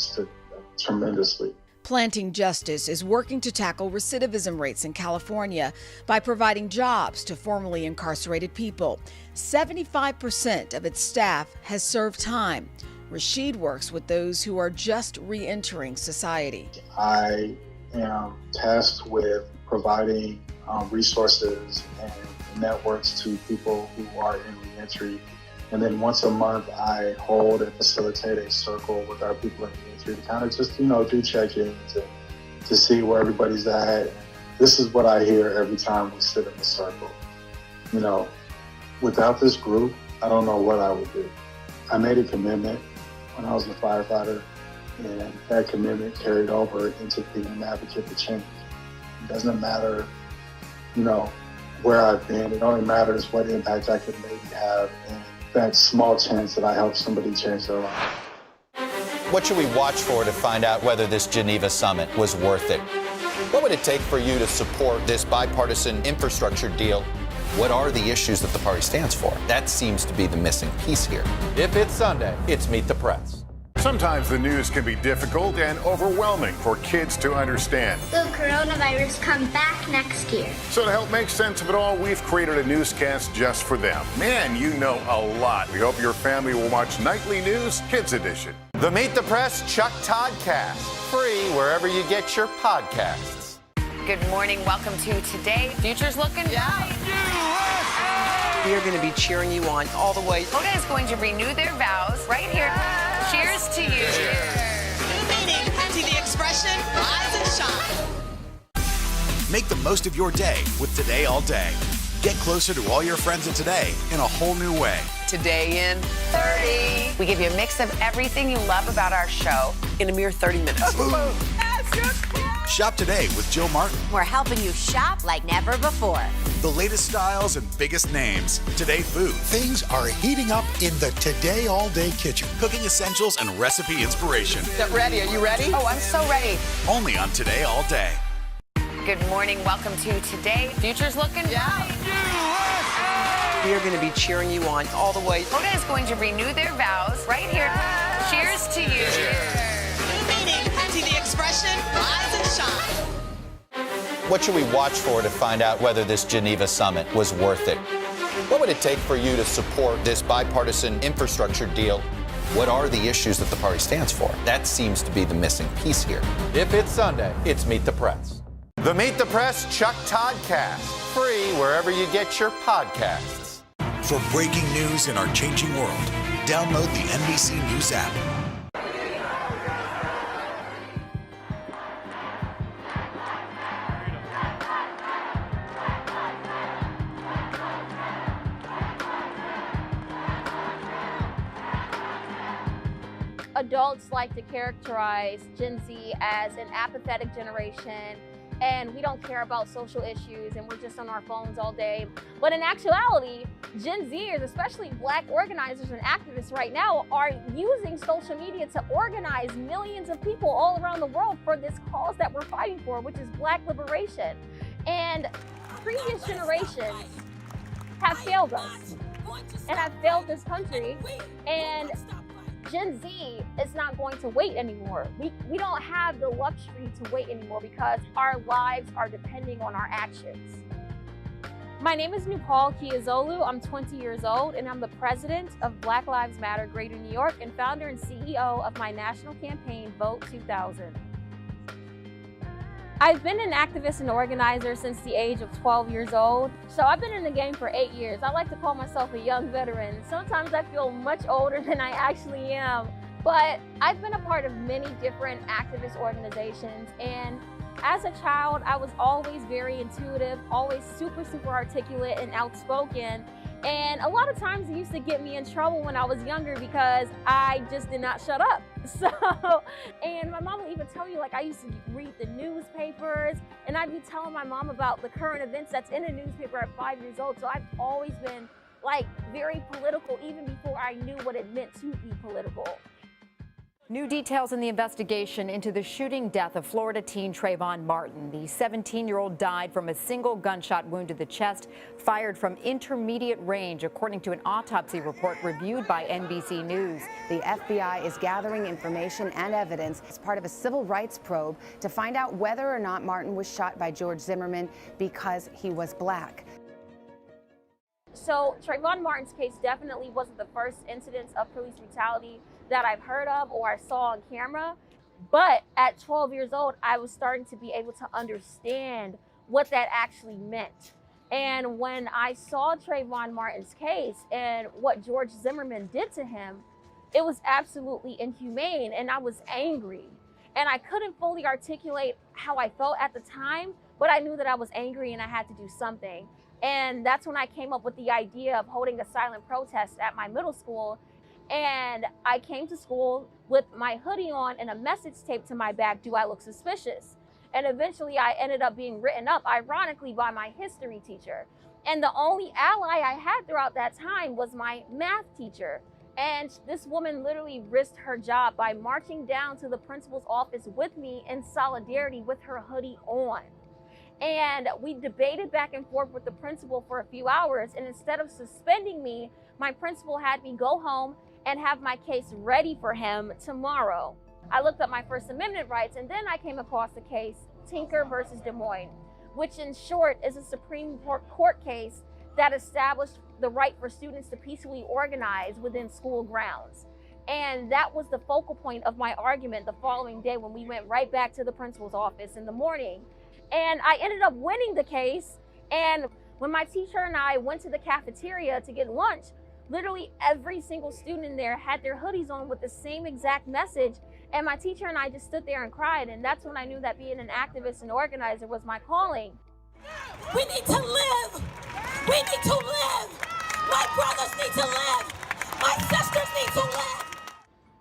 tremendously. Planting Justice is working to tackle recidivism rates in California by providing jobs to formerly incarcerated people. 75% of its staff has served time. Rashid works with those who are just re-entering society. I am tasked with providing resources and networks to people who are in reentry. And then once a month, I hold and facilitate a circle with our people in reentry to kind of just, do check-ins and to see where everybody's at. This is what I hear every time we sit in the circle. Without this group, I don't know what I would do. I made a commitment when I was a firefighter, and that commitment carried over into being an advocate for change. It doesn't matter, where I've been. It only matters what impact I could maybe have and that small chance that I help somebody change their life. What should we watch for to find out whether this Geneva summit was worth it? What would it take for you to support this bipartisan infrastructure deal? What are the issues that the party stands for? That seems to be the missing piece here. If it's Sunday, it's Meet the Press. Sometimes the news can be difficult and overwhelming for kids to understand. Will coronavirus come back next year? So to help make sense of it all, we've created a newscast just for them. Man, you know a lot. We hope your family will watch Nightly News Kids Edition. The Meet the Press Chuck Toddcast, free wherever you get your podcasts. Good morning. Welcome to Today. Future's looking bright. We are going to be cheering you on all the way. Hoda is going to renew their vows right here. Cheers to you. Meaning to the expression, rise and shine. Make the most of your day with Today All Day. Get closer to all your friends at Today in a whole new way. Today in 30. We give you a mix of everything you love about our show in a mere 30 minutes. Shop today with Jill Martin. We're helping you shop like never before. The latest styles and biggest names. Today Food. Things are heating up in the Today All Day kitchen. Cooking essentials and recipe inspiration. Get ready. Are you ready? Oh, I'm so ready. Only on Today All Day. Good morning. Welcome to Today. Future's looking bright. We are going to be cheering you on all the way. Hoda is going to renew their vows right here. Cheers to you. Meaning to the expression, rise and shine. What should we watch for to find out whether this Geneva summit was worth it? What would it take for you to support this bipartisan infrastructure deal? What are the issues that the party stands for? That seems to be the missing piece here. If it's Sunday, it's Meet the Press. The Meet the Press Chuck Toddcast, free wherever you get your podcasts. For breaking news in our changing world, download the NBC News app. Adults like to characterize Gen Z as an apathetic generation, and we don't care about social issues, and we're just on our phones all day. But in actuality, Gen Zers, especially Black organizers and activists right now, are using social media to organize millions of people all around the world for this cause that we're fighting for, which is Black liberation. And previous generations have failed us and have failed this country, and Gen Z is not going to wait anymore. We don't have the luxury to wait anymore because our lives are depending on our actions. My name is Nupal Kiazolu. I'm 20 years old, and I'm the president of Black Lives Matter Greater New York and founder and CEO of my national campaign, Vote 2000. I've been an activist and organizer since the age of 12 years old. So I've been in the game for 8 years. I like to call myself a young veteran. Sometimes I feel much older than I actually am. But I've been a part of many different activist organizations. And as a child, I was always very intuitive, always super articulate and outspoken. And a lot of times it used to get me in trouble when I was younger because I just did not shut up. And my mom will even tell you, like, I used to read the newspapers and I'd be telling my mom about the current events that's in a newspaper at 5 years old. So I've always been like very political even before I knew what it meant to be political. New details in the investigation into the shooting death of Florida teen Trayvon Martin. The 17-year-old died from a single gunshot wound to the chest, fired from intermediate range, according to an autopsy report reviewed by NBC News. The FBI is gathering information and evidence as part of a civil rights probe to find out whether or not Martin was shot by George Zimmerman because he was black. So Trayvon Martin's case definitely wasn't the first incidence of police brutality that I've heard of or I saw on camera. But at 12 years old, I was starting to be able to understand what that actually meant. And when I saw Trayvon Martin's case and what George Zimmerman did to him, it was absolutely inhumane, and I was angry. And I couldn't fully articulate how I felt at the time, but I knew that I was angry and I had to do something. And that's when I came up with the idea of holding a silent protest at my middle school. And I came to school with my hoodie on and a message taped to my back, "Do I look suspicious?" And eventually I ended up being written up, ironically, by my history teacher. And the only ally I had throughout that time was my math teacher. And this woman literally risked her job by marching down to the principal's office with me in solidarity with her hoodie on. And we debated back and forth with the principal for a few hours. And instead of suspending me, my principal had me go home and have my case ready for him tomorrow. I looked up my First Amendment rights, and then I came across the case Tinker versus Des Moines, which in short is a Supreme Court case that established the right for students to peacefully organize within school grounds. And that was the focal point of my argument the following day when we went right back to the principal's office in the morning. And I ended up winning the case. And when my teacher and I went to the cafeteria to get lunch, literally every single student in there had their hoodies on with the same exact message. And my teacher and I just stood there and cried. And that's when I knew that being an activist and organizer was my calling. We need to live. We need to live. My brothers need to live. My sisters need to live.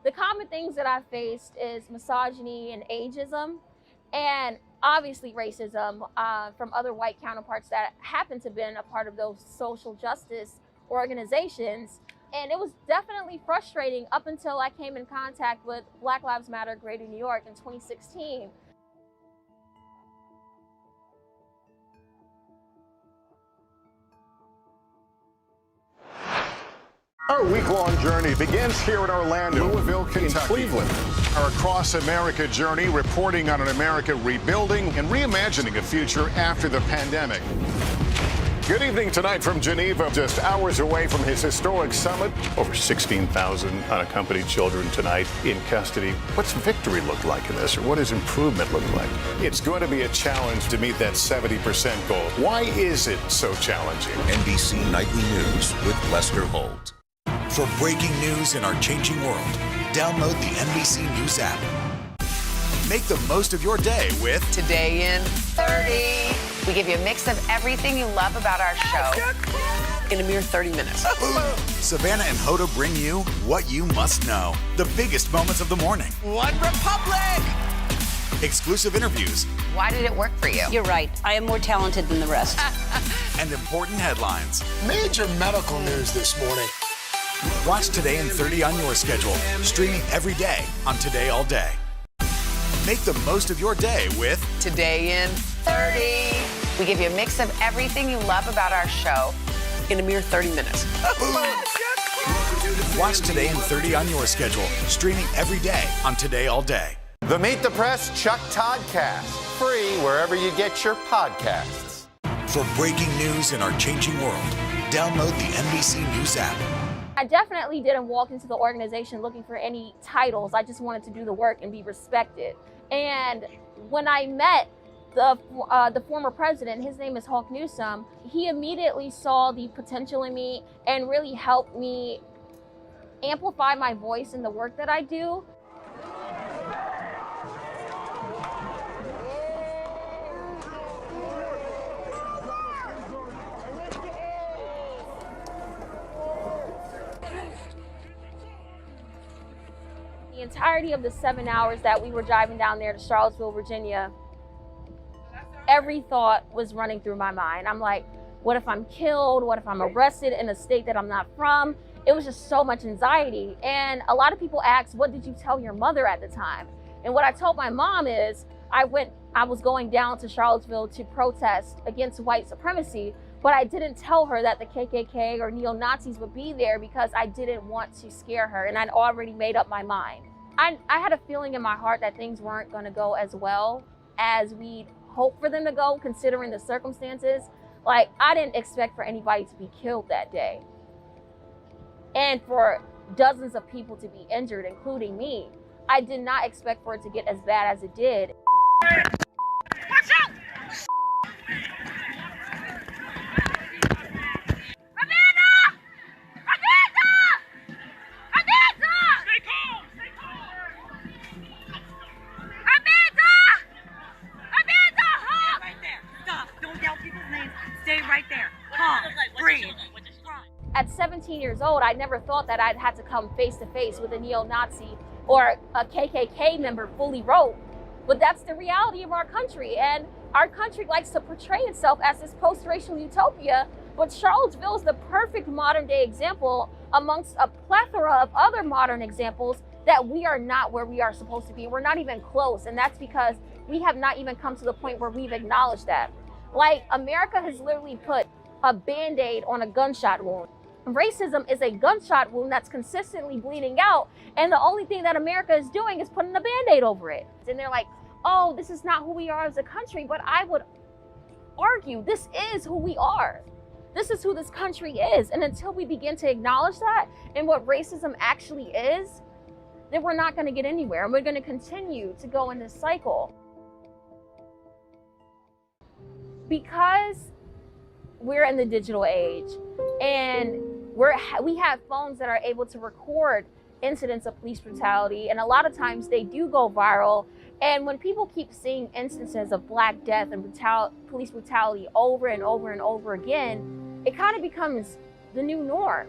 The common things that I faced is misogyny and ageism, and obviously racism from other white counterparts that happen to have been a part of those social justice organizations. And it was definitely frustrating up until I came in contact with Black Lives Matter Greater New York in 2016. Our week-long journey begins here in Orlando, Louisville, Kentucky, Cleveland. Our across-America journey reporting on an America rebuilding and reimagining a future after the pandemic. Good evening tonight from Geneva, just hours away from his historic summit. Over 16,000 unaccompanied children tonight in custody. What's victory look like in this, or what does improvement look like? It's going to be a challenge to meet that 70% goal. Why is it so challenging? NBC Nightly News with Lester Holt. For breaking news in our changing world, download the NBC News app. Make the most of your day with Today in 30. We give you a mix of everything you love about our show in a mere 30 minutes. Savannah and Hoda bring you what you must know. The biggest moments of the morning. One Republic! Exclusive interviews. Why did it work for you? You're right. I am more talented than the rest. And important headlines. Major medical news this morning. Watch Today in 30 on your schedule. Streaming every day on Today All Day. Make the most of your day with Today in 30. We give you a mix of everything you love about our show in a mere 30 minutes. Watch Today in 30 on your schedule. Streaming every day on Today All Day. The Meet the Press Chuck Toddcast. Free wherever you get your podcasts. For breaking news in our changing world, download the NBC News app. I definitely didn't walk into the organization looking for any titles. I just wanted to do the work and be respected. And when I met the former president, his name is Hawk Newsom, he immediately saw the potential in me and really helped me amplify my voice in the work that I do. The entirety of the 7 hours that we were driving down there to Charlottesville, Virginia, every thought was running through my mind. I'm like, what if I'm killed? What if I'm arrested in a state that I'm not from? it was just so much anxiety. And a lot of people ask, what did you tell your mother at the time? And what I told my mom is I was going down to Charlottesville to protest against white supremacy, but I didn't tell her that the KKK or neo-Nazis would be there because I didn't want to scare her, and I'd already made up my mind. I had a feeling in my heart that things weren't going to go as well as we'd hoped for them to go, considering the circumstances. Like, I didn't expect for anybody to be killed that day, and for dozens of people to be injured, including me. I did not expect for it to get as bad as it did. Watch out! Amanda! Amanda! Amanda! Stay calm! Stay calm! Amanda! Amanda! Huh? Right there. Stop. Don't yell people's names. Stay right there. Calm. Breathe. At 17 years old, I never thought that I'd had to come face to face with a neo-Nazi or a KKK member fully robed. But that's the reality of our country. And our country likes to portray itself as this post-racial utopia, but Charlottesville is the perfect modern day example amongst a plethora of other modern examples that we are not where we are supposed to be. We're not even close. And that's because we have not even come to the point where we've acknowledged that. Like, America has literally put a Band-Aid on a gunshot wound. Racism is a gunshot wound that's consistently bleeding out, and the only thing that America is doing is putting a Band-Aid over it. And they're like, oh, this is not who we are as a country, but I would argue this is who we are. This is who this country is, and until we begin to acknowledge that and what racism actually is, then we're not going to get anywhere, and we're going to continue to go in this cycle. Because we're in the digital age, and we have phones that are able to record incidents of police brutality, and a lot of times they do go viral. And when people keep seeing instances of Black death and police brutality over and over and over again, it kind of becomes the new norm.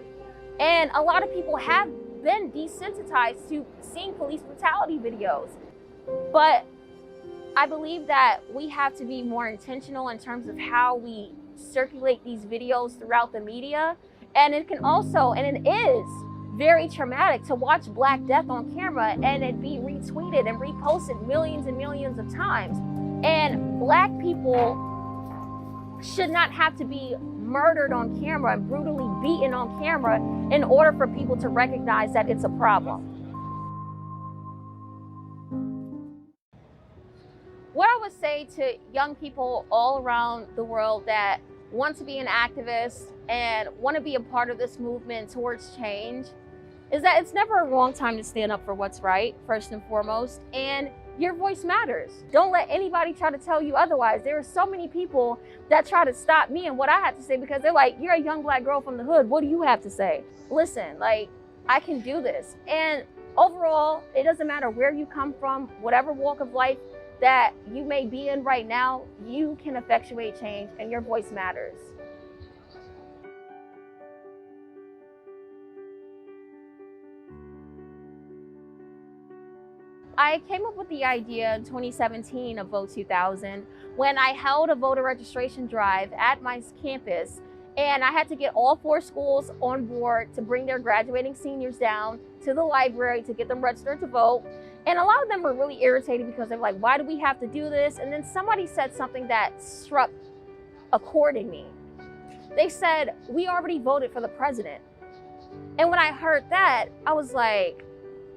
And a lot of people have been desensitized to seeing police brutality videos. But I believe that we have to be more intentional in terms of how we circulate these videos throughout the media. And it can also, and it is very traumatic to watch Black death on camera and it be retweeted and reposted millions and millions of times. And Black people should not have to be murdered on camera and brutally beaten on camera in order for people to recognize that it's a problem. What I would say to young people all around the world that want to be an activist and want to be a part of this movement towards change is that it's never a wrong time to stand up for what's right, first and foremost, and your voice matters. Don't let anybody try to tell you otherwise. There are so many people that try to stop me and what I have to say because they're like, you're a young Black girl from the hood. What do you have to say? Listen, like, I can do this. And overall, it doesn't matter where you come from, whatever walk of life that you may be in right now, you can effectuate change and your voice matters. I came up with the idea in 2017 of Vote 2000 when I held a voter registration drive at my campus, and I had to get all 4 schools on board to bring their graduating seniors down to the library to get them registered to vote. And a lot of them were really irritated because they're like, why do we have to do this? And then somebody said something that struck a chord in me. They said, we already voted for the president. And when I heard that, I was like,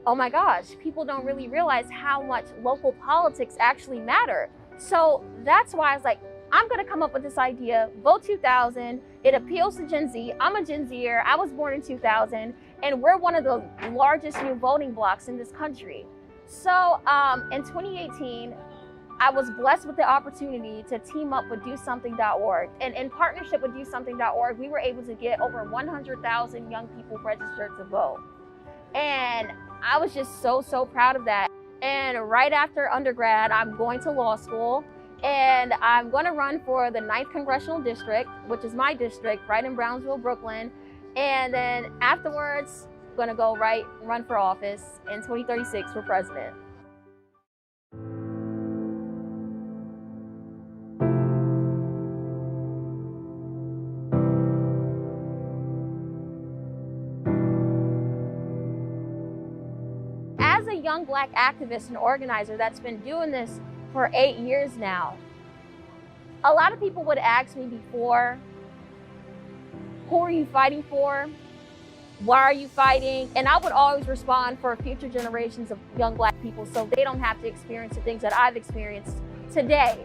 oh my gosh, people don't really realize how much local politics actually matter. So that's why I was like, I'm gonna come up with this idea, Vote 2000. It appeals to Gen Z. I'm a Gen Zer. I was born in 2000, and we're one of the largest new voting blocks in this country. So in 2018, I was blessed with the opportunity to team up with DoSomething.org. And in partnership with DoSomething.org, we were able to get over 100,000 young people registered to vote. And I was just so proud of that. And right after undergrad, I'm going to law school, and I'm going to run for the 9th Congressional District, which is my district, right in Brownsville, Brooklyn. And then afterwards, I'm going to go run for office in 2036 for president. young Black activist and organizer that's been doing this for 8 years now. A lot of people would ask me before, who are you fighting for? Why are you fighting? And I would always respond for future generations of young Black people so they don't have to experience the things that I've experienced today.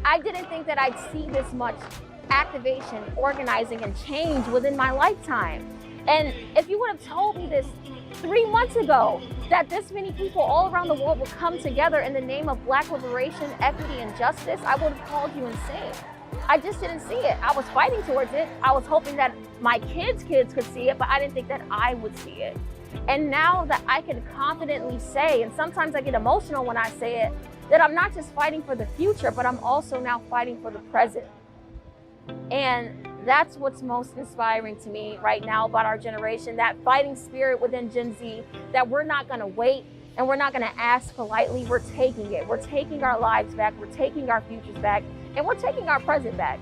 I didn't think that I'd see this much activation, organizing, and change within my lifetime. And if you would have told me this 3 months ago, that this many people all around the world would come together in the name of Black liberation, equity, and justice, I would have called you insane. I just didn't see it. I was fighting towards it. I was hoping that my kids' kids could see it, but I didn't think that I would see it. And now that I can confidently say, and sometimes I get emotional when I say it, that I'm not just fighting for the future, but I'm also now fighting for the present. And that's what's most inspiring to me right now about our generation, that fighting spirit within Gen Z, that we're not gonna wait and we're not gonna ask politely, we're taking it. We're taking our lives back, we're taking our futures back, and we're taking our present back.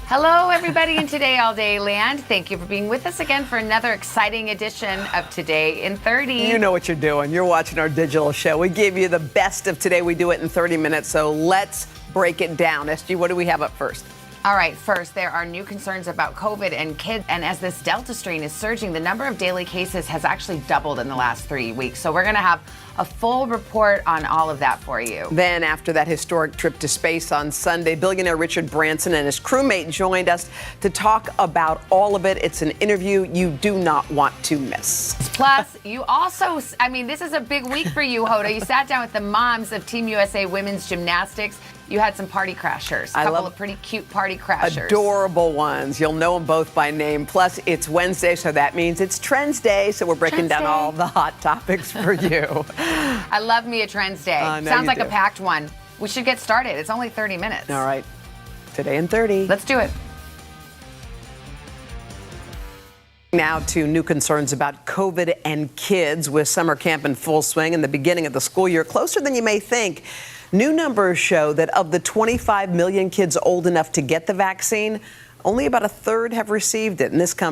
Hello, everybody in Today All Day Land. Thank you for being with us again for another exciting edition of Today in 30. You know what you're doing. You're watching our digital show. We give you the best of today. We do it in 30 minutes, so let's break it down. SG, what do we have up first? All right, first, there are new concerns about COVID and kids. And as this Delta strain is surging, the number of daily cases has actually doubled in the last 3 weeks. So we're going to have a full report on all of that for you. Then, after that historic trip to space on Sunday, billionaire Richard Branson and his crewmate joined us to talk about all of it. It's an interview you do not want to miss. Plus, you also, I mean, this is a big week for you, Hoda. You sat down with the moms of Team USA Women's Gymnastics. You had some party crashers, a couple of pretty cute party crashers. Adorable ones. You'll know them both by name. Plus, it's Wednesday, so that means it's Trends Day. So we're breaking down all the hot topics for you. I love me a Trends Day. Sounds like a packed one. We should get started. It's only 30 minutes. All right. Today in 30. Let's do it. Now to new concerns about COVID and kids, with summer camp in full swing and the beginning of the school year closer than you may think. New numbers show that of the 25 million kids old enough to get the vaccine, only about a third have received it. And this comes